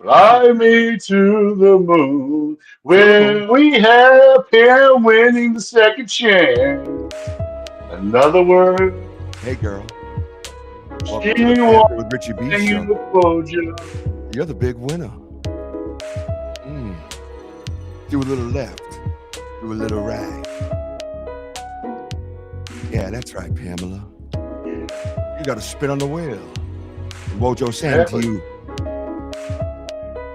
Fly me to the moon when we have Pam winning the second chance. Another word. Hey, girl. She Welcome to the won Panther with Richie B and you show. look Wojo. You're the big winner. Do a little left. Do a little right. Yeah, that's right, Pamela. You got to spin on the wheel. And Wojo sang it to you.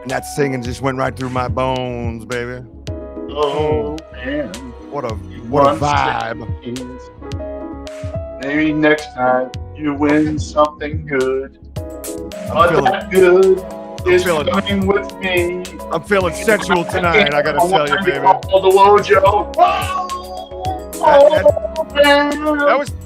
And that singing just went right through my bones, baby. Oh, man. What a You what a won vibe. second chance. Maybe next time you win something good. feeling- That good is feeling- coming with me. I'm feeling sensual tonight, I gotta tell you, baby. Oh, the Wojo.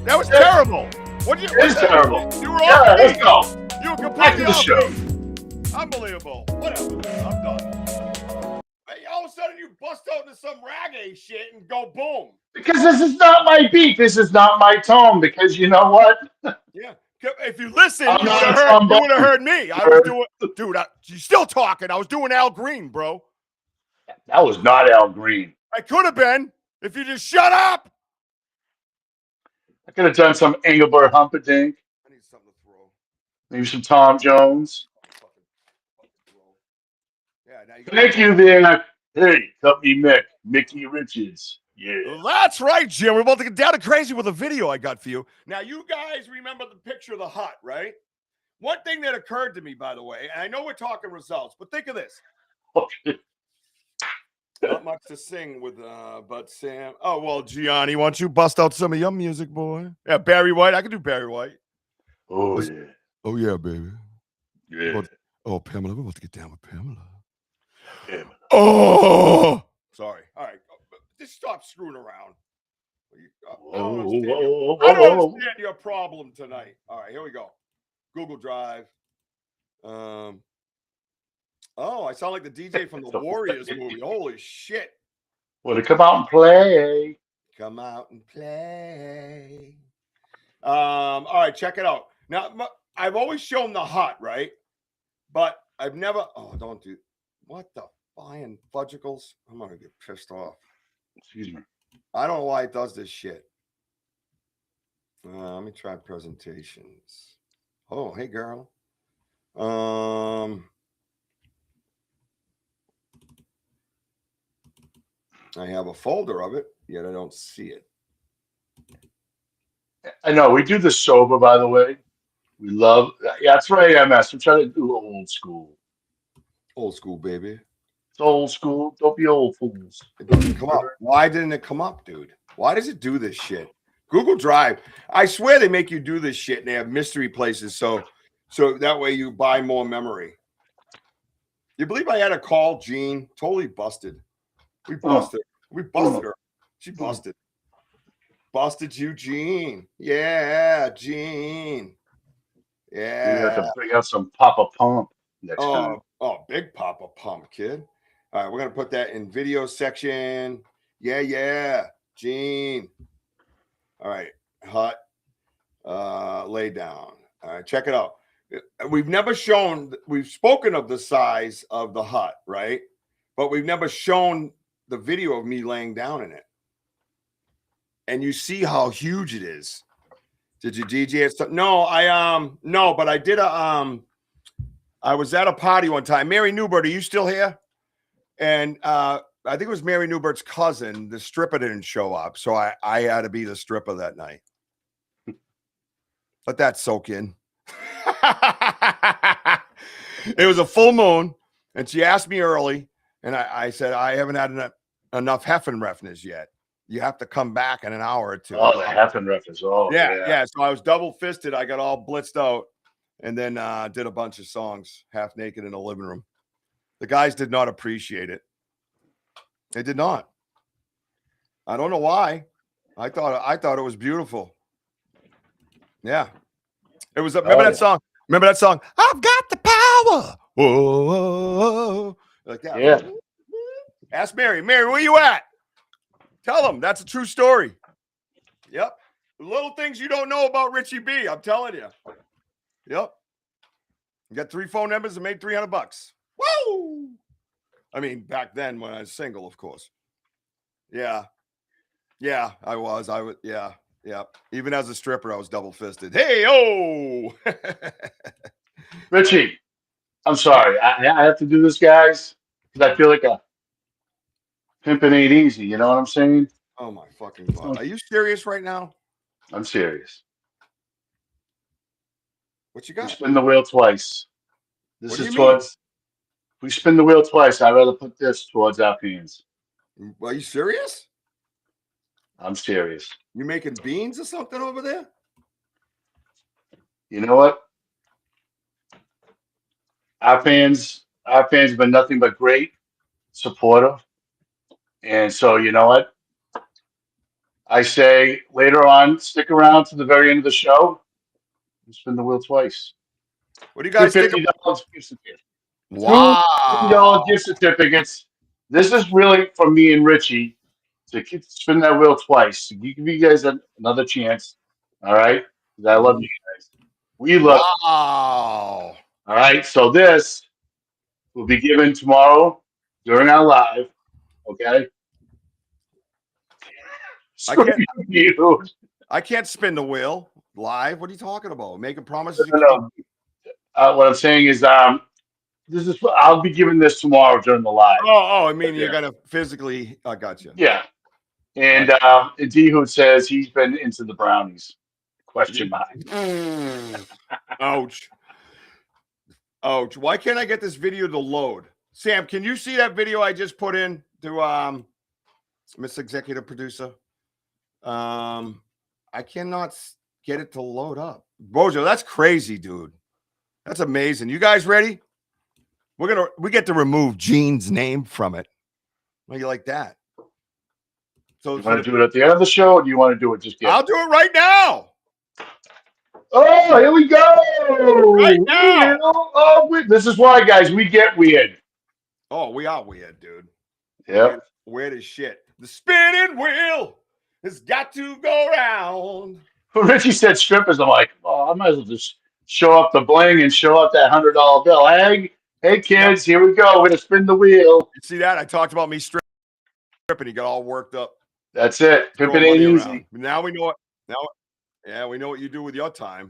That was terrible. What you? It is terrible. You were Yeah, off let's beat. go. You were Back to completely the off show. beat. Unbelievable. Whatever. I'm done. Hey, all of a sudden you bust out into some reggae shit and go boom. Because this is not my beat. This is not my tone. Because you know what? Yeah. If you listen, I'm you not would a have trombone. heard me. I was doing, dude. You're still talking. I was doing Al Green, bro. That was not Al Green. I could have been if you just shut up. I could have done some Engelbert Humperdinck. I need something to throw. Maybe some Tom Jones. Yeah. Now you Thank you there. Hey, Company Mick. Mickey Riches. Yeah. That's right, Jim. We're about to get down to crazy with a video I got for you. Now, you guys remember the picture of the hut, right? One thing that occurred to me, by the way, and I know we're talking results, but think of this. Okay. Not much to sing with, but Sam. Oh, well, Gianni, why don't you bust out some of your music, boy? Yeah, Barry White. I can do Barry White. Oh, yeah. Oh, yeah, baby. Yeah. Oh, Pamela. We're about to get down with Pamela. Yeah. Oh! Sorry. All right. Just stop screwing around. I don't understand your problem tonight. All right, here we go. Google Drive. Oh, I sound like the DJ from the Warriors movie. Holy shit. Well, to come out and play. Come out and play. All right, check it out. Now, I've always shown the hut, right? But I've never. Oh, don't do. What the flying fudgicles? I'm gonna get pissed off. Excuse me. I don't know why it does this shit. Let me try presentations. Oh, hey, girl. I have a folder of it, yet I don't see it. I know. We do the sober, by the way. We love. Yeah, that's right, MS. I'm trying to do old school. Old school, baby. It's old school. Don't be old fools. It doesn't come up. Why didn't it come up, dude? Why does it do this shit? Google Drive. I swear they make you do this shit and they have mystery places. So that way you buy more memory. You believe I had to call Jean? Totally busted. We busted. We busted her. She busted. Busted you, Jean. Yeah, Jean. Yeah. You have to bring out some Papa Pump next time. Oh, big Papa Pump, kid. All right, we're gonna put that in video section. Yeah, Jean. All right, hut. Lay down. All right, check it out. We've spoken of the size of the hut, right? But we've never shown the video of me laying down in it. And you see how huge it is. Did you DJ it? No, but I did I was at a party one time. Mary Newbert, are you still here? And I think it was Mary Newbert's cousin. The stripper didn't show up, so I had to be the stripper that night. Let that soak in. It was a full moon, and she asked me early, and I said I haven't had enough Heffenrefness yet. You have to come back in an hour or two. Oh, the Heffenrefness. Oh, yeah. So I was double fisted. I got all blitzed out, and then did a bunch of songs half naked in the living room. The guys did not appreciate it. They did not. I don't know why. I thought it was beautiful. Yeah. It was remember that song? Remember that song? I've got the power. Whoa. Like that. Yeah. Ask Mary. Mary, where you at? Tell them that's a true story. Yep. The little things you don't know about Richie B. I'm telling you. Yep. You got 3 phone numbers and made $300. Woo! I mean, back then when I was single, of course. Yeah. Yeah, I was. Yeah. Even as a stripper, I was double fisted. Hey, oh! Richie, I'm sorry. I have to do this, guys, because I feel like a pimping ain't easy. You know what I'm saying? Oh my fucking God. Are you serious right now? I'm serious. What you We got? spin the wheel twice. This What do is you mean? towards. We spin the wheel twice. I'd rather put this towards our hands. Are you serious? I'm serious. You making beans or something over there? You know what? Our fans have been nothing but great, supportive. And so, you know what? I say later on, stick around to the very end of the show and spin the wheel twice. What do you guys think? $50 gift certificate. Wow. $50 gift certificates. This is really for me and Richie to spin that wheel twice. To give you guys another chance. All right? 'Cause I love you guys. We love you. Wow. All right? So this will be given tomorrow during our live. Okay? I can't spin the wheel live. What are you talking about? Making promises. No. What I'm saying is, this is. I'll be giving this tomorrow during the live. Oh, I mean, you're gonna physically. I got you. Yeah. And D-Hood says he's been into the brownies. Question mark. Ouch. Ouch. Why can't I get this video to load? Sam, can you see that video I just put in to Miss Executive Producer? I cannot get it to load up. Bojo, that's crazy, dude. That's amazing. You guys ready? We get to remove Gene's name from it. How you like that? So you want to do it at the end of the show, or do you want to do it just yet? I'll do it right now. Oh, here we go. Right now. Oh, this is why, guys, we get weird. Oh, we are weird, dude. Yep. Weird as shit. The spinning wheel has got to go round. When Richie said strippers, I'm like, oh, I might as well just show up the bling and show up that $100 bill. Hey, kids, here we go. We're going to spin the wheel. You see that? I talked about me stripping. He got all worked up. That's it. Pimping ain't easy. Now we know it. Yeah, we know what you do with your time.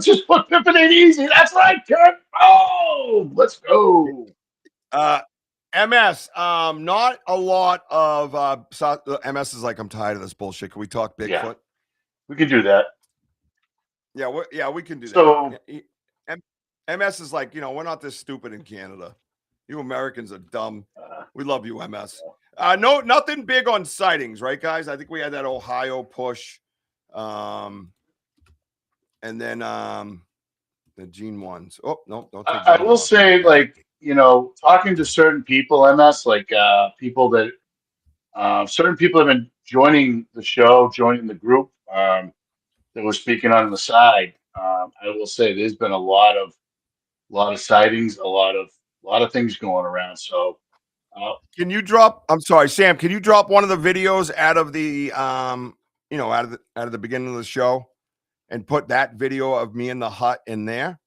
Just put pimping ain't easy. That's right, Kurt. Oh, let's go. MS, not a lot of MS is like, I'm tired of this bullshit. Can we talk Bigfoot? Yeah. We can do that. Yeah, we can do that. So MS is like, we're not this stupid in Canada. You Americans are dumb. We love you, MS. No, nothing big on sightings, right, guys? I think we had that Ohio push. And then the Gene ones. Oh, no, don't take I Gene will off. say, like, talking to certain people, MS, like people that certain people have been joining the show, joining the group that we're speaking on the side. I will say there's been a lot of sightings, a lot of things going around. So Can you drop? I'm sorry, Sam. Can you drop one of the videos out of the out of the beginning of the show, and put that video of me in the hut in there?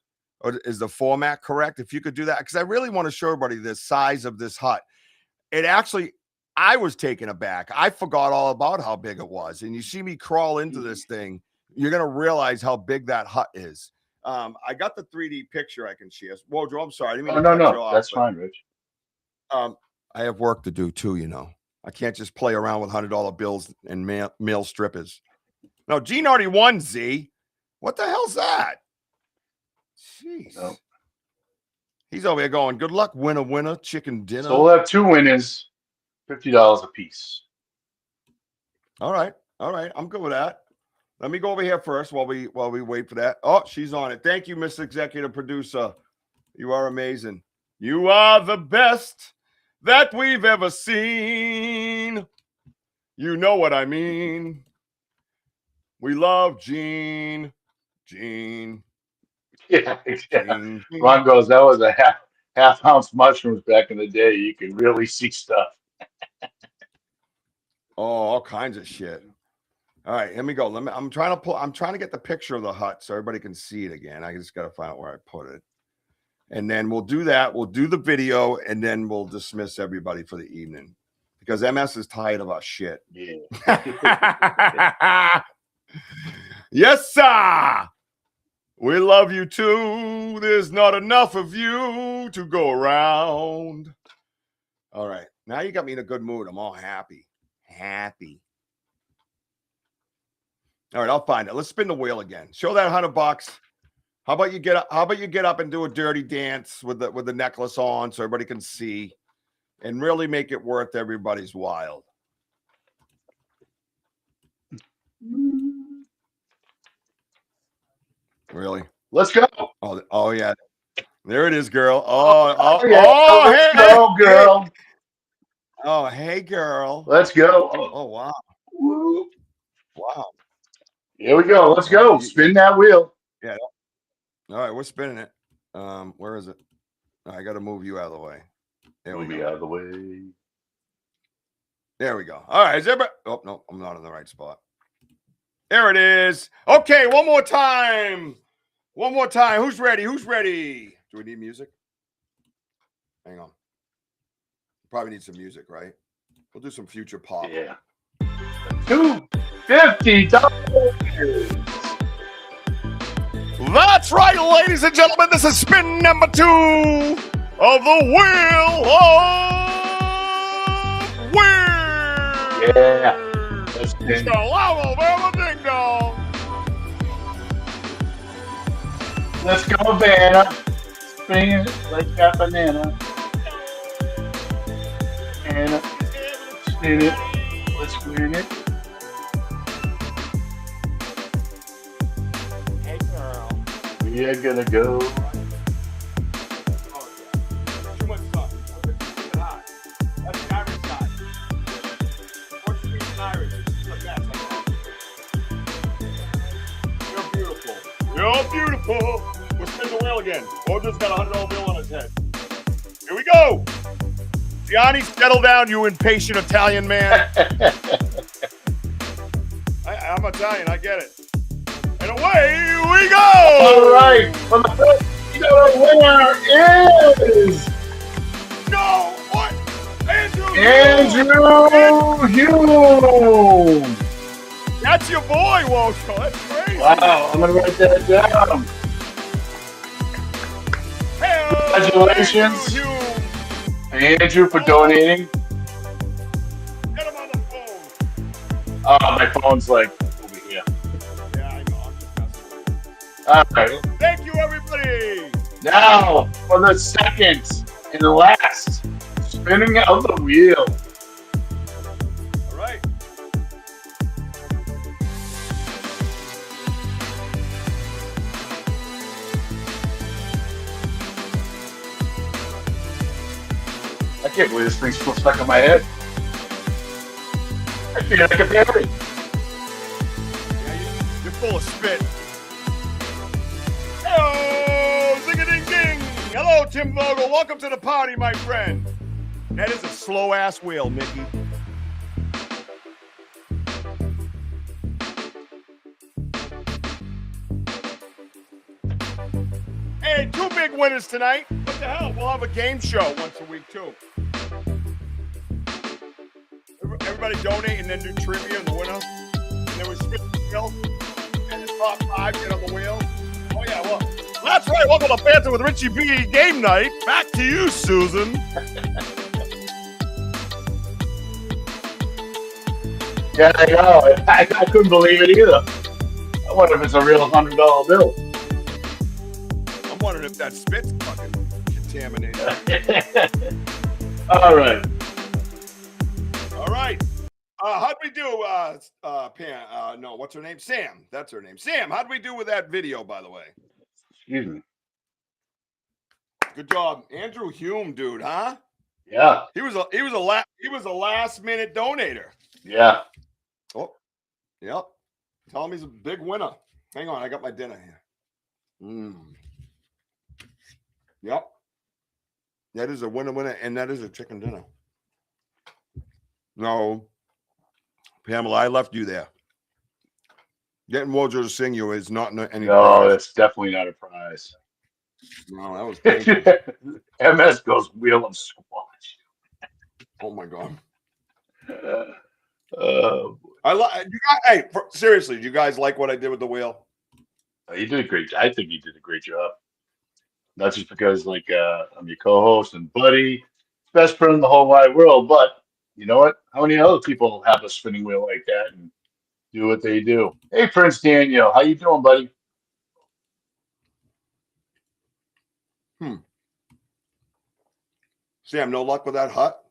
Or is the format correct? If you could do that, because I really want to show everybody the size of this hut. It actually, I was taken aback. I forgot all about how big it was, and you see me crawl into this thing, you're gonna realize how big that hut is. I got the 3D picture I can share. Whoa, Joe, I'm sorry. I didn't mean to cut you off, that's but, fine, Rich. I have work to do too, I can't just play around with $100 bills and male strippers. No, Gene already won, Z. What the hell's that? Jeez. No. He's over here going, good luck, winner, chicken dinner. So we'll have 2 winners, $50 a piece. All right. I'm good with that. Let me go over here first while we wait for that. Oh, she's on it. Thank you, Miss Executive Producer. You are amazing. You are the best that we've ever seen. You know what I mean. We love Gene. Yeah. Gene. Ron goes, that was a half ounce mushrooms back in the day. You could really see stuff. Oh, all kinds of shit. All right, let me go. I'm trying to get the picture of the hut so everybody can see it again. I just got to find out where I put it. And then we'll do that. We'll do the video, and then we'll dismiss everybody for the evening because MS is tired of our shit. Yeah. Yes, sir. We love you too. There's not enough of you to go around. All right. Now you got me in a good mood. I'm all happy. All right, I'll find it. Let's spin the wheel again. Show that $100. How about you get up and do a dirty dance with the necklace on so everybody can see and really make it worth everybody's while. Really? Let's go. Oh yeah. There it is, girl. Let's go, girl. Hey. Oh, hey, girl. Let's go. Oh, wow. Woo. Wow. Here we go. Let's go. Spin that wheel. Yeah. All right, we're spinning it. Where is it? I got to move you out of the way. There we Move me go. out of the way. There we go. All right, is everybody? Oh no, I'm not in the right spot. There it is. Okay, one more time. Who's ready? Do we need music? Hang on. Probably need some music, right? We'll do some future pop. Yeah. $250. That's right, ladies and gentlemen. This is spin number 2 of the Wheel of Weird. Yeah. Let's spin. Ding dong. Let's go, Vanna. Spin it like a banana. And spin it. Let's spin it. Hey, girl. We are gonna go. Too much stuff. That's the Irish side. What's the Irish? Like that. You're beautiful. You're beautiful. We'll spin the wheel again. Bo just got a $100 bill on his head. Here we go. Gianni, settle down, you impatient Italian man. I'm Italian, I get it. And away we go! All right. For the first winner is No! What? Andrew Hume. That's your boy, Walsho. That's crazy. Wow, I'm gonna write that down. Hey, Congratulations. Andrew Hume. Andrew for donating. Get him on the phone. My phone's like over here. Yeah, I know. I'm just messing with you. All right. Thank you, everybody. Now for the second and last spinning of the wheel. can't believe this thing's still stuck in my head. I feel like a berry. Yeah, you're full of spit. Hello, zing-a-ding-ding. Hello, Tim Vogel. Welcome to the party, my friend. That is a slow-ass wheel, Mickey. Hey, 2 big winners tonight. What the hell? We'll have a game show once a week, too. Everybody donate and then do trivia and the winner. And then we spin the wheel. And the top 5 get on the wheel. Oh, yeah, well, that's right. Welcome to Banter with Richie B game night. Back to you, Susan. Yeah, I know. I couldn't believe it either. I wonder if it's a real $100 bill. I'm wondering if that spit's fucking contaminated. All right. All right. How'd we do, Pam? No, what's her name? Sam. That's her name. Sam, how'd we do with that video, by the way? Excuse me. Good job. Andrew Hume, dude, huh? Yeah. He was a last minute donator. Yeah. Oh, yep. Tell him he's a big winner. Hang on, I got my dinner here. Yep. That is a winner, and that is a chicken dinner. No, Pamela, I left you there. Getting Wojo to sing you is not any No, prize. that's definitely not a prize. No, that was painful. MS goes wheel of squash. Oh my god. Uh, You guys, hey, seriously, do you guys like what I did with the wheel? you did a great. I think you did a great job. Not just because, like, I'm your co-host and buddy, best friend in the whole wide world, but you know what? How many other people have a spinning wheel like that and do what they do? Hey, Prince Daniel, how you doing, buddy? Sam, no luck with that hut?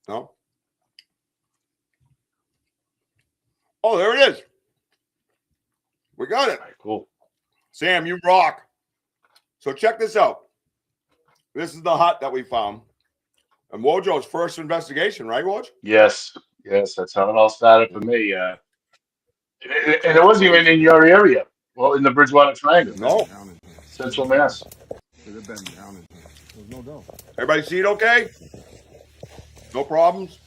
No? Oh, there it is. We got it. All right, cool. Sam, you rock. So check this out. This is the hut that we found. And Wojo's first investigation, right, Woj? Yes, that's how it all started for me. And it wasn't even in your area. Well, in the Bridgewater Triangle. No. Central Mass. Everybody see it okay? No problems?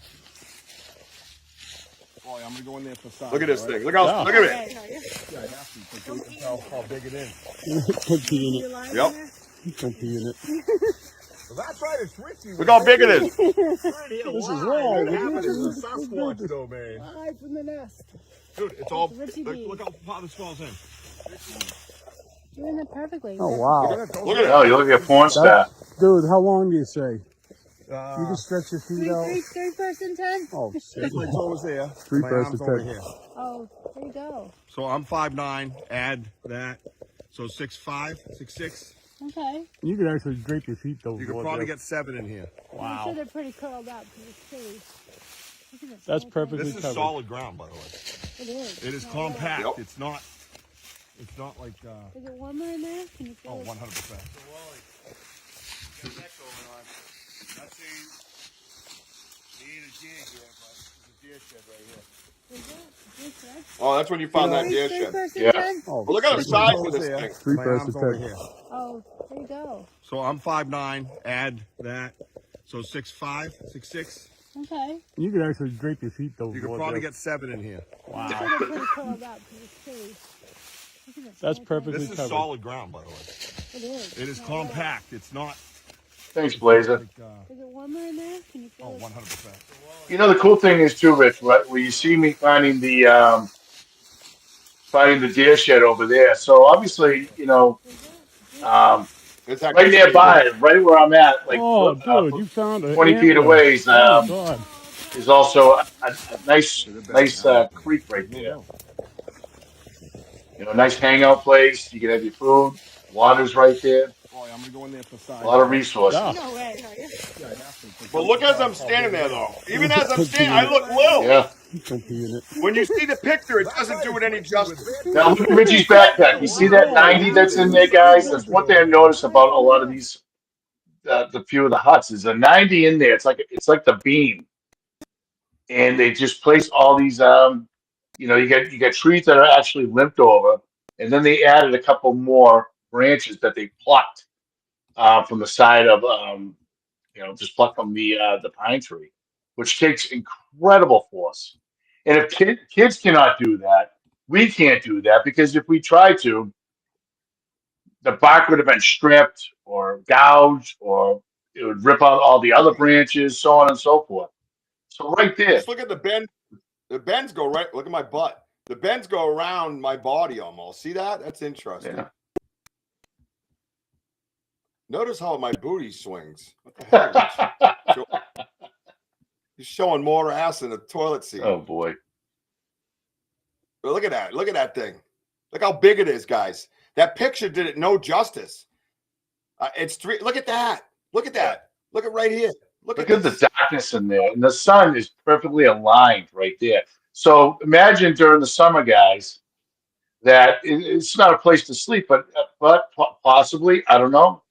Boy, I'm gonna go in there for size. Look at this all right? thing. Look at it. Yeah, I have to. Look how big it is. Put pee in it. Yep. Put pee in it. Well, that's right. It's Richie. Look how big it is. This is wrong. This is Sasquatch, though, man. Hide from the nest. Dude, it's all. Richie B. Look how far this falls in. Doing it perfectly. Oh, wow. Look at it. Oh, you look at a porn star. Dude, how long do you say? You can stretch your feet out. Third person 10? Oh, shit. My toes there. Three My person arms over 10. here. Oh, there you go. So I'm 5'9". Add that. So 6'5", 6'6". Okay. You could actually drape your feet, though. You could probably get 7 in here. I'm sure they're pretty curled up because it's chilly. Look at this. That's whole perfectly This is covered. solid ground, by the way. thing. It is. It is Oh, compact. Yep. It's not like. Is it warmer in there? Can you feel Oh, it? 100%. Is it? Is it? Oh, that's when you found that deer Third shed. person Yeah. 10? Oh, Well, look at the size of this thing. Three My person arms over 10. here. Oh, there you go. So I'm 5'9". Add that. So 6'5", 6'6". Okay. You could actually drape your feet, though. You could probably get 7 in here. I'm sure they're pretty curled up because it's chilly. Look at this That's whole thing. perfectly This is covered. solid ground, by the way. It is. It is Oh, compact. It's not Thanks, Blazer. like. Is it warmer in there? Can you feel Oh, it? 100%. You know, the cool thing is too, Rich, right? Where you see me finding the deer shed over there. So obviously, you know, It's right nearby, right where I'm at, like Oh, dude, you found it. 20 feet away is, Oh, God. is also a nice creek right there. You know, nice hangout place. You can have your food. Water's right there. Boy, I'm going to go in there for size. A lot of resources. Yeah. No way. Are you? But look as I'm standing there, though. Even as I'm standing, I look little. Yeah. Don't pee in it. When you see the picture, it doesn't do it any justice. Now look at Richie's backpack. You see that 90 that's in there, guys? That's one thing I noticed about a lot of these, the few of the huts is a 90 in there. It's like the beam, and they just place all these. You got trees that are actually limped over, and then they added a couple more branches that they plucked from the side of just plucked from the pine tree, which takes incredible force. And if kids cannot do that, we can't do that, because if we try to, the bark would have been stripped or gouged, or it would rip out all the other branches, so on and so forth. So right there, Just look at the bend. The bends go right. Look at my butt. The bends go around my body almost. See that? That's interesting. yeah. Notice how my booty swings. What the hell? You're showing more ass in a toilet seat. Oh boy. But look at that. Look at that thing. Look how big it is, guys. That picture did it no justice. It's three. Look at that. Look at that. Look at right here. Look Look at at the this. darkness in there, and the sun is perfectly aligned right there. So imagine during the summer, guys, that it's not a place to sleep, but possibly, I don't know.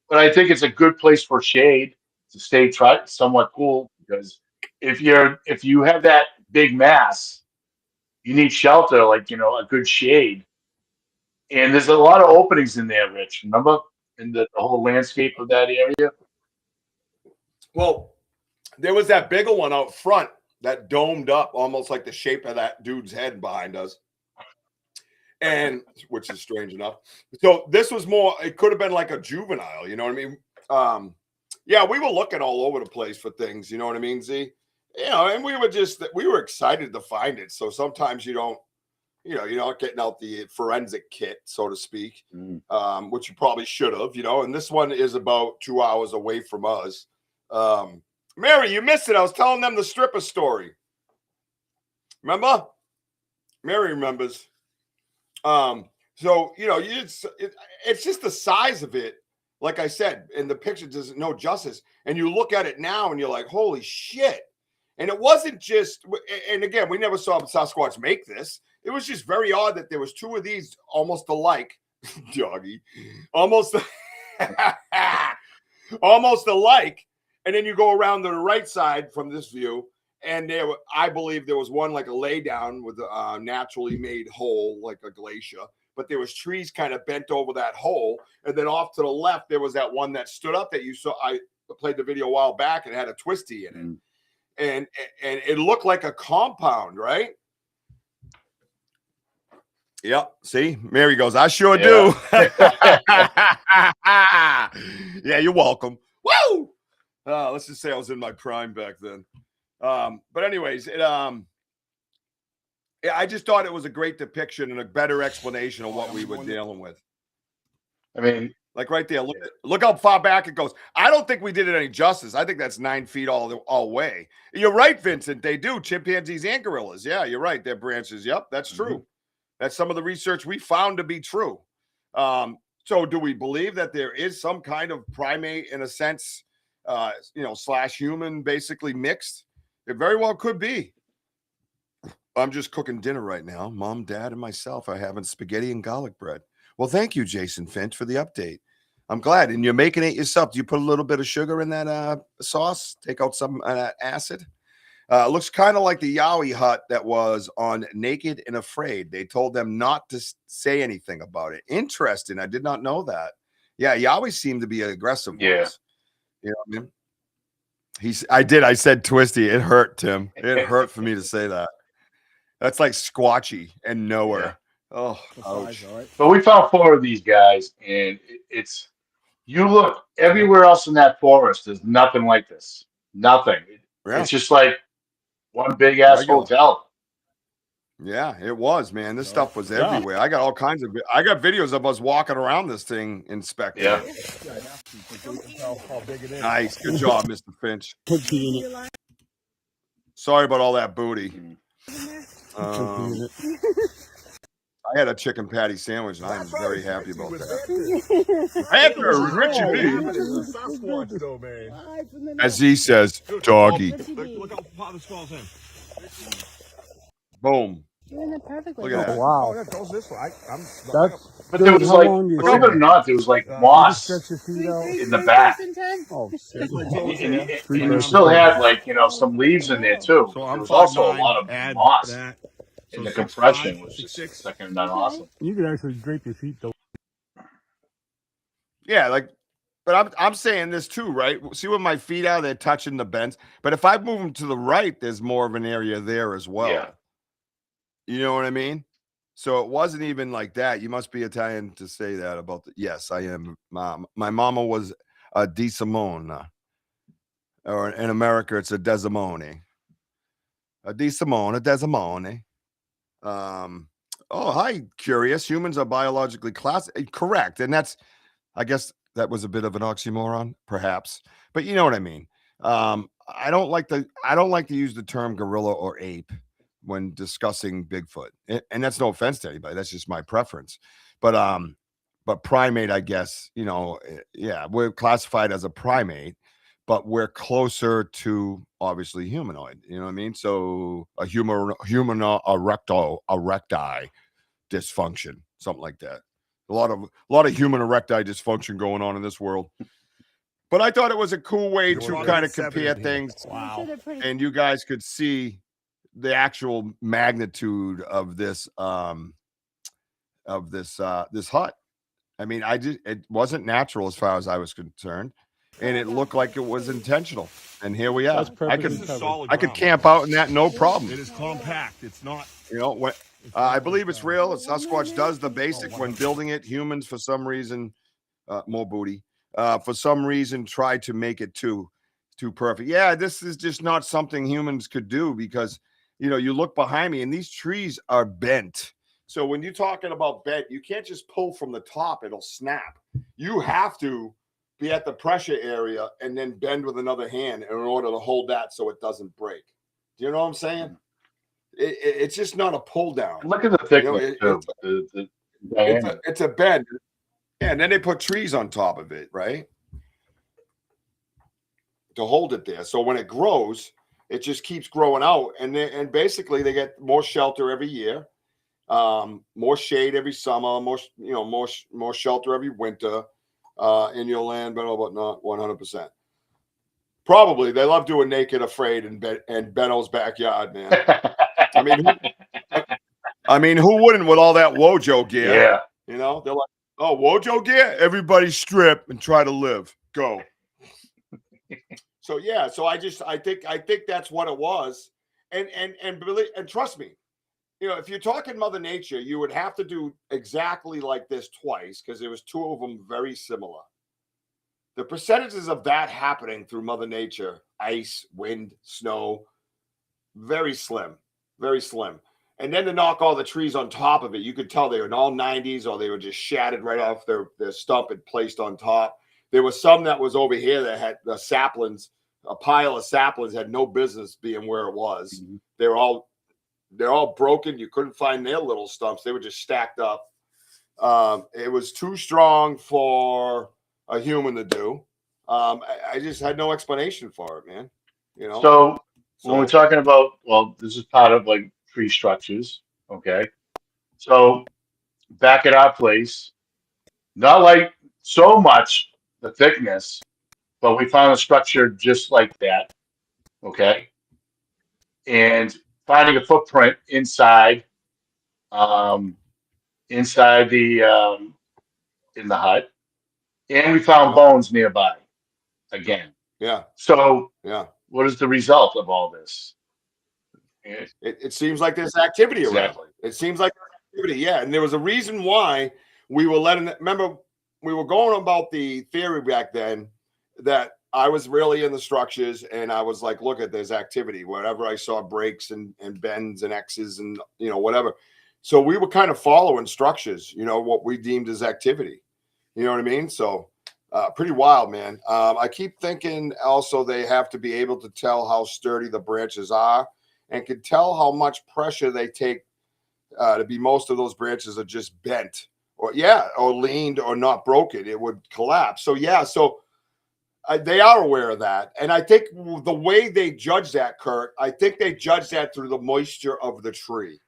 But I think it's a good place for shade to stay somewhat cool, because if you have that big mass, you need shelter, like a good shade. And there's a lot of openings in there, Rich. Remember, in the whole landscape of that area. Well, there was that bigger one out front that domed up almost like the shape of that dude's head behind us. And which is strange enough. So this was more, it could have been like a juvenile, you know what I mean? Yeah, we were looking all over the place for things, you know what I mean, Z? And we were excited to find it. So sometimes you're not getting out the forensic kit, so to speak, which you probably should have, and this one is about 2 hours away from us. Mary, you missed it. I was telling them the stripper story. Remember? Mary remembers. So it's just the size of it. Like I said, and the picture doesn't no justice. And you look at it now and you're like, holy shit. And it wasn't just, and again, we never saw Sasquatch make this. It was just very odd that there was two of these almost alike, doggy, almost alike. And then you go around to the right side from this view, and I believe there was one like a lay down with a naturally made hole, like a glacier. But there was trees kind of bent over that hole. And then off to the left, there was that one that stood up that you saw. I played the video a while back and had a twisty in it. And it looked like a compound, right? Yep. See, Mary goes, I sure do. Yeah, you're welcome. Woo! Let's just say I was in my prime back then. But anyways, I just thought it was a great depiction and a better explanation of what we were dealing with. I mean, like right there, look how far back it goes. I don't think we did it any justice. I think that's 9 feet all the way. You're right, Vincent. They do. Chimpanzees and gorillas. Yeah, you're right. Their branches. Yep, that's true. That's some of the research we found to be true. So do we believe that there is some kind of primate in a sense, / human basically mixed? It very well could be. I'm just cooking dinner right now. Mom, Dad, and myself are having spaghetti and garlic bread. Well, thank you, Jason Finch, for the update. I'm glad. And you're making it yourself. Do you put a little bit of sugar in that sauce? Take out some acid? Looks kind of like the Yowie hut that was on Naked and Afraid. They told them not to say anything about it. Interesting. I did not know that. Yeah, Yowie seemed to be aggressive. Yeah. You know what I mean? I said twisty. It hurt, Tim. It hurt for me to say that. That's like squatchy and nowhere. Yeah. Oh, ouch. All right. But we found 4 of these guys, and it's you look everywhere else in that forest. There's nothing like this. Nothing. Yeah. It's just like one big ass hotel. Yeah, it was, man. This stuff was everywhere. I got all kinds of. I got videos of us walking around this thing inspecting. Yeah. Nice, good job, Mr. Finch. Put pee in it. Sorry about all that booty. I had a chicken patty sandwich, and I'm very happy about that. I had to Richie B. As he says, doggy. Look how far this falls in. Boom. You're in the perfectly. Look at Oh that. wow. Oh, that goes this way. That's But dude, there was how like, long do you believe it or not, there was like you moss stretch your feet out? in the back. Less than 10? Oh shit. And you still had like, some leaves in there too. So There I'm was also a 5'9", lot of add moss. that. And So the compression 6'5", was just 6'6". second to none awesome. You can actually drape your feet though. Yeah, like, but I'm saying this too, right? See where my feet are? They're touching the bends. But if I move them to the right, there's more of an area there as well. Yeah. You know what I mean? So it wasn't even like that. You must be Italian to say that about the. Yes, I am. My mama was a Di Simone, or in America, it's a Desimone. A Di Simone, a Desimone. Oh, hi, curious. Humans are biologically correct, and that's, I guess that was a bit of an oxymoron, perhaps, but you know what I mean. I don't like to use the term gorilla or ape when discussing Bigfoot, and that's no offense to anybody. That's just my preference. But primate, I guess, yeah, we're classified as a primate, but we're closer to obviously humanoid. You know what I mean? So a human erecti dysfunction, something like that. A lot of human erecti dysfunction going on in this world. But I thought it was a cool way to kind of compare things. Wow. And you guys could see the actual magnitude of this this hut. I mean, it wasn't natural as far as I was concerned, and it looked like it was intentional. And here we are. I could camp out in that no problem. It is compact. It's not. When I believe it's real. Sasquatch does the basic when building it. Humans, for some reason, more booty. For some reason, try to make it too perfect. Yeah, this is just not something humans could do because, you look behind me and these trees are bent. So when you're talking about bent, you can't just pull from the top. It'll snap. You have to be at the pressure area and then bend with another hand in order to hold that so it doesn't break. Do you know what I'm saying? It's just not a pull down. Look at the thickness too. It's a bend. Yeah, and then they put trees on top of it, right? To hold it there. So when it grows, it just keeps growing out. And basically they get more shelter every year, more shade every summer, more shelter every winter in your land, but not 100%. Probably they love doing Naked Afraid in Benno's backyard, man. I mean, who wouldn't with all that Wojo gear? Yeah. They're like, oh, Wojo gear, everybody strip and try to live. Go. So yeah, so I think that's what it was. And trust me, if you're talking Mother Nature, you would have to do exactly like this twice because there was two of them very similar. The percentages of that happening through Mother Nature, ice, wind, snow, very slim, very slim. And then to knock all the trees on top of it, you could tell they were in all 90s or they were just shattered right off their stump and placed on top. There was some that was over here that had the saplings, a pile of saplings had no business being where it was. Mm-hmm. They're all broken. You couldn't find their little stumps. They were just stacked up. It was too strong for a human to do. I just had no explanation for it, man. So when we're talking about, this is part of like tree structures. Okay. So back at our place, not like so much the thickness, but we found a structure just like that. Okay. And finding a footprint inside in the hut, and we found bones nearby again. Yeah. So yeah, what is the result of all this? It seems like there's activity around. It seems like activity, yeah. And there was a reason why we were remember, we were going about the theory back then that I was really in the structures and I was like, look at there's activity. Wherever I saw breaks and bends and X's and whatever. So we were kind of following structures, what we deemed as activity. You know what I mean? So pretty wild, man. I keep thinking also they have to be able to tell how sturdy the branches are and can tell how much pressure they take to be most of those branches are just bent or leaned or not broken. It would collapse. So, yeah. So They are aware of that. And I think the way they judge that, Kurt, I think they judge that through the moisture of the tree.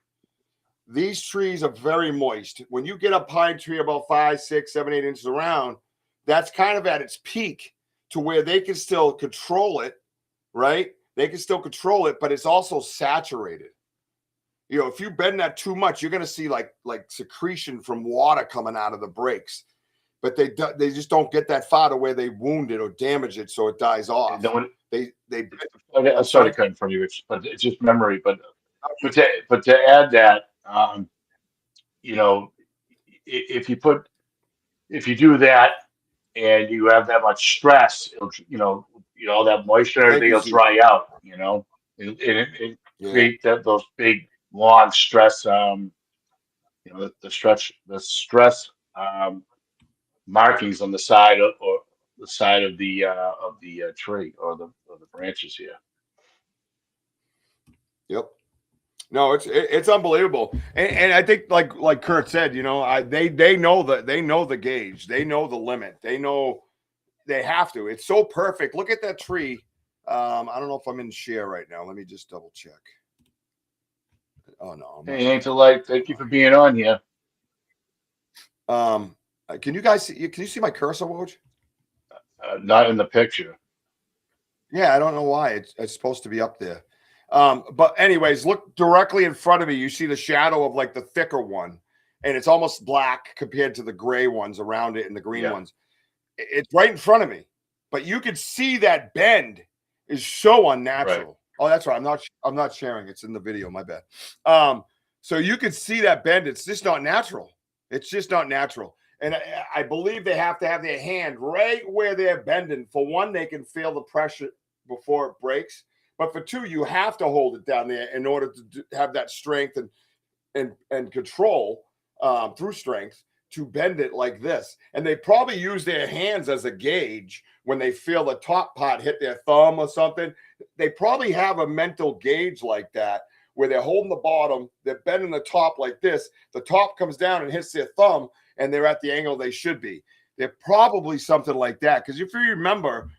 These trees are very moist. When you get a pine tree about 5, 6, 7, 8 inches around, that's kind of at its peak to where they can still control it, right? They can still control it, but it's also saturated. You know, if you bend that too much, you're going to see like secretion from water coming out of the breaks. But they just don't get that far to where they wound it or damage it so it dies off. They Okay, I'm sorry to cut in front of you, Rich, but it's just memory. But to add that, you know, if you do that and you have that much stress, it'll, all that moisture and everything will dry out. You know, it create those big long stress. The stress markings on the side of the tree or the branches here. Yep. No, it's unbelievable, and I think like Kurt said, you know, they know the gauge, they know the limit, they know they have to. It's so perfect. Look at that tree. I don't know if I'm in share right now. Let me just double check. Oh no. Hey, Angel Light, thank you for being on here. Can you guys see? Can you see my cursor, Woj? Not in the picture. Yeah, I don't know why. It's supposed to be up there. But anyways, look directly in front of me. You see the shadow of like the thicker one, and it's almost black compared to the gray ones around it and the green ones. It's right in front of me, but you can see that bend is so unnatural. Right. Oh, that's right. I'm not sharing. It's in the video. My bad. So you can see that bend. It's just not natural. It's just not natural. And I believe they have to have their hand right where they're bending. For one, they can feel the pressure before it breaks. But for two, you have to hold it down there in order to have that strength and control through strength to bend it like this. And they probably use their hands as a gauge when they feel the top part hit their thumb or something. They probably have a mental gauge like that where they're holding the bottom, they're bending the top like this. The top comes down and hits their thumb, and they're at the angle they should be. They're probably something like that. Because if you remember,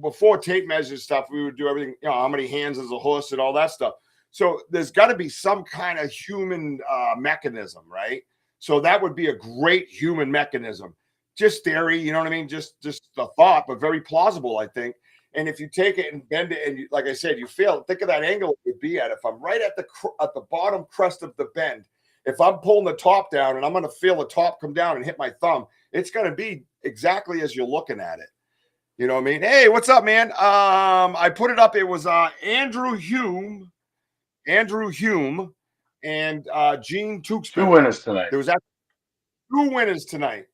before tape measure stuff, we would do everything, you know, how many hands is a horse and all that stuff. So there's got to be some kind of human mechanism, right? So that would be a great human mechanism. Just theory, you know what I mean? Just a thought, but very plausible, I think. And if you take it and bend it, and you, like I said, you feel, think of that angle it would be at. If I'm right at the bottom crest of the bend, if I'm pulling the top down and I'm going to feel the top come down and hit my thumb, it's going to be exactly as you're looking at it. You know what I mean? Hey, what's up, man? I put it up. It was Andrew Hume, and Gene Tewksbury. 2 winners tonight. There was actually 2 winners tonight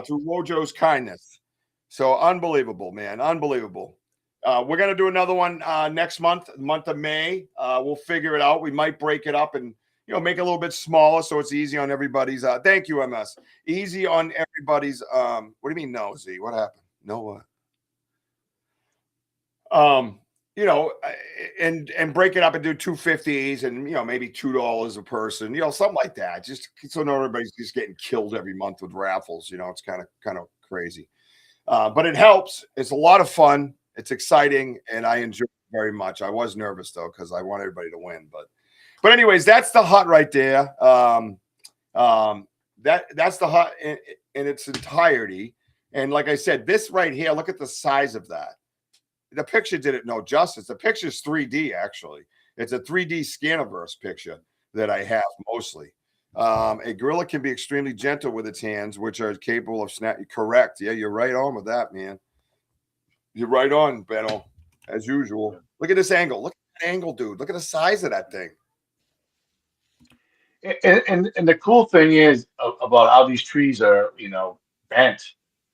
through Wojo's kindness. So unbelievable, man. Unbelievable. We're going to do another one next month, month of May. We'll figure it out. We might break it up and, you know, make it a little bit smaller so it's easy on everybody's. Thank you, MS. Easy on everybody's. What do you mean, no, Z? What happened? No what? You know, and break it up and do 250s and, you know, maybe $2 a person, you know, something like that. Just so not everybody's just getting killed every month with raffles. You know, it's kind of crazy. But it helps. It's a lot of fun. It's exciting, and I enjoy it very much. I was nervous though because I want everybody to win. But anyways, that's the hut right there. That's the hut in its entirety. And like I said, this right here, look at the size of that. The picture didn't know justice. The picture's 3D, actually. It's a 3D Scaniverse picture that I have mostly. A gorilla can be extremely gentle with its hands, which are capable of snapping. Correct. Yeah, you're right on with that, man. You're right on, Benno, as usual. Look at this angle. Look at that angle, dude. Look at the size of that thing. And the cool thing is about how these trees are, you know, bent,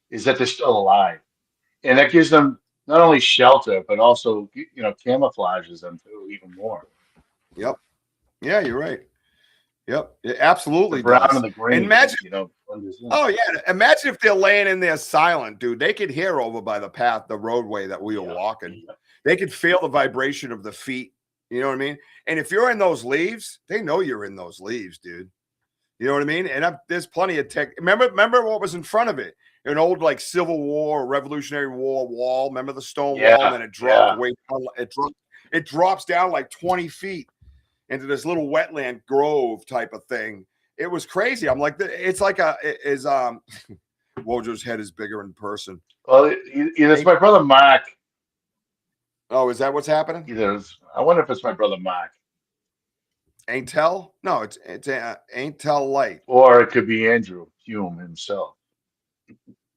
is that they're still alive. And that gives them not only shelter, but also, you know, camouflages them too, even more. Yep. Yeah, you're right. Yep. It absolutely the brown does. and the green. Imagine, you know. Oh yeah. Imagine if they're laying in there silent, dude. They could hear over by the path, the roadway that we were walking. Yeah. They could feel the vibration of the feet. You know what I mean? And if you're in those leaves, they know you're in those leaves, dude. You know what I mean? And there's plenty of tech. Remember what was in front of it? An old like Civil War or Revolutionary War wall. Remember the stone wall? And then it dropped way down. It drops down like 20 feet into this little wetland grove type of thing. It was crazy. I'm like, it's like Wojo's head is bigger in person. Well, it's my brother Mark. Oh, is that what's happening? I wonder if it's my brother Mark. Ain't tell? No, it's ain't tell light. Or it could be Andrew Hume himself.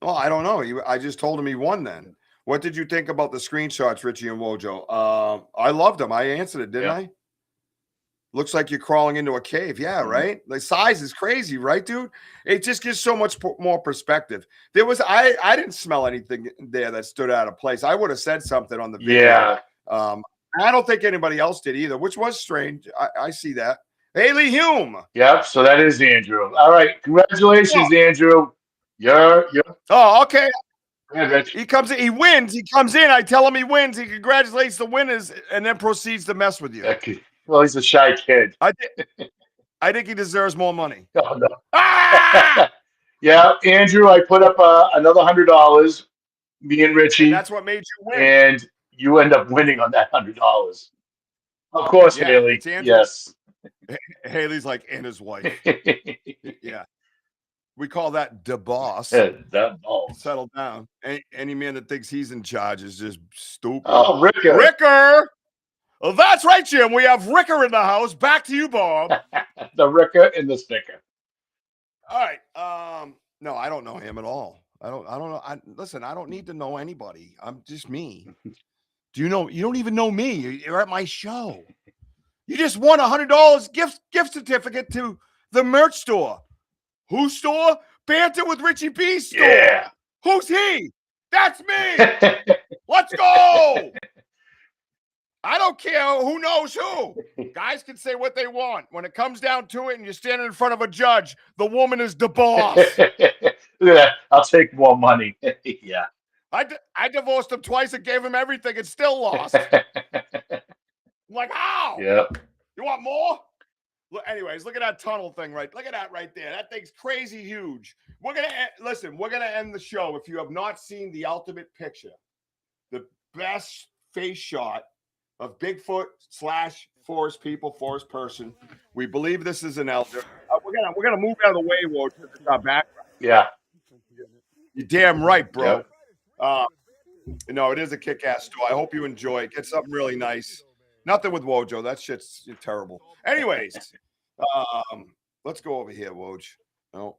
Well, I don't know. I just told him he won then. What did you think about the screenshots, Richie and Wojo? I loved them. I answered it, didn't I? Looks like you're crawling into a cave. Yeah, right? The size is crazy, right, dude? It just gives so much more perspective. I didn't smell anything there that stood out of place. I would have said something on the video. Yeah. I don't think anybody else did either, which was strange. I see that. Haley Hume. Yep. So that is Andrew. All right. Congratulations, Andrew. You're. Oh, okay. Yeah, he comes in. He wins. He comes in. I tell him he wins. He congratulates the winners and then proceeds to mess with you. Well, he's a shy kid. I think he deserves more money. Oh, no. Yeah, Andrew, I put up another $100. Me and Richie. And that's what made you win. And you end up winning on that $100. Of course, Haley. Yes. Haley's like, and his wife. Yeah. We call that the boss. The boss. Settle down. Any man that thinks he's in charge is just stupid. Oh, Ricker. Ricker. Well, that's right, Jim. We have Ricker in the house. Back to you, Bob. The Ricker and the sticker. All right. No, I don't know him at all. I don't know. Listen, I don't need to know anybody. I'm just me. Do you know? You don't even know me. You're at my show. You just won $100 gift certificate to the merch store. Whose store? Banter with Richie B's store. Yeah. Who's he? That's me. Let's go. I don't care who knows who. Guys can say what they want. When it comes down to it and you're standing in front of a judge, the woman is the boss. Yeah, I'll take more money. Yeah. I divorced him twice and gave him everything and still lost. I'm like, how? Yeah. You want more? Look, anyways, look at that tunnel thing, right? Look at that right there. That thing's crazy huge. We're going to end the show. If you have not seen the ultimate picture, the best face shot of Bigfoot / forest people, forest person. We believe this is an elder. We're gonna move out of the way, Woj. It's our background. Yeah. You're damn right, bro. Yeah. No, it is a kick-ass store. I hope you enjoy it. Get something really nice. Nothing with Wojo. That shit's terrible. Anyways, let's go over here, Woj. No.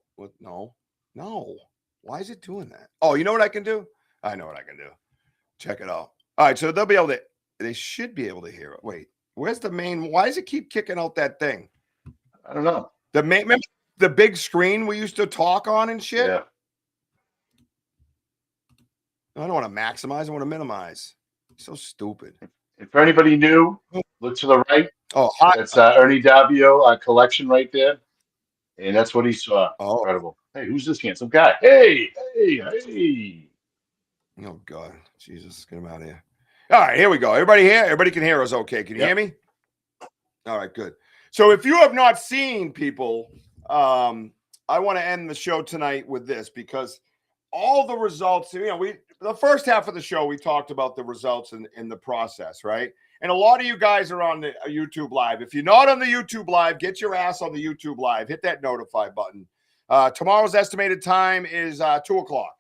Why is it doing that? Oh, you know what I can do? I know what I can do. Check it out. All right, so they should be able to hear it. Wait, where's the main? Why does it keep kicking out that thing? I don't know. Remember the big screen we used to talk on and shit? Yeah. I don't want to maximize. I want to minimize. So stupid. And for anybody new, look to the right. Oh, hi. That's Ernie Davio collection right there. And that's what he saw. Oh. Incredible. Hey, who's this handsome guy? Hey. Oh, God. Jesus, get him out of here. All right, here we go. Everybody here? Everybody can hear us okay. Can you hear me? All right, good. So if you have not seen people, I want to end the show tonight with this because all the results, the first half of the show, we talked about the results in the process, right? And a lot of you guys are on the YouTube Live. If you're not on the YouTube Live, get your ass on the YouTube Live. Hit that notify button. Tomorrow's estimated time is 2 o'clock.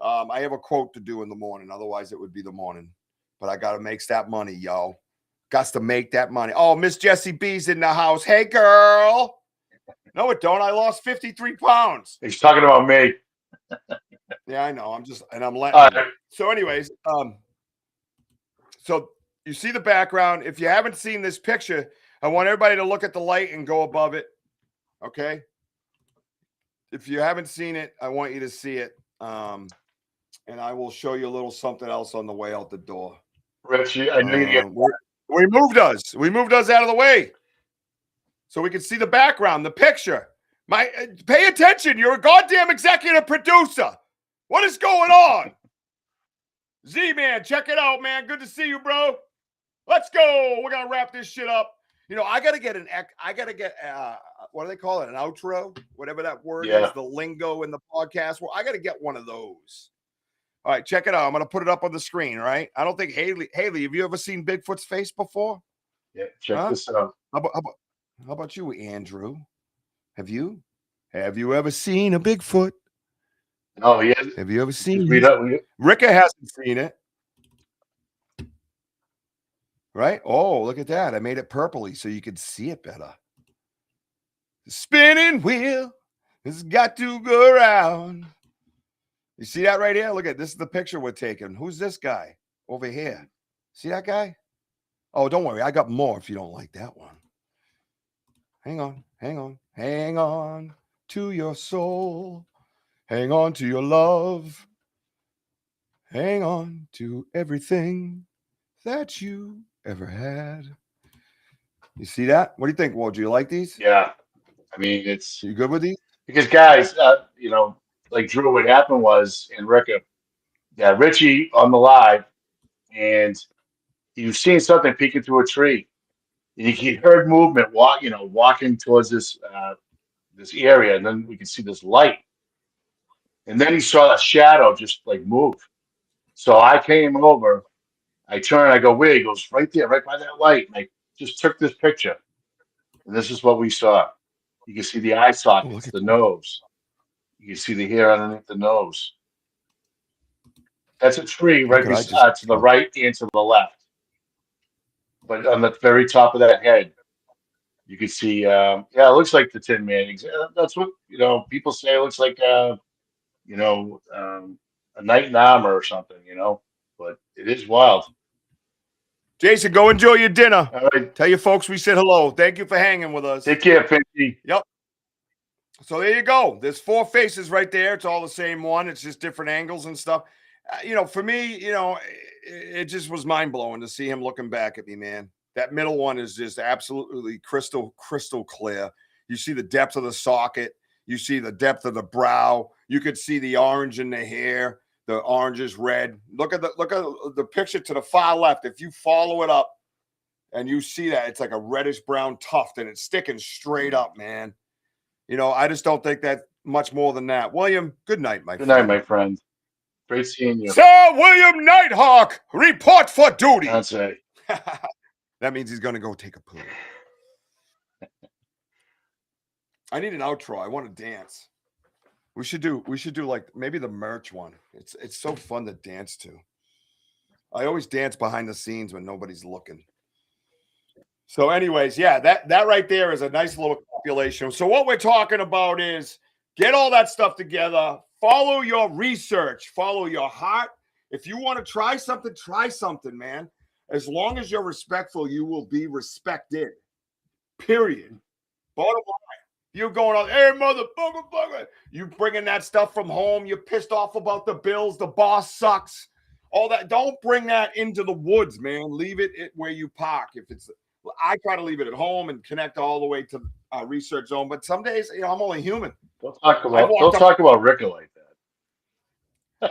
I have a quote to do in the morning. Otherwise, it would be the morning. But I got to make that money, yo. Got to make that money. Oh, Miss Jessie B's in the house. Hey, girl. No, it don't. I lost 53 pounds. He's talking about me. Yeah, I know. I'm letting. So anyways, so you see the background. If you haven't seen this picture, I want everybody to look at the light and go above it. Okay. If you haven't seen it, I want you to see it. And I will show you a little something else on the way out the door. Richie, I know you get. We moved us. We moved us out of the way so we can see the background, the picture. Pay attention. You're a goddamn executive producer. What is going on? Z-Man, check it out, man. Good to see you, bro. Let's go. We're gonna wrap this shit up. I gotta get what do they call it? An outro, whatever that word Yeah. is, the lingo in the podcast. Well, I got to get one of those. All right, check it out. I'm going to put it up on the screen. Right? I don't think Haley, have you ever seen Bigfoot's face before? Yeah, check Huh? this out. How about you, Andrew? Have you ever seen a Bigfoot? Oh, yeah. Have you ever seen Read it? up. Ricka hasn't seen it. Right? Oh, look at that. I made it purpley so you could see it better. The spinning wheel has got to go around. You see that right here? Look at this is the picture we're taking. Who's this guy over here? See that guy? Oh, don't worry. I got more if you don't like that one. Hang on. Hang on to your soul. Hang on to your love. Hang on to everything that you ever had. You see that? What do you think, Woj? Do you like these? Yeah. I mean, it's You good with these? because guys, like Drew, what happened was in Ricka, yeah, Richie on the live, and he was seeing something peeking through a tree. And he heard movement, walking towards this area, and then we could see this light. And then he saw a shadow just like move. So I came over, I turned, I go, where? He goes, right there, right by that light. And I just took this picture. And this is what we saw. You can see the eye sockets, the nose. You can see the hair underneath the nose. That's a tree right to the right and to the left. But on the very top of that head, you can see, it looks like the Tin Man. That's what, people say it looks like, a knight in armor or something, but it is wild. Jason, go enjoy your dinner. All right. Tell your folks we said hello. Thank you for hanging with us. Take care, Pinky. Yep. So there you go. There's 4 faces right there. It's all the same one. It's just different angles and stuff. For me, it just was mind blowing to see him looking back at me, man. That middle one is just absolutely crystal clear. You see the depth of the socket. You see the depth of the brow. You could see the orange in the hair. The orange is red. Look at the picture to the far left. If you follow it up and you see that, it's like a reddish brown tuft and it's sticking straight up, man. I just don't think that much more than that. William, good night, my friend. Good night, my friend. Great seeing you. Sir William Nighthawk, report for duty. That's it. That means he's going to go take a poo. I need an outro. I want to dance. We should do like maybe the merch one. It's so fun to dance to. I always dance behind the scenes when nobody's looking. So anyways, yeah, that right there is a nice little compilation. So what we're talking about is get all that stuff together. Follow your research. Follow your heart. If you want to try something, man. As long as you're respectful, you will be respected. Period. Bottom line. You're going out, hey, motherfucker. You bringing that stuff from home. You're pissed off about the bills. The boss sucks. All that. Don't bring that into the woods, man. Leave it where you park. I try to leave it at home and connect all the way to research zone. But some days, I'm only human. Don't talk about Ricka like that.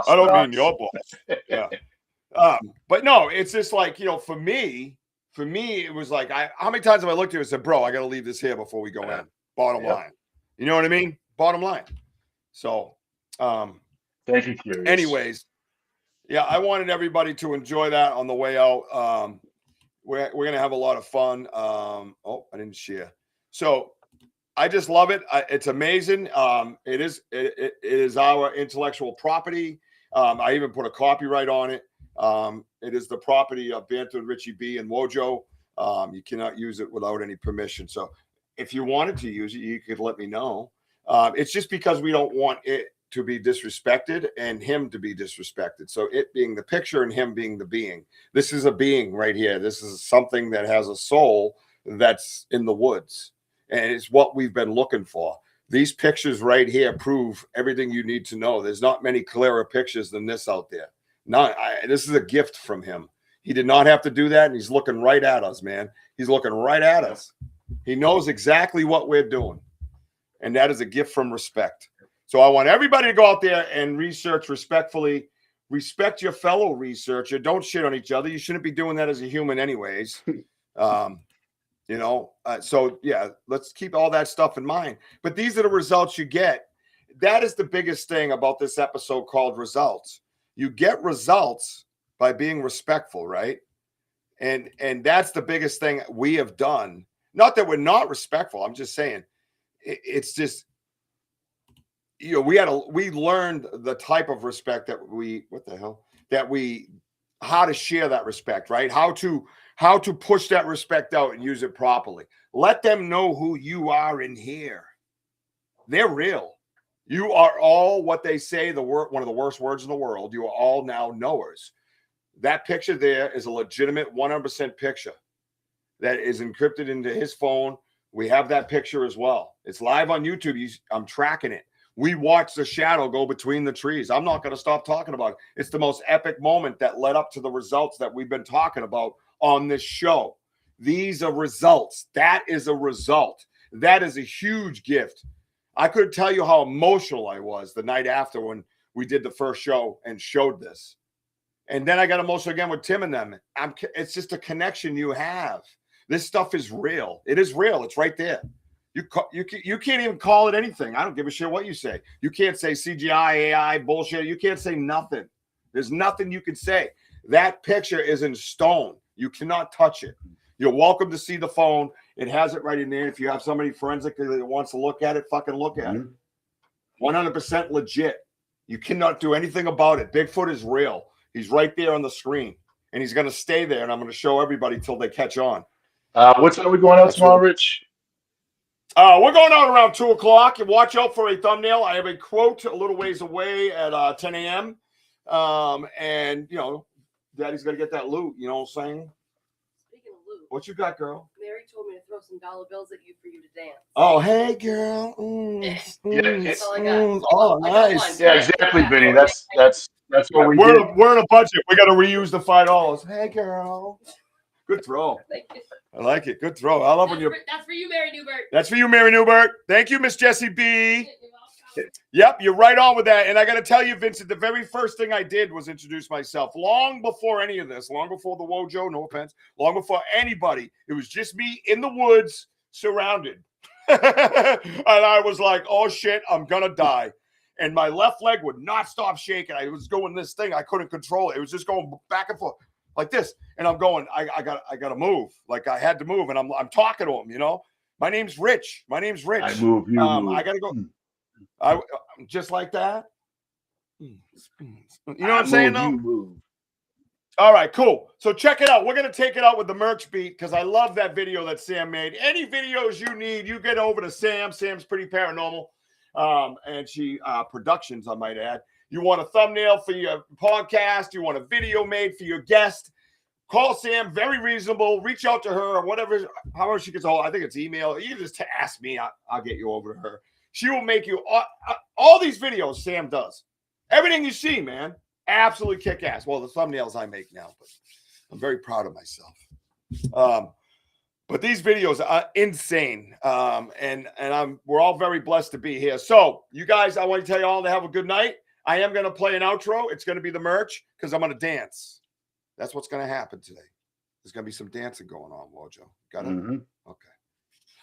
I don't mean your boss. Yeah. But no, it's just like, for me, it was like, how many times have I looked at you and said, bro, I got to leave this here before we go in. Bottom line. You know what I mean? Bottom line. So, thank you, Curious. Anyways, yeah, I wanted everybody to enjoy that on the way out. We're going to have a lot of fun. I didn't share. So I just love it. It's amazing. It is our intellectual property. I even put a copyright on it. It is the property of Banter, Richie B, and Wojo. You cannot use it without any permission. So if you wanted to use it, you could let me know. It's just because we don't want it to be disrespected and him to be disrespected. So it being the picture and him being the being. This is a being right here. This is something that has a soul that's in the woods. And it's what we've been looking for. These pictures right here prove everything you need to know. There's not many clearer pictures than this out there. This is a gift from him. He did not have to do that, and he's looking right at us, man. He's looking right at us. He knows exactly what we're doing, and that is a gift from respect. So I want everybody to go out there and research respectfully. Respect your fellow researcher. Don't shit on each other. You shouldn't be doing that as a human anyways. So yeah, let's keep all that stuff in mind. But these are the results you get. That is the biggest thing about this episode called results. You get results by being respectful, right? And that's the biggest thing we have done. Not that we're not respectful. I'm just saying it's just, we learned the type of respect that how to share that respect, right? How to push that respect out and use it properly. Let them know who you are in here. They're real. You are all what they say, one of the worst words in the world. You are all now knowers. That picture there is a legitimate 100% picture that is encrypted into his phone. We have that picture as well. It's live on YouTube. I'm tracking it. We watched the shadow go between the trees. I'm not going to stop talking about it. It's the most epic moment that led up to the results that we've been talking about on this show. These are results. That is a result. That is a huge gift. I couldn't tell you how emotional I was the night after when we did the first show and showed this. And then I got emotional again with Tim and them. It's just a connection you have. This stuff is real. It is real. It's right there. You can't even call it anything. I don't give a shit what you say. You can't say CGI, AI, bullshit. You can't say nothing. There's nothing you can say. That picture is in stone. You cannot touch it. You're welcome to see the phone. It has it right in there. If you have somebody forensically that wants to look at it, fucking look at it. 100% legit. You cannot do anything about it. Bigfoot is real. He's right there on the screen, and he's going to stay there, and I'm going to show everybody till they catch on. What time are we going out tomorrow, Rich? We're going out around 2 o'clock. And watch out for a thumbnail. I have a quote a little ways away at 10 a.m. And, Daddy's got to get that loot. You know what I'm saying? Speaking of loot. What you got, girl? Mary told me to throw some dollar bills at you for you to dance. Oh, hey, girl. That's all I got. Oh, nice. Yeah, exactly, Vinny. That's what we're in a budget. We got to reuse the $5. Hey, girl. Good throw. Thank you. I like it. Good throw. I love when you. That's for you, Mary Newbert. That's for you, Mary Newbert. Thank you, Miss Jessie B. Yep, you're right on with that. And I got to tell you, Vincent, the very first thing I did was introduce myself. Long before any of this, long before the Wojo, no offense, long before anybody, it was just me in the woods, surrounded. And I was like, oh, shit, I'm going to die. And my left leg would not stop shaking. I was going this thing. I couldn't control it. It was just going back and forth like this. And I'm going, I got to move. Like I had to move. And I'm talking to him, My name's Rich. I move. You move. I got to go. I just like that. You know what I'm saying, though? All right, cool. So check it out. We're going to take it out with the merch beat because I love that video that Sam made. Any videos you need, you get over to Sam. Sam's pretty paranormal. And she productions, I might add. You want a thumbnail for your podcast, you want a video made for your guest, call Sam, very reasonable. Reach out to her or whatever, however she gets hold. I think it's email. You can just ask me. I'll get you over to her. She will make you all these videos Sam does. Everything you see, man, absolutely kick ass. Well, the thumbnails I make now, but I'm very proud of myself. But these videos are insane. And we're all very blessed to be here. So you guys, I want to tell you all to have a good night. I am going to play an outro. It's going to be the merch because I'm going to dance. That's what's going to happen today. There's going to be some dancing going on, Wojo. Got it? Mm-hmm. Okay.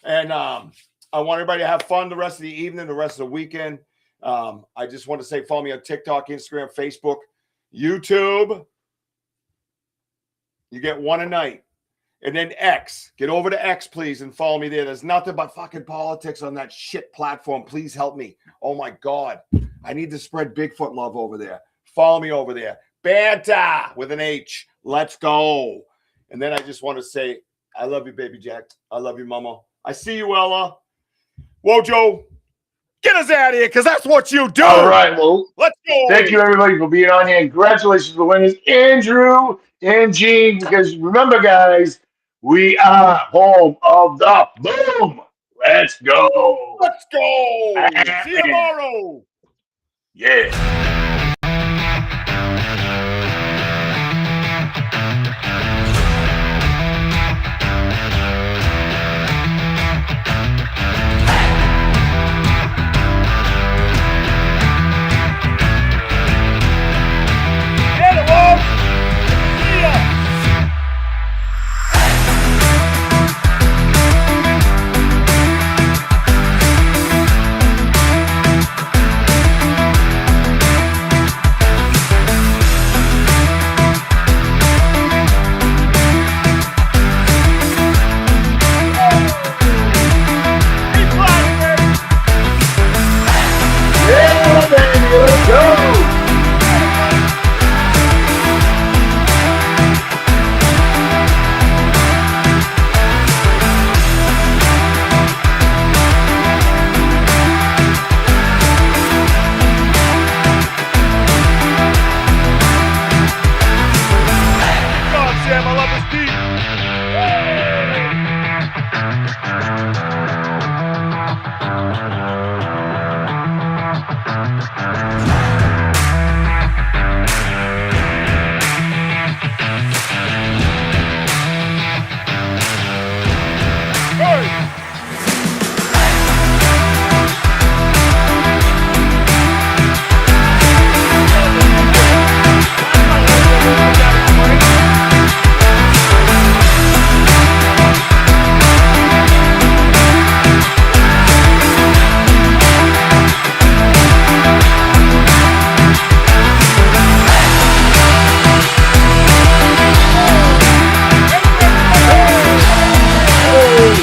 And I want everybody to have fun the rest of the evening, the rest of the weekend. I just want to say follow me on TikTok, Instagram, Facebook, YouTube. You get one a night. And then X. Get over to X, please, and follow me there. There's nothing but fucking politics on that shit platform. Please help me. Oh, my God. I need to spread Bigfoot love over there. Follow me over there. Banta with an H. Let's go. And then I just want to say, I love you, baby Jack. I love you, mama. I see you, Ella. Wojo, get us out of here because that's what you do. All right, well, let's go. Thank you, everybody, for being on here. And congratulations to the winners, Andrew and Gene. Because remember, guys, we are home of the boom. Let's go. Let's go. See you tomorrow. Yeah.